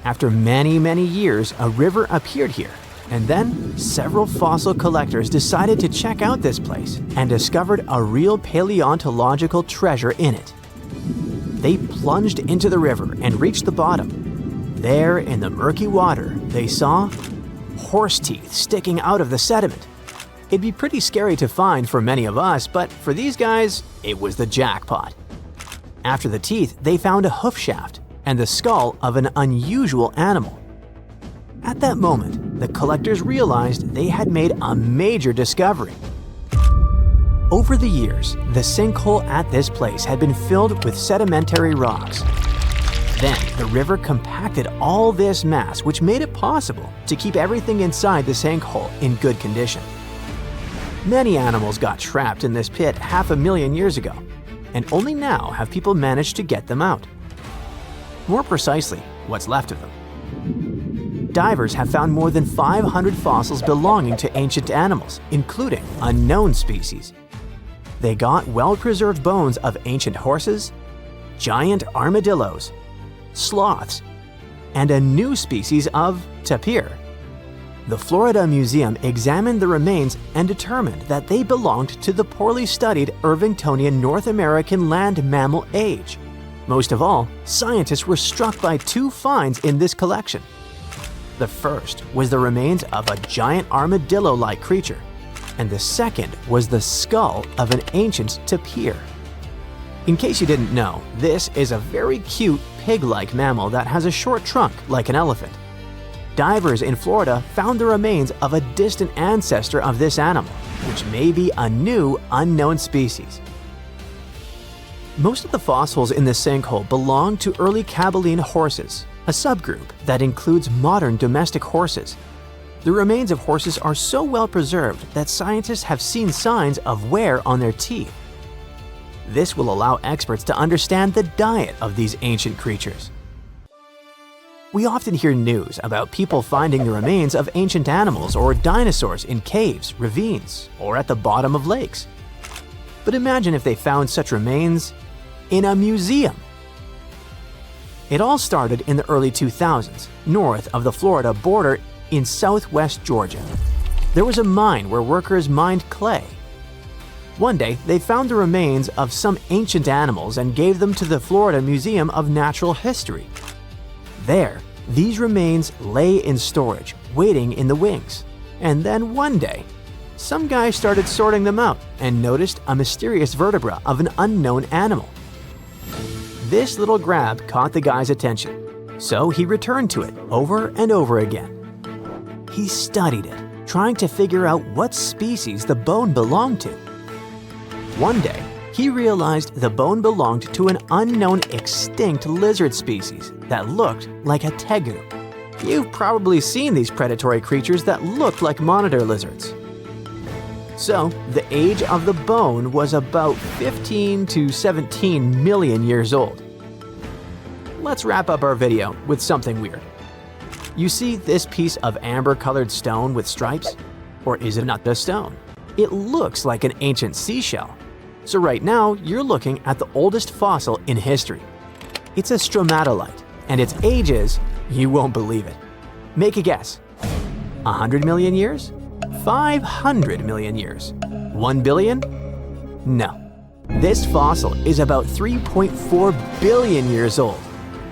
After many, many years, a river appeared here, and then several fossil collectors decided to check out this place and discovered a real paleontological treasure in it. They plunged into the river and reached the bottom. There, in the murky water, they saw horse teeth sticking out of the sediment. It'd be pretty scary to find for many of us, but for these guys, it was the jackpot. After the teeth, they found a hoof shaft and the skull of an unusual animal. At that moment, the collectors realized they had made a major discovery. Over the years, the sinkhole at this place had been filled with sedimentary rocks. Then, the river compacted all this mass, which made it possible to keep everything inside the sinkhole in good condition. Many animals got trapped in this pit 500,000 years ago, and only now have people managed to get them out. More precisely, what's left of them. Divers have found more than 500 fossils belonging to ancient animals, including unknown species. They got well-preserved bones of ancient horses, giant armadillos, sloths, and a new species of tapir. The Florida Museum examined the remains and determined that they belonged to the poorly studied Irvingtonian North American land mammal age. Most of all, scientists were struck by two finds in this collection. The first was the remains of a giant armadillo-like creature, and the second was the skull of an ancient tapir. In case you didn't know, this is a very cute pig-like mammal that has a short trunk like an elephant. Divers in Florida found the remains of a distant ancestor of this animal, which may be a new unknown species. Most of the fossils in the sinkhole belong to early Caballine horses, a subgroup that includes modern domestic horses. The remains of horses are so well preserved that scientists have seen signs of wear on their teeth. This will allow experts to understand the diet of these ancient creatures. We often hear news about people finding the remains of ancient animals or dinosaurs in caves, ravines, or at the bottom of lakes. But imagine if they found such remains in a museum. It all started in the early 2000s, north of the Florida border in southwest Georgia. There was a mine where workers mined clay. One day, they found the remains of some ancient animals and gave them to the Florida Museum of Natural History. There, these remains lay in storage, waiting in the wings. And then one day, some guy started sorting them out and noticed a mysterious vertebra of an unknown animal. This little grab caught the guy's attention, so he returned to it over and over again. He studied it, trying to figure out what species the bone belonged to. One day, he realized the bone belonged to an unknown extinct lizard species that looked like a tegu. You've probably seen these predatory creatures that look like monitor lizards. So, the age of the bone was about 15 to 17 million years old. Let's wrap up our video with something weird. You see this piece of amber-colored stone with stripes? Or is it not a stone? It looks like an ancient seashell. So right now, you're looking at the oldest fossil in history. It's a stromatolite, and its age is, you won't believe it. Make a guess. 100 million years? 500 million years? 1 billion? No. This fossil is about 3.4 billion years old.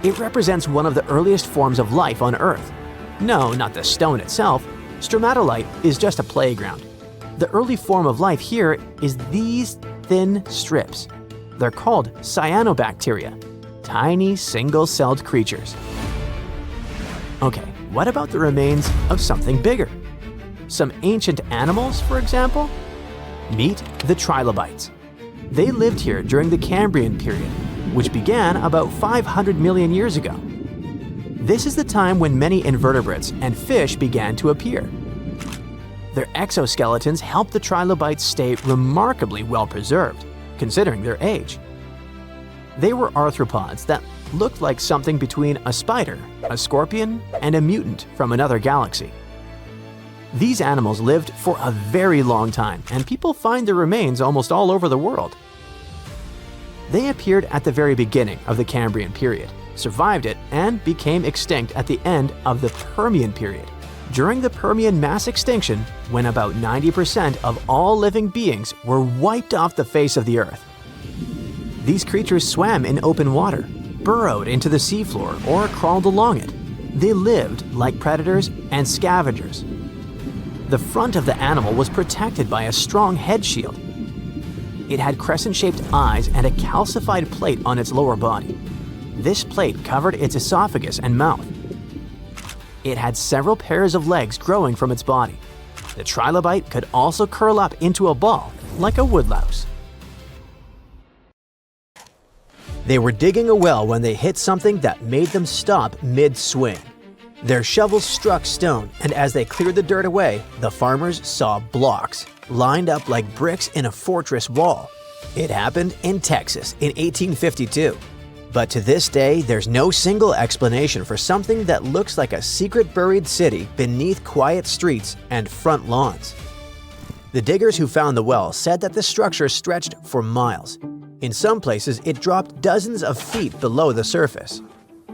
It represents one of the earliest forms of life on Earth. No, not the stone itself. Stromatolite is just a playground. The early form of life here is these thin strips. They're called cyanobacteria, tiny single-celled creatures. Okay, what about the remains of something bigger? Some ancient animals, for example? Meet the trilobites. They lived here during the Cambrian period, which began about 500 million years ago. This is the time when many invertebrates and fish began to appear. Their exoskeletons help the trilobites stay remarkably well preserved, considering their age. They were arthropods that looked like something between a spider, a scorpion, and a mutant from another galaxy. These animals lived for a very long time, and people find their remains almost all over the world. They appeared at the very beginning of the Cambrian period, survived it, and became extinct at the end of the Permian period. During the Permian mass extinction, when about 90% of all living beings were wiped off the face of the Earth. These creatures swam in open water, burrowed into the seafloor, or crawled along it. They lived like predators and scavengers. The front of the animal was protected by a strong head shield. It had crescent-shaped eyes and a calcified plate on its lower body. This plate covered its esophagus and mouth. It had several pairs of legs growing from its body. The trilobite could also curl up into a ball, like a woodlouse. They were digging a well when they hit something that made them stop mid-swing. Their shovels struck stone, and as they cleared the dirt away, the farmers saw blocks, lined up like bricks in a fortress wall. It happened in Texas in 1852. But to this day, there's no single explanation for something that looks like a secret buried city beneath quiet streets and front lawns. The diggers who found the well said that the structure stretched for miles. In some places, it dropped dozens of feet below the surface.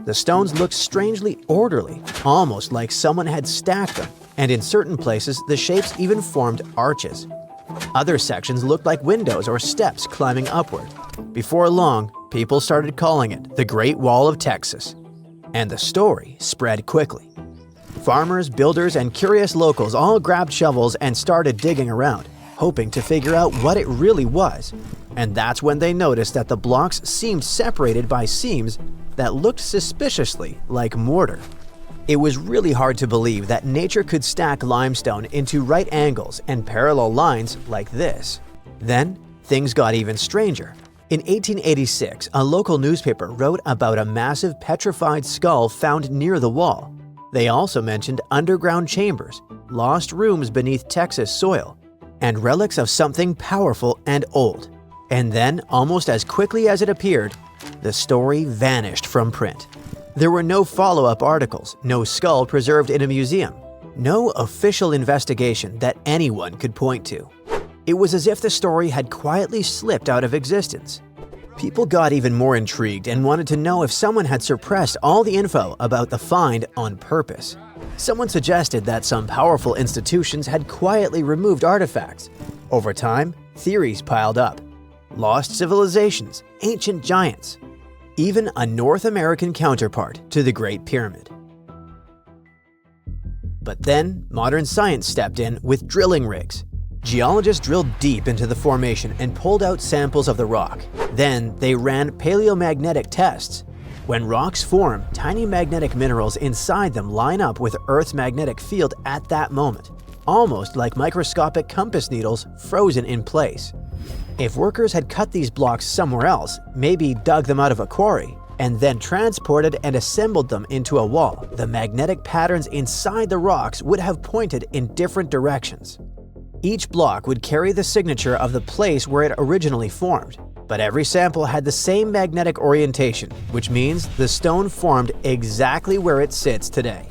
The stones looked strangely orderly, almost like someone had stacked them, and in certain places the shapes even formed arches. Other sections looked like windows or steps climbing upward. Before long, people started calling it the Great Wall of Texas. And the story spread quickly. Farmers, builders, and curious locals all grabbed shovels and started digging around, hoping to figure out what it really was. And that's when they noticed that the blocks seemed separated by seams that looked suspiciously like mortar. It was really hard to believe that nature could stack limestone into right angles and parallel lines like this. Then, things got even stranger. In 1886, a local newspaper wrote about a massive petrified skull found near the wall. They also mentioned underground chambers, lost rooms beneath Texas soil, and relics of something powerful and old. And then, almost as quickly as it appeared, the story vanished from print. There were no follow-up articles, no skull preserved in a museum, no official investigation that anyone could point to. It was as if the story had quietly slipped out of existence. People got even more intrigued and wanted to know if someone had suppressed all the info about the find on purpose. Someone suggested that some powerful institutions had quietly removed artifacts. Over time, theories piled up. Lost civilizations, ancient giants, even a North American counterpart to the Great Pyramid. But then, modern science stepped in with drilling rigs. Geologists drilled deep into the formation and pulled out samples of the rock. Then, they ran paleomagnetic tests. When rocks form, tiny magnetic minerals inside them line up with Earth's magnetic field at that moment, almost like microscopic compass needles frozen in place. If workers had cut these blocks somewhere else, maybe dug them out of a quarry, and then transported and assembled them into a wall, the magnetic patterns inside the rocks would have pointed in different directions. Each block would carry the signature of the place where it originally formed, but every sample had the same magnetic orientation, which means the stone formed exactly where it sits today.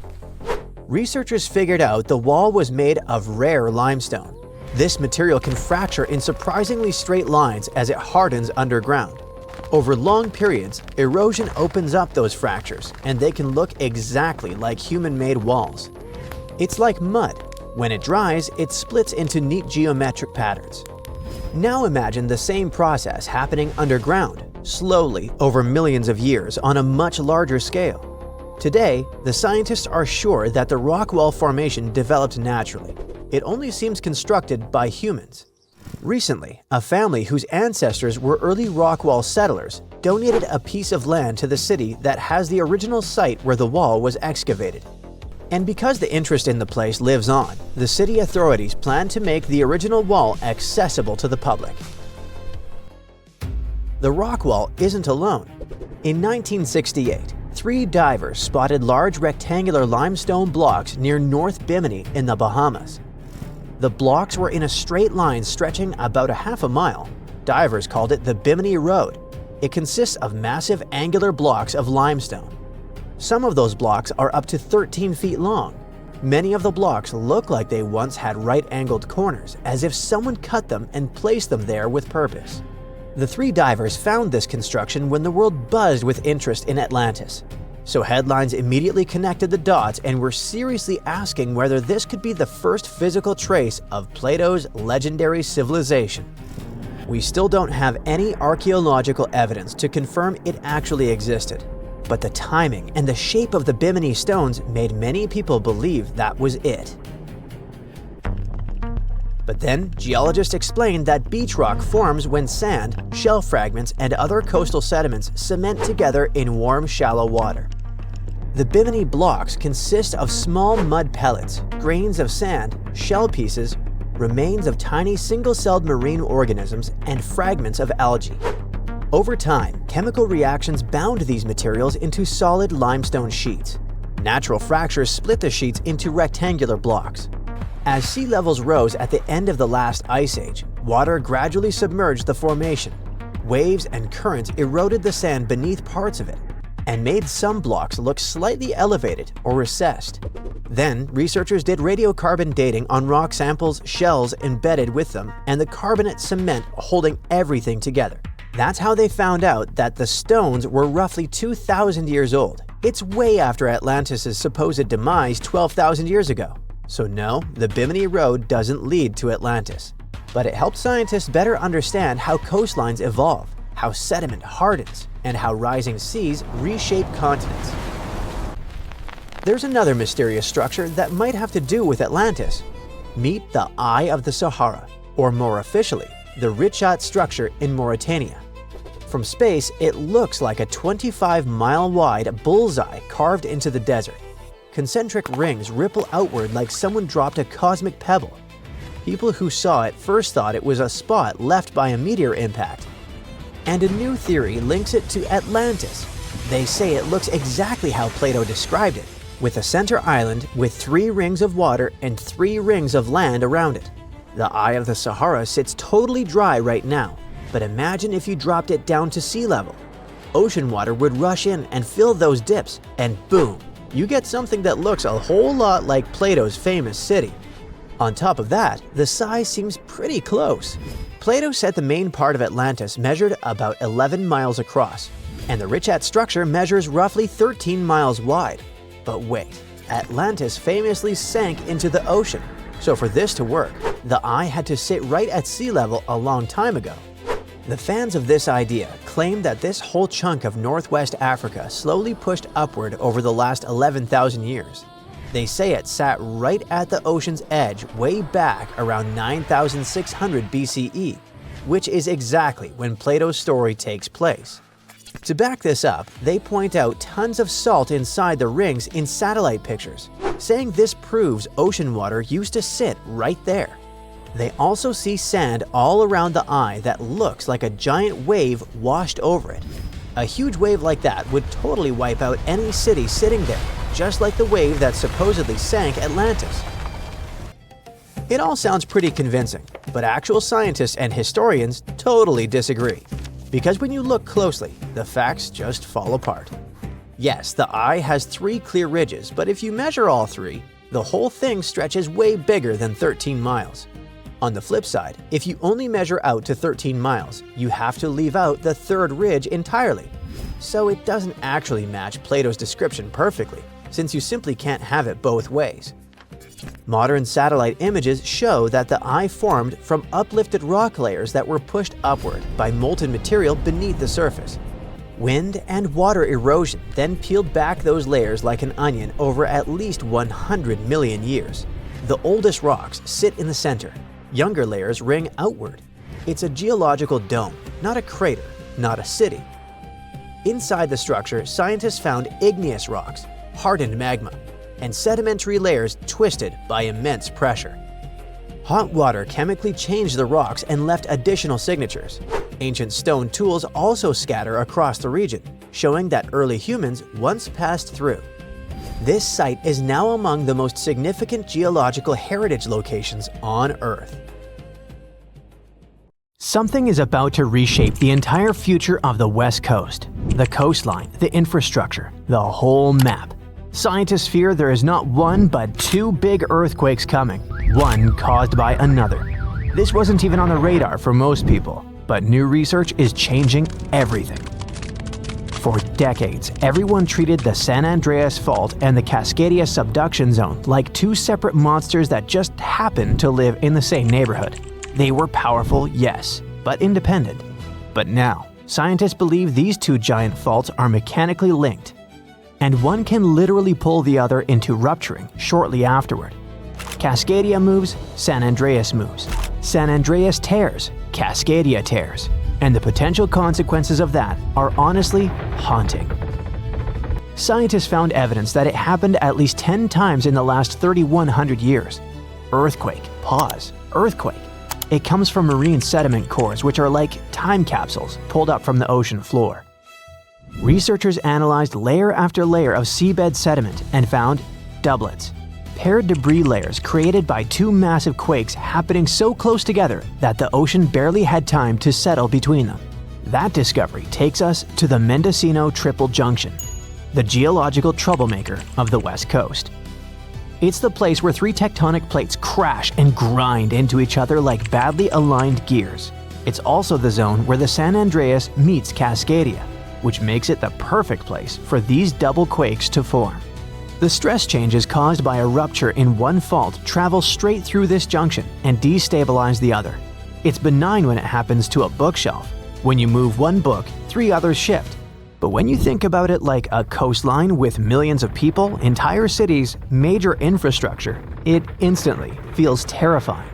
Researchers figured out the wall was made of rare limestone. This material can fracture in surprisingly straight lines as it hardens underground. Over long periods, erosion opens up those fractures, and they can look exactly like human-made walls. It's like mud. When it dries, it splits into neat geometric patterns. Now imagine the same process happening underground, slowly over millions of years on a much larger scale. Today, the scientists are sure that the rock wall formation developed naturally. It only seems constructed by humans. Recently, a family whose ancestors were early rock wall settlers donated a piece of land to the city that has the original site where the wall was excavated. And because the interest in the place lives on, the city authorities plan to make the original wall accessible to the public. The rock wall isn't alone. In 1968, 3 divers spotted large rectangular limestone blocks near North Bimini in the Bahamas. The blocks were in a straight line stretching about a half a mile. Divers called it the Bimini Road. It consists of massive angular blocks of limestone. Some of those blocks are up to 13 feet long. Many of the blocks look like they once had right-angled corners, as if someone cut them and placed them there with purpose. The 3 divers found this construction when the world buzzed with interest in Atlantis. So headlines immediately connected the dots and were seriously asking whether this could be the first physical trace of Plato's legendary civilization. We still don't have any archaeological evidence to confirm it actually existed, but the timing and the shape of the Bimini stones made many people believe that was it. But then, geologists explained that beach rock forms when sand, shell fragments, and other coastal sediments cement together in warm, shallow water. The Bimini blocks consist of small mud pellets, grains of sand, shell pieces, remains of tiny single-celled marine organisms, and fragments of algae. Over time, chemical reactions bound these materials into solid limestone sheets. Natural fractures split the sheets into rectangular blocks. As sea levels rose at the end of the last ice age, water gradually submerged the formation. Waves and currents eroded the sand beneath parts of it and made some blocks look slightly elevated or recessed. Then, researchers did radiocarbon dating on rock samples, shells embedded with them, and the carbonate cement holding everything together. That's how they found out that the stones were roughly 2,000 years old. It's way after Atlantis' supposed demise 12,000 years ago. So no, the Bimini Road doesn't lead to Atlantis. But it helped scientists better understand how coastlines evolve, how sediment hardens, and how rising seas reshape continents. There's another mysterious structure that might have to do with Atlantis. Meet the Eye of the Sahara, or more officially, the Richat structure in Mauritania. From space, it looks like a 25-mile-wide bullseye carved into the desert. Concentric rings ripple outward like someone dropped a cosmic pebble. People who saw it first thought it was a spot left by a meteor impact. And a new theory links it to Atlantis. They say it looks exactly how Plato described it, with a center island with 3 rings of water and 3 rings of land around it. The Eye of the Sahara sits totally dry right now, but imagine if you dropped it down to sea level. Ocean water would rush in and fill those dips, and boom, you get something that looks a whole lot like Plato's famous city. On top of that, the size seems pretty close. Plato said the main part of Atlantis measured about 11 miles across, and the Richat structure measures roughly 13 miles wide. But wait, Atlantis famously sank into the ocean, so for this to work, the eye had to sit right at sea level a long time ago. The fans of this idea claim that this whole chunk of northwest Africa slowly pushed upward over the last 11,000 years. They say it sat right at the ocean's edge way back around 9,600 BCE, which is exactly when Plato's story takes place. To back this up, they point out tons of salt inside the rings in satellite pictures, saying this proves ocean water used to sit right there. They also see sand all around the eye that looks like a giant wave washed over it. A huge wave like that would totally wipe out any city sitting there, just like the wave that supposedly sank Atlantis. It all sounds pretty convincing, but actual scientists and historians totally disagree. Because when you look closely, the facts just fall apart. Yes, the eye has 3 clear ridges, but if you measure all 3, the whole thing stretches way bigger than 13 miles. On the flip side, if you only measure out to 13 miles, you have to leave out the 3rd ridge entirely. So it doesn't actually match Plato's description perfectly, since you simply can't have it both ways. Modern satellite images show that the eye formed from uplifted rock layers that were pushed upward by molten material beneath the surface. Wind and water erosion then peeled back those layers like an onion over at least 100 million years. The oldest rocks sit in the center. Younger layers ring outward. It's a geological dome, not a crater, not a city. Inside the structure, scientists found igneous rocks, hardened magma, and sedimentary layers twisted by immense pressure. Hot water chemically changed the rocks and left additional signatures. Ancient stone tools also scatter across the region, showing that early humans once passed through. This site is now among the most significant geological heritage locations on Earth. Something is about to reshape the entire future of the West Coast. The coastline, the infrastructure, the whole map. Scientists fear there is not one but 2 big earthquakes coming, one caused by another. This wasn't even on the radar for most people, but new research is changing everything. For decades, everyone treated the San Andreas Fault and the Cascadia Subduction Zone like 2 separate monsters that just happened to live in the same neighborhood. They were powerful, yes, but independent. But now, scientists believe these 2 giant faults are mechanically linked, and one can literally pull the other into rupturing shortly afterward. Cascadia moves, San Andreas moves. San Andreas tears, Cascadia tears. And the potential consequences of that are honestly haunting. Scientists found evidence that it happened at least 10 times in the last 3,100 years. Earthquake, pause, earthquake. It comes from marine sediment cores, which are like time capsules pulled up from the ocean floor. Researchers analyzed layer after layer of seabed sediment and found doublets. Paired debris layers created by 2 massive quakes happening so close together that the ocean barely had time to settle between them. That discovery takes us to the Mendocino Triple Junction, the geological troublemaker of the West Coast. It's the place where 3 tectonic plates crash and grind into each other like badly aligned gears. It's also the zone where the San Andreas meets Cascadia, which makes it the perfect place for these double quakes to form. The stress changes caused by a rupture in one fault travel straight through this junction and destabilize the other. It's benign when it happens to a bookshelf. When you move one book, 3 others shift. But when you think about it like a coastline with millions of people, entire cities, major infrastructure, it instantly feels terrifying.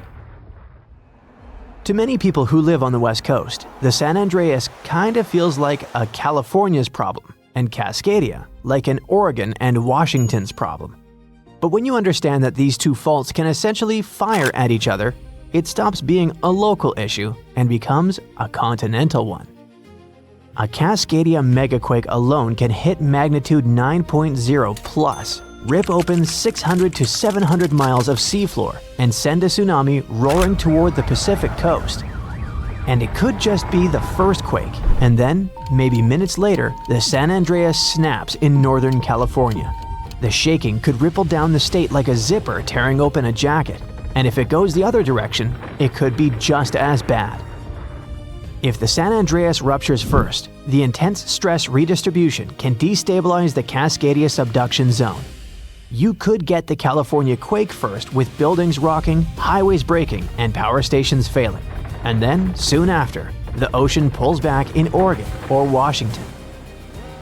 To many people who live on the West Coast, the San Andreas kind of feels like a California's problem, and Cascadia like an Oregon and Washington's problem. But when you understand that these two faults can essentially fire at each other, it stops being a local issue and becomes a continental one. A Cascadia megaquake alone can hit magnitude 9.0 plus, rip open 600 to 700 miles of seafloor, and send a tsunami roaring toward the Pacific coast. And it could just be the first quake, and then, maybe minutes later, the San Andreas snaps in Northern California. The shaking could ripple down the state like a zipper tearing open a jacket, and if it goes the other direction, it could be just as bad. If the San Andreas ruptures first, the intense stress redistribution can destabilize the Cascadia subduction zone. You could get the California quake first with buildings rocking, highways breaking, and power stations failing. And then, soon after, the ocean pulls back in Oregon or Washington.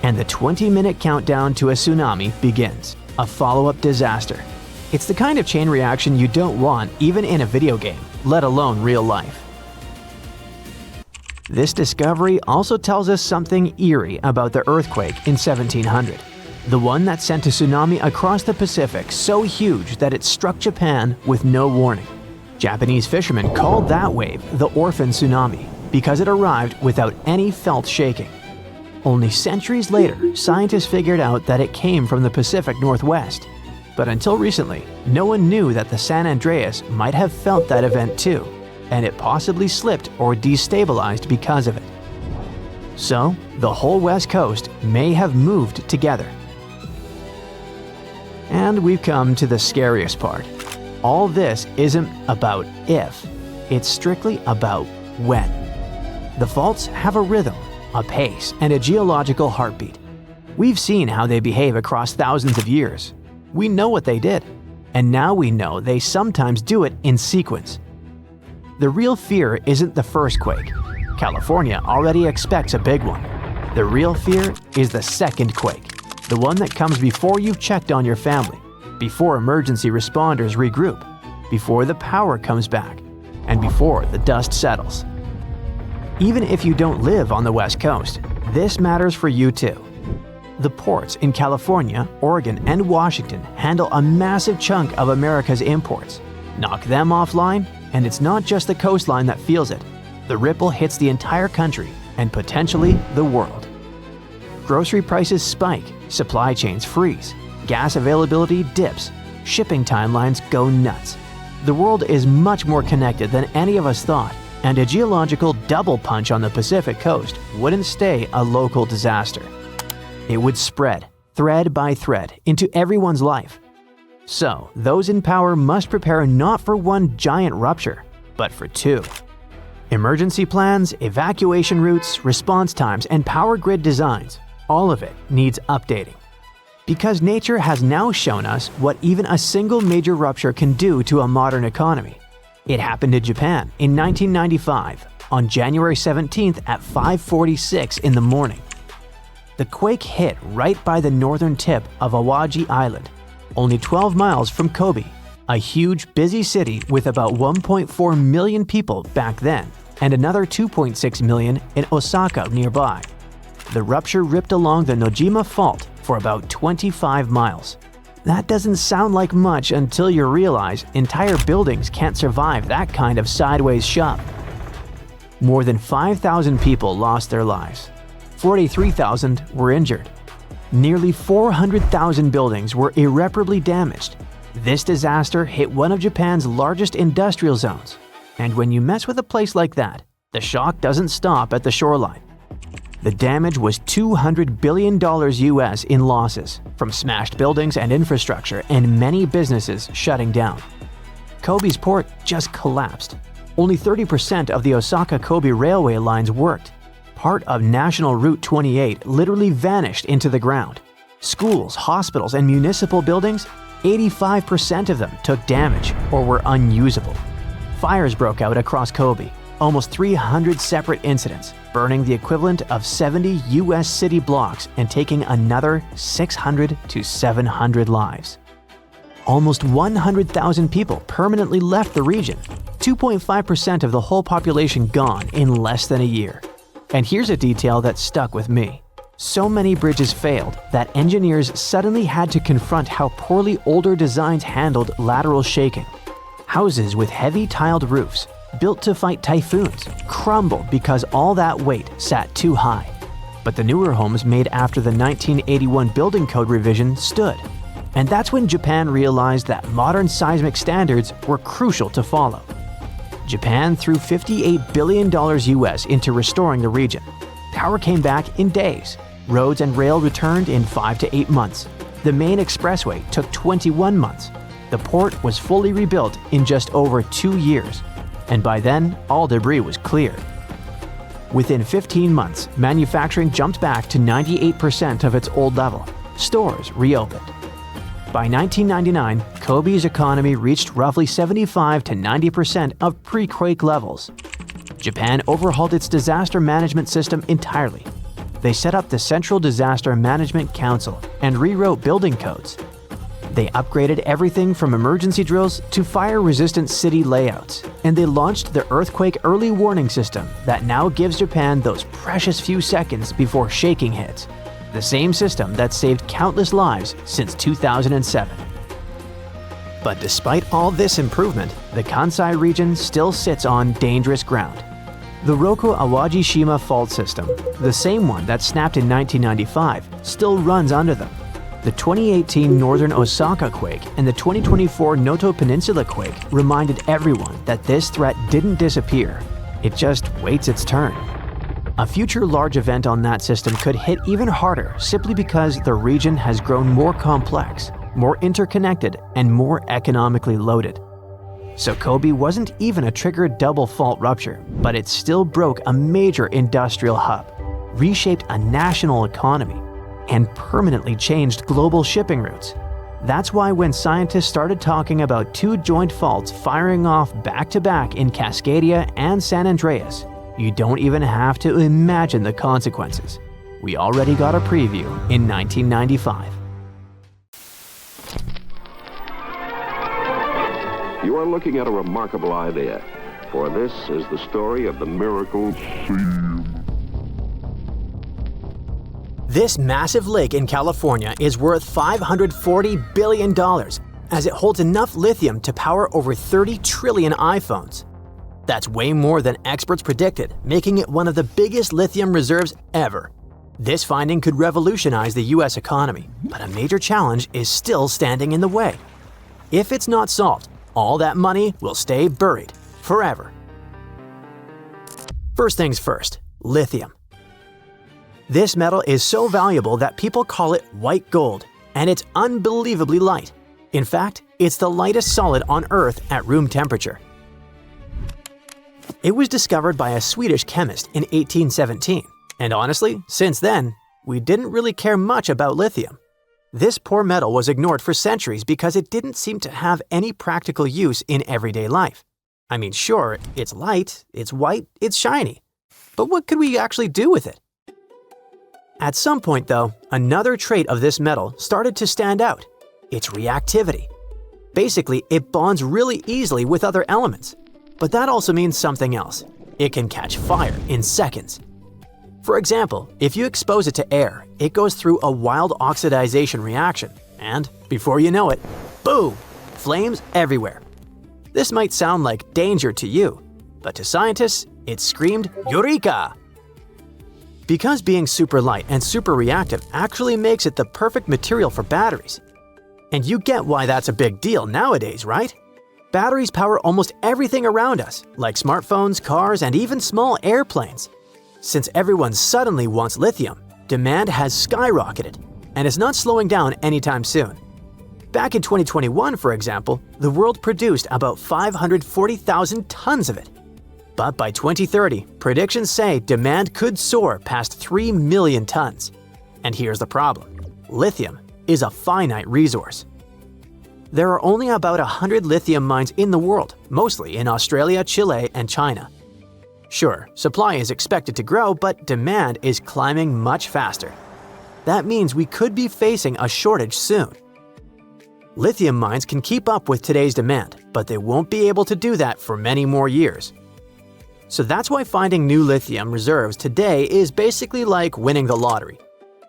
And the 20-minute countdown to a tsunami begins, a follow-up disaster. It's the kind of chain reaction you don't want even in a video game, let alone real life. This discovery also tells us something eerie about the earthquake in 1700, the one that sent a tsunami across the Pacific so huge that it struck Japan with no warning. Japanese fishermen called that wave the orphan tsunami because it arrived without any felt shaking. Only centuries later, scientists figured out that it came from the Pacific Northwest. But until recently, no one knew that the San Andreas might have felt that event too, and it possibly slipped or destabilized because of it. So, the whole West Coast may have moved together. And we've come to the scariest part. All this isn't about if, it's strictly about when. The faults have a rhythm, a pace, and a geological heartbeat. We've seen how they behave across thousands of years. We know what they did, and now we know they sometimes do it in sequence. The real fear isn't the first quake. California already expects a big one. The real fear is the second quake, the one that comes before you've checked on your family, before emergency responders regroup, before the power comes back, and before the dust settles. Even if you don't live on the West Coast, this matters for you too. The ports in California, Oregon, and Washington handle a massive chunk of America's imports. Knock them offline, and it's not just the coastline that feels it. The ripple hits the entire country, and potentially the world. Grocery prices spike, supply chains freeze, gas availability dips, shipping timelines go nuts. The world is much more connected than any of us thought, and a geological double punch on the Pacific coast wouldn't stay a local disaster. It would spread, thread by thread, into everyone's life. So, those in power must prepare not for one giant rupture, but for two. Emergency plans, evacuation routes, response times, and power grid designs, all of it needs updating. Because nature has now shown us what even a single major rupture can do to a modern economy. It happened in Japan in 1995, on January 17th at 5:46 in the morning. The quake hit right by the northern tip of Awaji Island, only 12 miles from Kobe, a huge, busy city with about 1.4 million people back then, and another 2.6 million in Osaka nearby. The rupture ripped along the Nojima Fault for about 25 miles. That doesn't sound like much until you realize entire buildings can't survive that kind of sideways shove. More than 5,000 people lost their lives. 43,000 were injured. Nearly 400,000 buildings were irreparably damaged. This disaster hit one of Japan's largest industrial zones. And when you mess with a place like that, the shock doesn't stop at the shoreline. The damage was $200 billion US in losses, from smashed buildings and infrastructure and many businesses shutting down. Kobe's port just collapsed. Only 30% of the Osaka-Kobe railway lines worked. Part of National Route 28 literally vanished into the ground. Schools, hospitals, and municipal buildings, 85% of them took damage or were unusable. Fires broke out across Kobe, almost 300 separate incidents, burning the equivalent of 70 US city blocks and taking another 600 to 700 lives. Almost 100,000 people permanently left the region, 2.5% of the whole population gone in less than a year. And here's a detail that stuck with me. So many bridges failed that engineers suddenly had to confront how poorly older designs handled lateral shaking. Houses with heavy tiled roofs, built to fight typhoons, crumbled because all that weight sat too high. But the newer homes made after the 1981 building code revision stood. And that's when Japan realized that modern seismic standards were crucial to follow. Japan threw $58 billion US into restoring the region. Power came back in days. Roads and rail returned in 5 to 8 months. The main expressway took 21 months. The port was fully rebuilt in just over 2 years. And by then, all debris was cleared. Within 15 months, manufacturing jumped back to 98% of its old level. Stores reopened. By 1999, Kobe's economy reached roughly 75 to 90% of pre-quake levels. Japan overhauled its disaster management system entirely. They set up the Central Disaster Management Council and rewrote building codes. They upgraded everything from emergency drills to fire-resistant city layouts, and they launched the Earthquake Early Warning System that now gives Japan those precious few seconds before shaking hits. The same system that saved countless lives since 2007. But despite all this improvement, the Kansai region still sits on dangerous ground. The Roku Awajishima fault system, the same one that snapped in 1995, still runs under them. The 2018 Northern Osaka quake and the 2024 Noto Peninsula quake reminded everyone that this threat didn't disappear. It just waits its turn. A future large event on that system could hit even harder simply because the region has grown more complex, more interconnected, and more economically loaded. So Kobe wasn't even a triggered double fault rupture, but it still broke a major industrial hub, reshaped a national economy, and permanently changed global shipping routes. That's why when scientists started talking about 2 joint faults firing off back-to-back in Cascadia and San Andreas, you don't even have to imagine the consequences. We already got a preview in 1995. You are looking at a remarkable idea, for this is the story of the miracle seam. This massive lake in California is worth $540 billion, as it holds enough lithium to power over 30 trillion iPhones. That's way more than experts predicted, making it one of the biggest lithium reserves ever. This finding could revolutionize the US economy, but a major challenge is still standing in the way. If it's not solved, all that money will stay buried forever. First things first, lithium. This metal is so valuable that people call it white gold, and it's unbelievably light. In fact, it's the lightest solid on Earth at room temperature. It was discovered by a Swedish chemist in 1817, and honestly, since then, we didn't really care much about lithium. This poor metal was ignored for centuries because it didn't seem to have any practical use in everyday life. I mean, sure, it's light, it's white, it's shiny. But what could we actually do with it? At some point, though, another trait of this metal started to stand out: its reactivity. Basically, it bonds really easily with other elements. But that also means something else. It can catch fire in seconds. For example, if you expose it to air, it goes through a wild oxidization reaction, and before you know it, boom! Flames everywhere. This might sound like danger to you, but to scientists, it screamed Eureka! Because being super light and super reactive actually makes it the perfect material for batteries. And you get why that's a big deal nowadays, right? Batteries power almost everything around us, like smartphones, cars, and even small airplanes. Since everyone suddenly wants lithium, demand has skyrocketed, and it's not slowing down anytime soon. Back in 2021, for example, the world produced about 540,000 tons of it. But by 2030, predictions say demand could soar past 3 million tons. And here's the problem. lithium is a finite resource. There are only about 100 lithium mines in the world, mostly in Australia, Chile, and China. Sure, supply is expected to grow, but demand is climbing much faster. That means we could be facing a shortage soon. Lithium mines can keep up with today's demand, but they won't be able to do that for many more years. So that's why finding new lithium reserves today is basically like winning the lottery.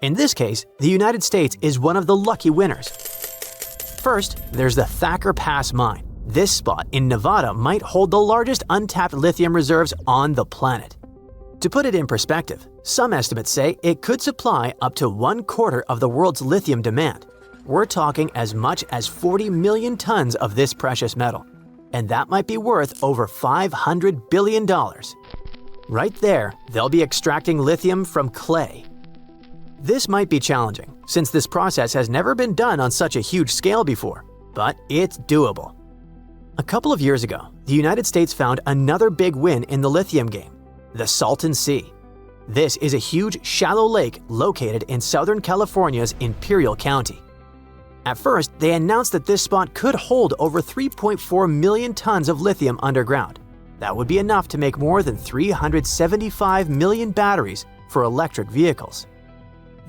In this case, the United States is one of the lucky winners. First, there's the Thacker Pass mine. This spot in Nevada might hold the largest untapped lithium reserves on the planet. To put it in perspective, some estimates say it could supply up to 1/4 of the world's lithium demand. We're talking as much as 40 million tons of this precious metal, and that might be worth over $500 billion. Right there, they'll be extracting lithium from clay. This might be challenging, since this process has never been done on such a huge scale before, but it's doable. A couple of years ago, the United States found another big win in the lithium game, the Salton Sea. This is a huge, shallow lake located in Southern California's Imperial County. At first, they announced that this spot could hold over 3.4 million tons of lithium underground. That would be enough to make more than 375 million batteries for electric vehicles.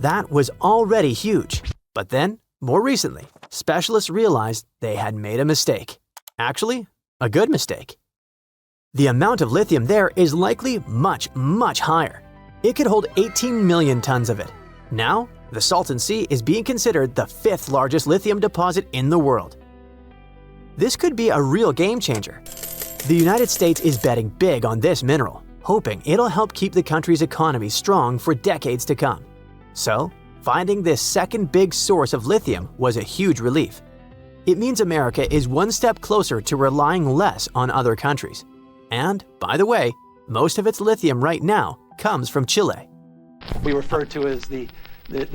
That was already huge. But then, more recently, specialists realized they had made a mistake. Actually, a good mistake. The amount of lithium there is likely much, much higher. It could hold 18 million tons of it. Now, the Salton Sea is being considered the 5th largest lithium deposit in the world. This could be a real game changer. The United States is betting big on this mineral, hoping it'll help keep the country's economy strong for decades to come. So, finding this second big source of lithium was a huge relief. It means America is one step closer to relying less on other countries. And, by the way, most of its lithium right now comes from Chile. We refer to as the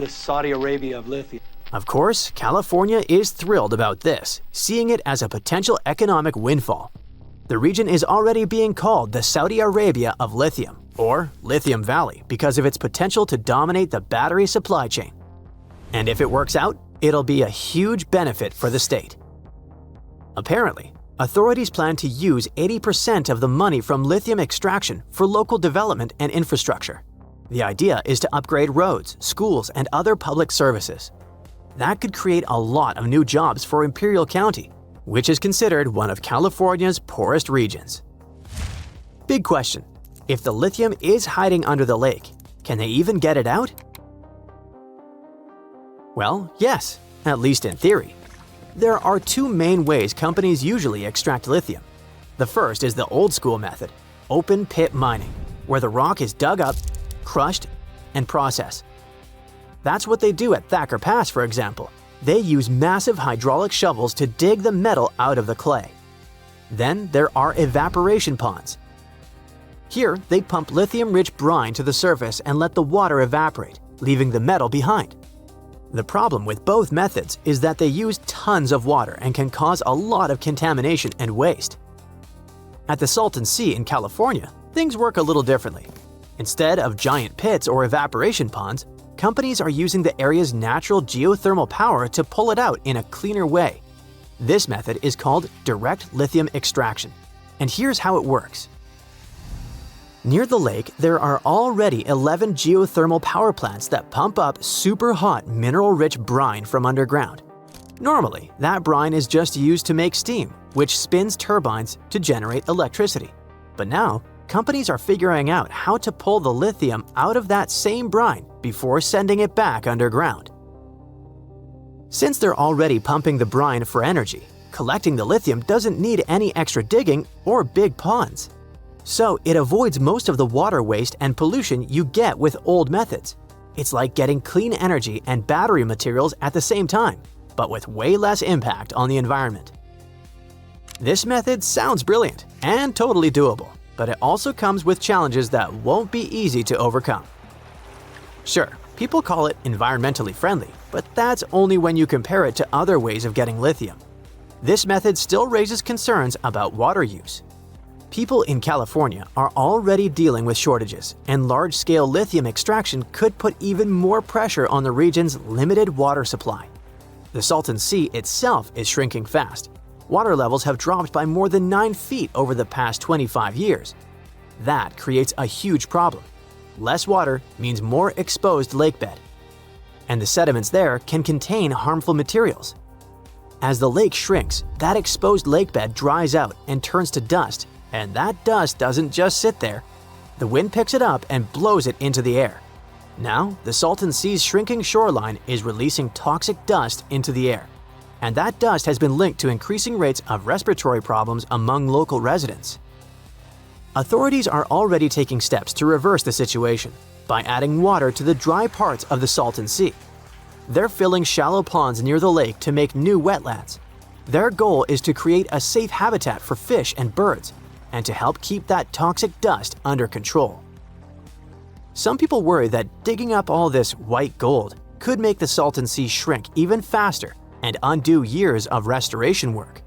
Saudi Arabia of lithium. Of course, California is thrilled about this, seeing it as a potential economic windfall. The region is already being called the Saudi Arabia of lithium, or Lithium Valley, because of its potential to dominate the battery supply chain. And if it works out, it'll be a huge benefit for the state. Apparently, authorities plan to use 80% of the money from lithium extraction for local development and infrastructure. The idea is to upgrade roads, schools, and other public services. That could create a lot of new jobs for Imperial County, which is considered one of California's poorest regions. Big question: if the lithium is hiding under the lake, can they even get it out? Well, yes, at least in theory. There are two main ways companies usually extract lithium. The first is the old-school method, open pit mining, where the rock is dug up, crushed, and processed. That's what they do at Thacker Pass, for example. They use massive hydraulic shovels to dig the metal out of the clay. Then there are evaporation ponds. Here, they pump lithium-rich brine to the surface and let the water evaporate, leaving the metal behind. The problem with both methods is that they use tons of water and can cause a lot of contamination and waste. At the Salton Sea in California, things work a little differently. Instead of giant pits or evaporation ponds, companies are using the area's natural geothermal power to pull it out in a cleaner way. This method is called direct lithium extraction. And here's how it works. Near the lake, there are already 11 geothermal power plants that pump up super hot mineral-rich brine from underground. Normally, that brine is just used to make steam, which spins turbines to generate electricity. But now, companies are figuring out how to pull the lithium out of that same brine before sending it back underground. Since they're already pumping the brine for energy, collecting the lithium doesn't need any extra digging or big ponds. So it avoids most of the water waste and pollution you get with old methods. It's like getting clean energy and battery materials at the same time, but with way less impact on the environment. This method sounds brilliant and totally doable, but it also comes with challenges that won't be easy to overcome. Sure, people call it environmentally friendly, but that's only when you compare it to other ways of getting lithium. This method still raises concerns about water use. People in California are already dealing with shortages, and large-scale lithium extraction could put even more pressure on the region's limited water supply. The Salton Sea itself is shrinking fast. Water levels have dropped by more than 9 feet over the past 25 years. That creates a huge problem. Less water means more exposed lakebed. And the sediments there can contain harmful materials. As the lake shrinks, that exposed lakebed dries out and turns to dust, and that dust doesn't just sit there. The wind picks it up and blows it into the air. Now, the Salton Sea's shrinking shoreline is releasing toxic dust into the air, and that dust has been linked to increasing rates of respiratory problems among local residents. Authorities are already taking steps to reverse the situation by adding water to the dry parts of the Salton Sea. They're filling shallow ponds near the lake to make new wetlands. Their goal is to create a safe habitat for fish and birds, and to help keep that toxic dust under control. Some people worry that digging up all this white gold could make the Salton Sea shrink even faster and undo years of restoration work.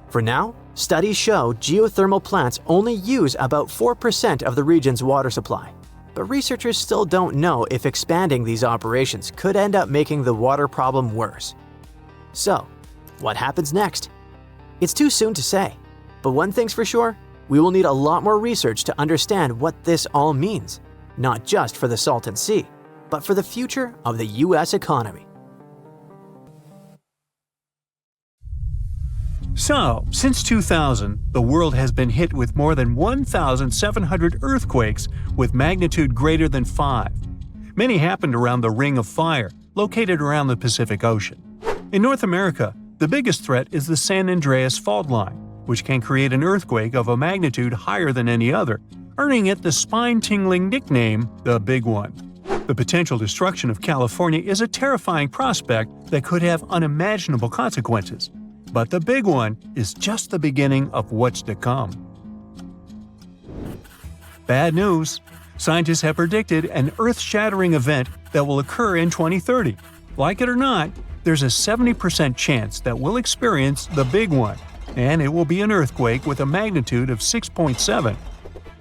For now, studies show geothermal plants only use about 4% of the region's water supply, but researchers still don't know if expanding these operations could end up making the water problem worse. So, what happens next? It's too soon to say, but one thing's for sure, we will need a lot more research to understand what this all means, not just for the Salton Sea, but for the future of the U.S. economy. So, since 2000, the world has been hit with more than 1,700 earthquakes with magnitude greater than 5. Many happened around the Ring of Fire, located around the Pacific Ocean. In North America, the biggest threat is the San Andreas Fault Line, which can create an earthquake of a magnitude higher than any other, earning it the spine-tingling nickname, the Big One. The potential destruction of California is a terrifying prospect that could have unimaginable consequences. But the Big One is just the beginning of what's to come. Bad news! Scientists have predicted an earth-shattering event that will occur in 2030. Like it or not, there's a 70% chance that we'll experience the Big One, and it will be an earthquake with a magnitude of 6.7.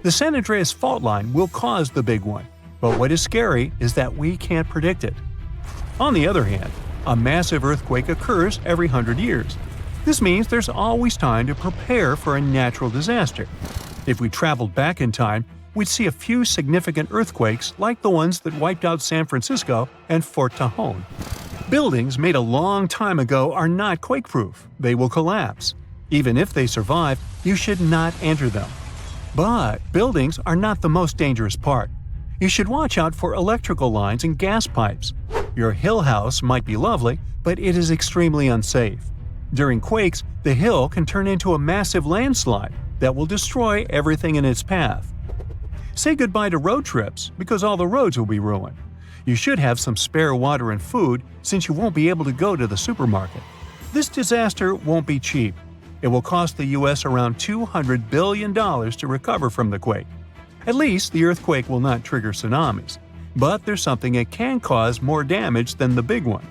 The San Andreas Fault Line will cause the Big One, but what is scary is that we can't predict it. On the other hand, a massive earthquake occurs every 100 years. This means there's always time to prepare for a natural disaster. If we traveled back in time, we'd see a few significant earthquakes like the ones that wiped out San Francisco and Fort Tajon. Buildings made a long time ago are not quake-proof. They will collapse. Even if they survive, you should not enter them. But buildings are not the most dangerous part. You should watch out for electrical lines and gas pipes. Your hill house might be lovely, but it is extremely unsafe. During quakes, the hill can turn into a massive landslide that will destroy everything in its path. Say goodbye to road trips because all the roads will be ruined. You should have some spare water and food since you won't be able to go to the supermarket. This disaster won't be cheap. It will cost the U.S. around $200 billion to recover from the quake. At least the earthquake will not trigger tsunamis. But there's something it can cause more damage than the Big One.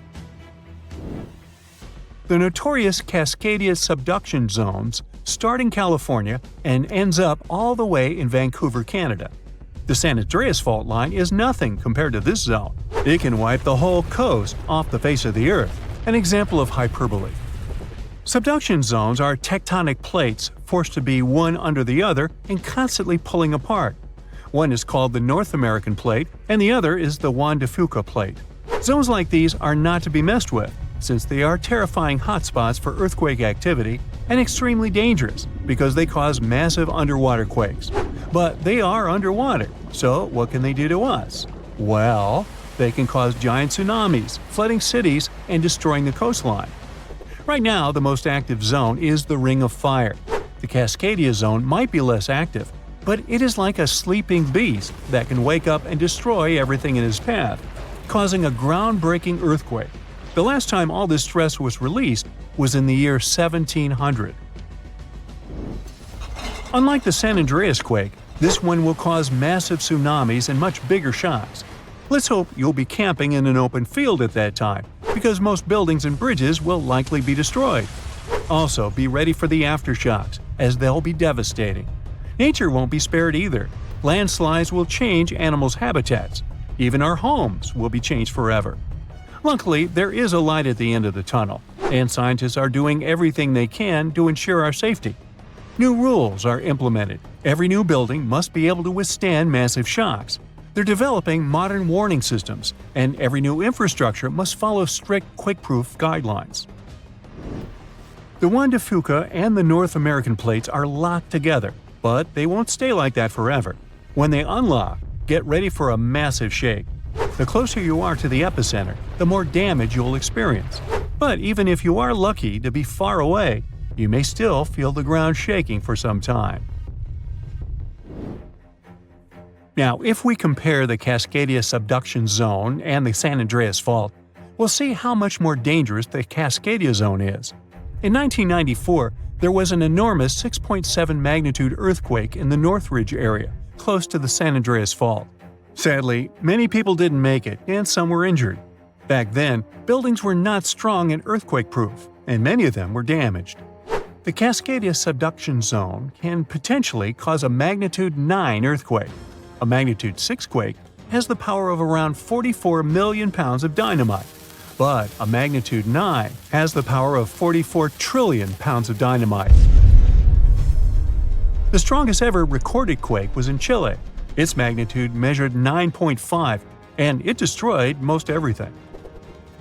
The notorious Cascadia subduction zones start in California and ends up all the way in Vancouver, Canada. The San Andreas Fault Line is nothing compared to this zone. It can wipe the whole coast off the face of the Earth, an example of hyperbole. Subduction zones are tectonic plates forced to be one under the other and constantly pulling apart. One is called the North American Plate, and the other is the Juan de Fuca Plate. Zones like these are not to be messed with, since they are terrifying hotspots for earthquake activity and extremely dangerous because they cause massive underwater quakes. But they are underwater, so what can they do to us? Well, they can cause giant tsunamis, flooding cities, and destroying the coastline. Right now, the most active zone is the Ring of Fire. The Cascadia zone might be less active, but it is like a sleeping beast that can wake up and destroy everything in its path, causing a groundbreaking earthquake. The last time all this stress was released was in the year 1700. Unlike the San Andreas quake, this one will cause massive tsunamis and much bigger shocks. Let's hope you'll be camping in an open field at that time, because most buildings and bridges will likely be destroyed. Also, be ready for the aftershocks, as they'll be devastating. Nature won't be spared either. Landslides will change animals' habitats. Even our homes will be changed forever. Luckily, there is a light at the end of the tunnel, and scientists are doing everything they can to ensure our safety. New rules are implemented. Every new building must be able to withstand massive shocks. They're developing modern warning systems, and every new infrastructure must follow strict quake-proof guidelines. The Juan de Fuca and the North American plates are locked together, but they won't stay like that forever. When they unlock, get ready for a massive shake. The closer you are to the epicenter, the more damage you'll experience. But even if you are lucky to be far away, you may still feel the ground shaking for some time. Now, if we compare the Cascadia subduction zone and the San Andreas Fault, we'll see how much more dangerous the Cascadia zone is. In 1994, there was an enormous 6.7 magnitude earthquake in the Northridge area, close to the San Andreas Fault. Sadly, many people didn't make it, and some were injured. Back then, buildings were not strong and earthquake-proof, and many of them were damaged. The Cascadia subduction zone can potentially cause a magnitude 9 earthquake. A magnitude 6 quake has the power of around 44 million pounds of dynamite, but a magnitude 9 has the power of 44 trillion pounds of dynamite. The strongest ever recorded quake was in Chile. Its magnitude measured 9.5, and it destroyed most everything.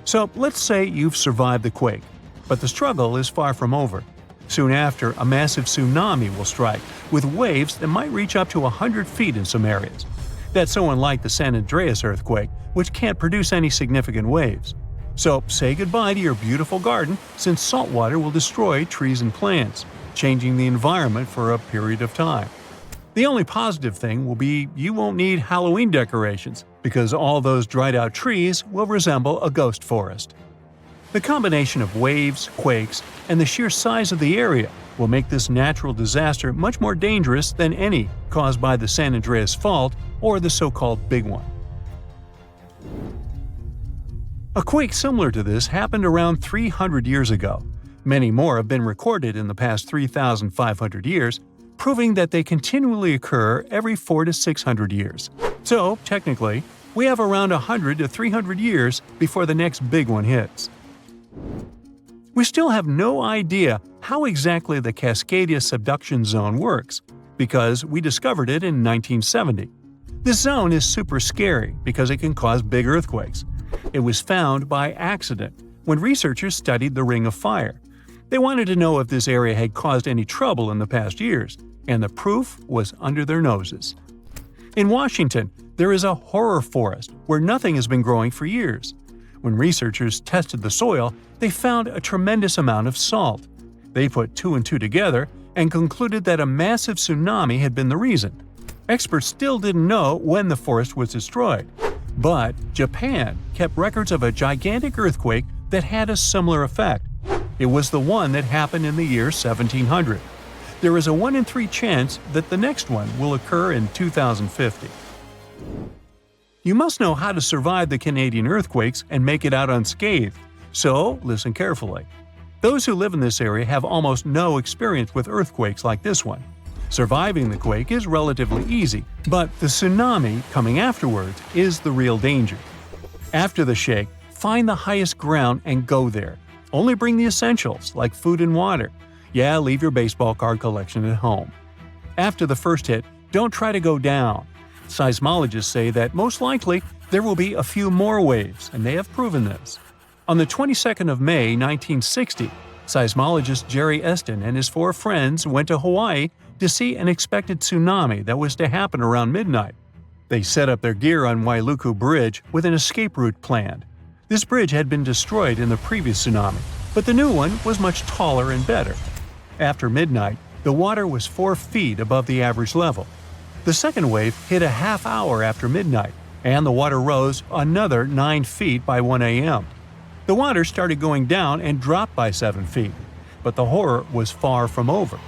So let's say you've survived the quake, but the struggle is far from over. Soon after, a massive tsunami will strike, with waves that might reach up to 100 feet in some areas. That's so unlike the San Andreas earthquake, which can't produce any significant waves. So say goodbye to your beautiful garden, since salt water will destroy trees and plants, changing the environment for a period of time. The only positive thing will be you won't need Halloween decorations, because all those dried-out trees will resemble a ghost forest. The combination of waves, quakes, and the sheer size of the area will make this natural disaster much more dangerous than any caused by the San Andreas Fault or the so-called Big One. A quake similar to this happened around 300 years ago. Many more have been recorded in the past 3,500 years, proving that they continually occur every 400 to 600 years. So, technically, we have around 100 to 300 years before the next big one hits. We still have no idea how exactly the Cascadia subduction zone works, because we discovered it in 1970. This zone is super scary because it can cause big earthquakes. It was found by accident when researchers studied the Ring of Fire. They wanted to know if this area had caused any trouble in the past years, and the proof was under their noses. In Washington, there is a horror forest where nothing has been growing for years. When researchers tested the soil, they found a tremendous amount of salt. They put 2 and 2 together and concluded that a massive tsunami had been the reason. Experts still didn't know when the forest was destroyed, but Japan kept records of a gigantic earthquake that had a similar effect. It was the one that happened in the year 1700. There is a 1 in 3 chance that the next one will occur in 2050. You must know how to survive the Canadian earthquakes and make it out unscathed, so listen carefully. Those who live in this area have almost no experience with earthquakes like this one. Surviving the quake is relatively easy, but the tsunami coming afterwards is the real danger. After the shake, find the highest ground and go there. Only bring the essentials, like food and water. Yeah, leave your baseball card collection at home. After the first hit, don't try to go down. Seismologists say that most likely there will be a few more waves, and they have proven this. On the 22nd of May, 1960, seismologist Jerry Eston and his 4 friends went to Hawaii to see an expected tsunami that was to happen around midnight. They set up their gear on Wailuku Bridge with an escape route planned. This bridge had been destroyed in the previous tsunami, but the new one was much taller and better. After midnight, the water was 4 feet above the average level. The second wave hit a half hour after midnight, and the water rose another 9 feet by 1 a.m. The water started going down and dropped by 7 feet, but the horror was far from over.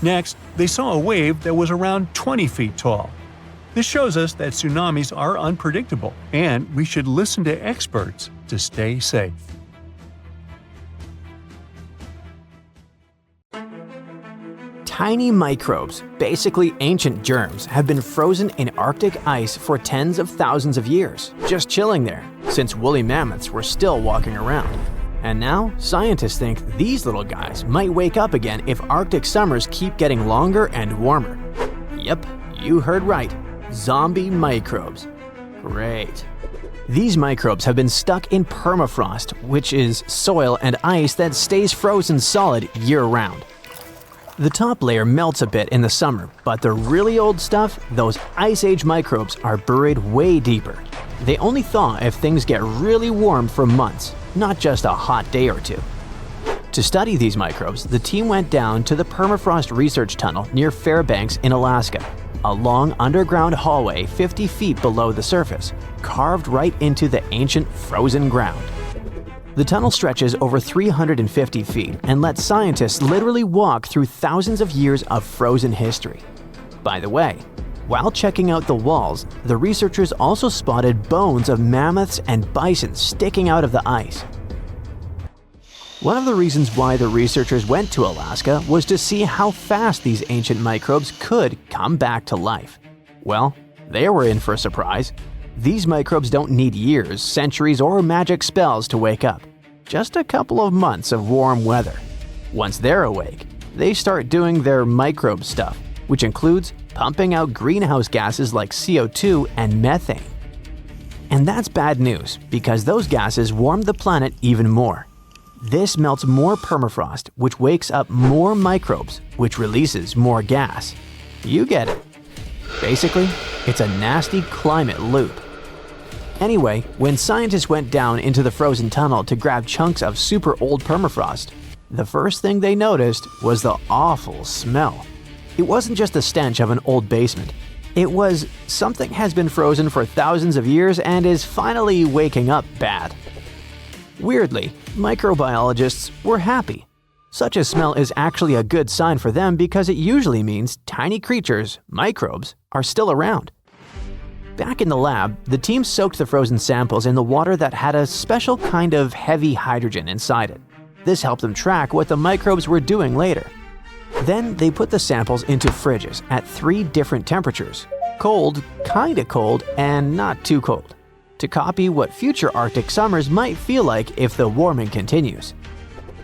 Next, they saw a wave that was around 20 feet tall. This shows us that tsunamis are unpredictable, and we should listen to experts to stay safe. Tiny microbes, basically ancient germs, have been frozen in Arctic ice for tens of thousands of years, just chilling there, since woolly mammoths were still walking around. And now, scientists think these little guys might wake up again if Arctic summers keep getting longer and warmer. Yep, you heard right. Zombie microbes. Great. These microbes have been stuck in permafrost, which is soil and ice that stays frozen solid year-round. The top layer melts a bit in the summer, but the really old stuff, those Ice Age microbes, are buried way deeper. They only thaw if things get really warm for months, not just a hot day or two. To study these microbes, the team went down to the Permafrost Research Tunnel near Fairbanks in Alaska, a long underground hallway 50 feet below the surface, carved right into the ancient frozen ground. The tunnel stretches over 350 feet and lets scientists literally walk through thousands of years of frozen history. By the way, while checking out the walls, the researchers also spotted bones of mammoths and bison sticking out of the ice. One of the reasons why the researchers went to Alaska was to see how fast these ancient microbes could come back to life. Well, they were in for a surprise. These microbes don't need years, centuries, or magic spells to wake up. Just a couple of months of warm weather. Once they're awake, they start doing their microbe stuff, which includes pumping out greenhouse gases like CO2 and methane. And that's bad news, because those gases warm the planet even more. This melts more permafrost, which wakes up more microbes, which releases more gas. You get it. Basically, it's a nasty climate loop. Anyway, when scientists went down into the frozen tunnel to grab chunks of super old permafrost, the first thing they noticed was the awful smell. It wasn't just the stench of an old basement. It was something has been frozen for thousands of years and is finally waking up bad. Weirdly, microbiologists were happy. Such a smell is actually a good sign for them because it usually means tiny creatures, microbes, are still around. Back in the lab, the team soaked the frozen samples in the water that had a special kind of heavy hydrogen inside it. This helped them track what the microbes were doing later. Then they put the samples into fridges at 3 different temperatures: cold, kinda cold, and not too cold, to copy what future Arctic summers might feel like if the warming continues.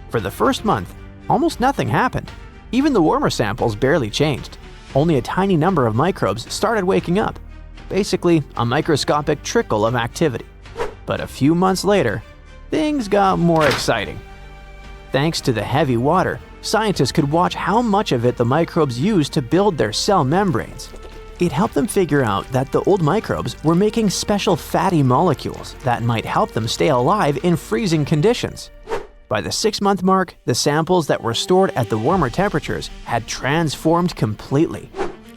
For the first month, almost nothing happened. Even the warmer samples barely changed. Only a tiny number of microbes started waking up. Basically, a microscopic trickle of activity. But a few months later, things got more exciting. Thanks to the heavy water, scientists could watch how much of it the microbes used to build their cell membranes. It helped them figure out that the old microbes were making special fatty molecules that might help them stay alive in freezing conditions. By the 6-month mark, the samples that were stored at the warmer temperatures had transformed completely.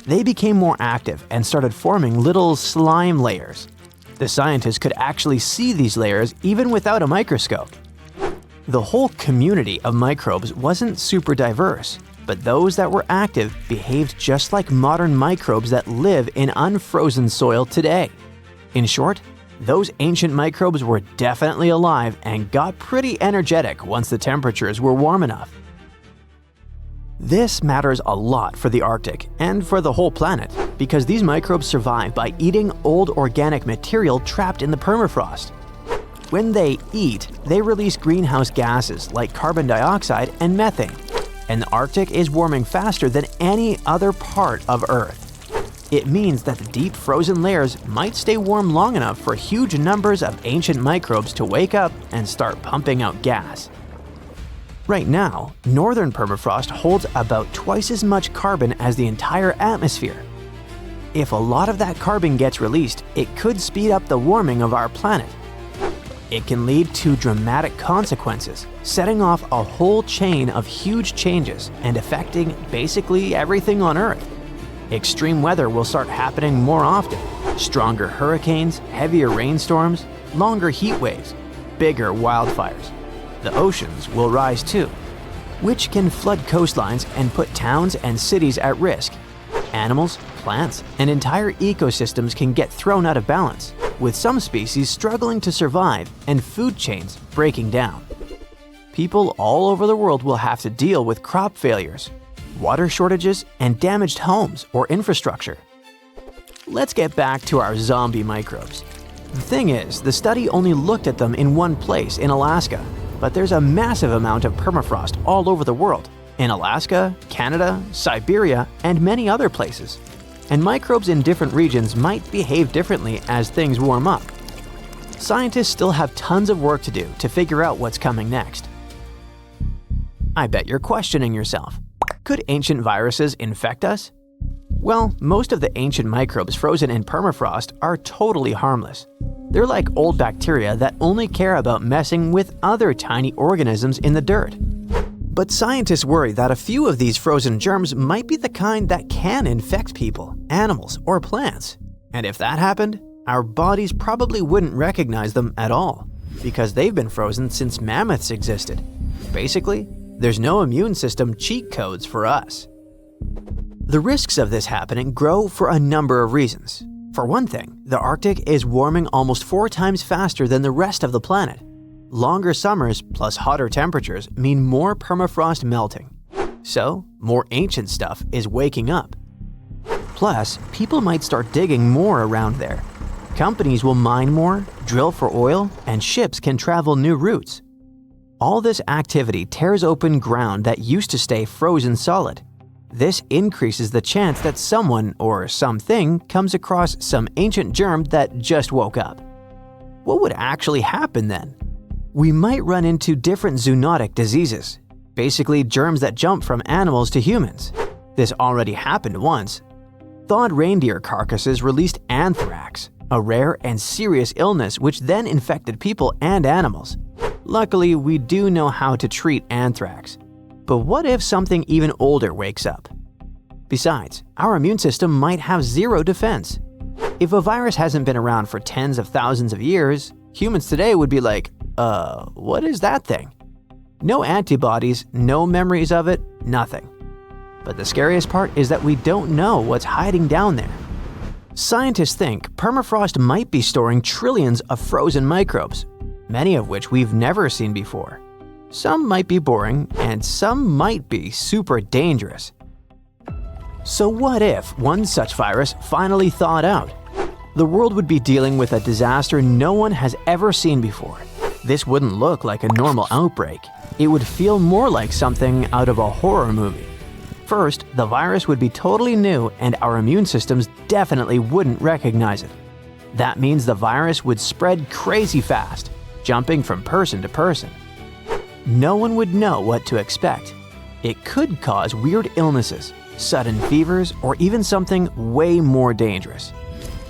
They became more active and started forming little slime layers. The scientists could actually see these layers even without a microscope. The whole community of microbes wasn't super diverse, but those that were active behaved just like modern microbes that live in unfrozen soil today. In short, those ancient microbes were definitely alive and got pretty energetic once the temperatures were warm enough. This matters a lot for the Arctic and for the whole planet because these microbes survive by eating old organic material trapped in the permafrost. When they eat, they release greenhouse gases like carbon dioxide and methane, and the Arctic is warming faster than any other part of Earth. It means that the deep frozen layers might stay warm long enough for huge numbers of ancient microbes to wake up and start pumping out gas. Right now, northern permafrost holds about twice as much carbon as the entire atmosphere. If a lot of that carbon gets released, it could speed up the warming of our planet. It can lead to dramatic consequences, setting off a whole chain of huge changes and affecting basically everything on Earth. Extreme weather will start happening more often. Stronger hurricanes, heavier rainstorms, longer heat waves, bigger wildfires. The oceans will rise too, which can flood coastlines and put towns and cities at risk. Animals, plants, and entire ecosystems can get thrown out of balance, with some species struggling to survive and food chains breaking down. People all over the world will have to deal with crop failures, water shortages, and damaged homes or infrastructure. Let's get back to our zombie microbes. The thing is, the study only looked at them in one place in Alaska, but there's a massive amount of permafrost all over the world, in Alaska, Canada, Siberia, and many other places. And microbes in different regions might behave differently as things warm up. Scientists still have tons of work to do to figure out what's coming next. I bet you're questioning yourself. Could ancient viruses infect us? Well, most of the ancient microbes frozen in permafrost are totally harmless. They're like old bacteria that only care about messing with other tiny organisms in the dirt. But scientists worry that a few of these frozen germs might be the kind that can infect people, animals, or plants. And if that happened, our bodies probably wouldn't recognize them at all, because they've been frozen since mammoths existed. Basically, there's no immune system cheat codes for us. The risks of this happening grow for a number of reasons. For one thing, the Arctic is warming almost 4 times faster than the rest of the planet. Longer summers plus hotter temperatures mean more permafrost melting. So, more ancient stuff is waking up. Plus, people might start digging more around there. Companies will mine more, drill for oil, and ships can travel new routes. All this activity tears open ground that used to stay frozen solid. This increases the chance that someone or something comes across some ancient germ that just woke up. What would actually happen then? We might run into different zoonotic diseases, basically germs that jump from animals to humans. This already happened once. Thawed reindeer carcasses released anthrax, a rare and serious illness which then infected people and animals. Luckily, we do know how to treat anthrax. But what if something even older wakes up? Besides, our immune system might have zero defense. If a virus hasn't been around for tens of thousands of years, humans today would be like, what is that thing? No antibodies, no memories of it, nothing. But the scariest part is that we don't know what's hiding down there. Scientists think permafrost might be storing trillions of frozen microbes, many of which we've never seen before. Some might be boring, and some might be super dangerous. So what if one such virus finally thawed out? The world would be dealing with a disaster no one has ever seen before. This wouldn't look like a normal outbreak. It would feel more like something out of a horror movie. First, the virus would be totally new and our immune systems definitely wouldn't recognize it. That means the virus would spread crazy fast, jumping from person to person. No one would know what to expect. It could cause weird illnesses, sudden fevers, or even something way more dangerous.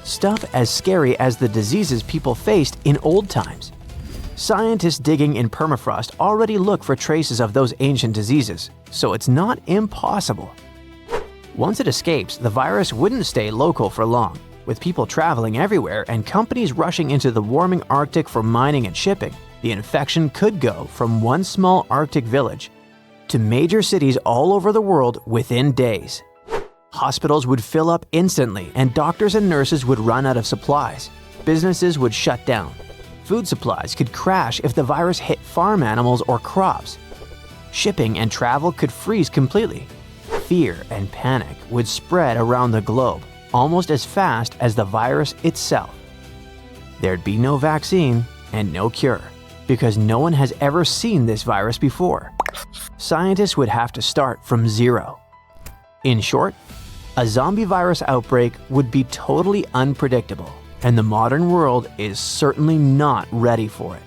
Stuff as scary as the diseases people faced in old times. Scientists digging in permafrost already look for traces of those ancient diseases, so it's not impossible. Once it escapes, the virus wouldn't stay local for long. With people traveling everywhere and companies rushing into the warming Arctic for mining and shipping, the infection could go from one small Arctic village to major cities all over the world within days. Hospitals would fill up instantly and doctors and nurses would run out of supplies. Businesses would shut down. Food supplies could crash if the virus hit farm animals or crops. Shipping and travel could freeze completely. Fear and panic would spread around the globe almost as fast as the virus itself. There'd be no vaccine and no cure, because no one has ever seen this virus before. Scientists would have to start from zero. In short, a zombie virus outbreak would be totally unpredictable, and the modern world is certainly not ready for it.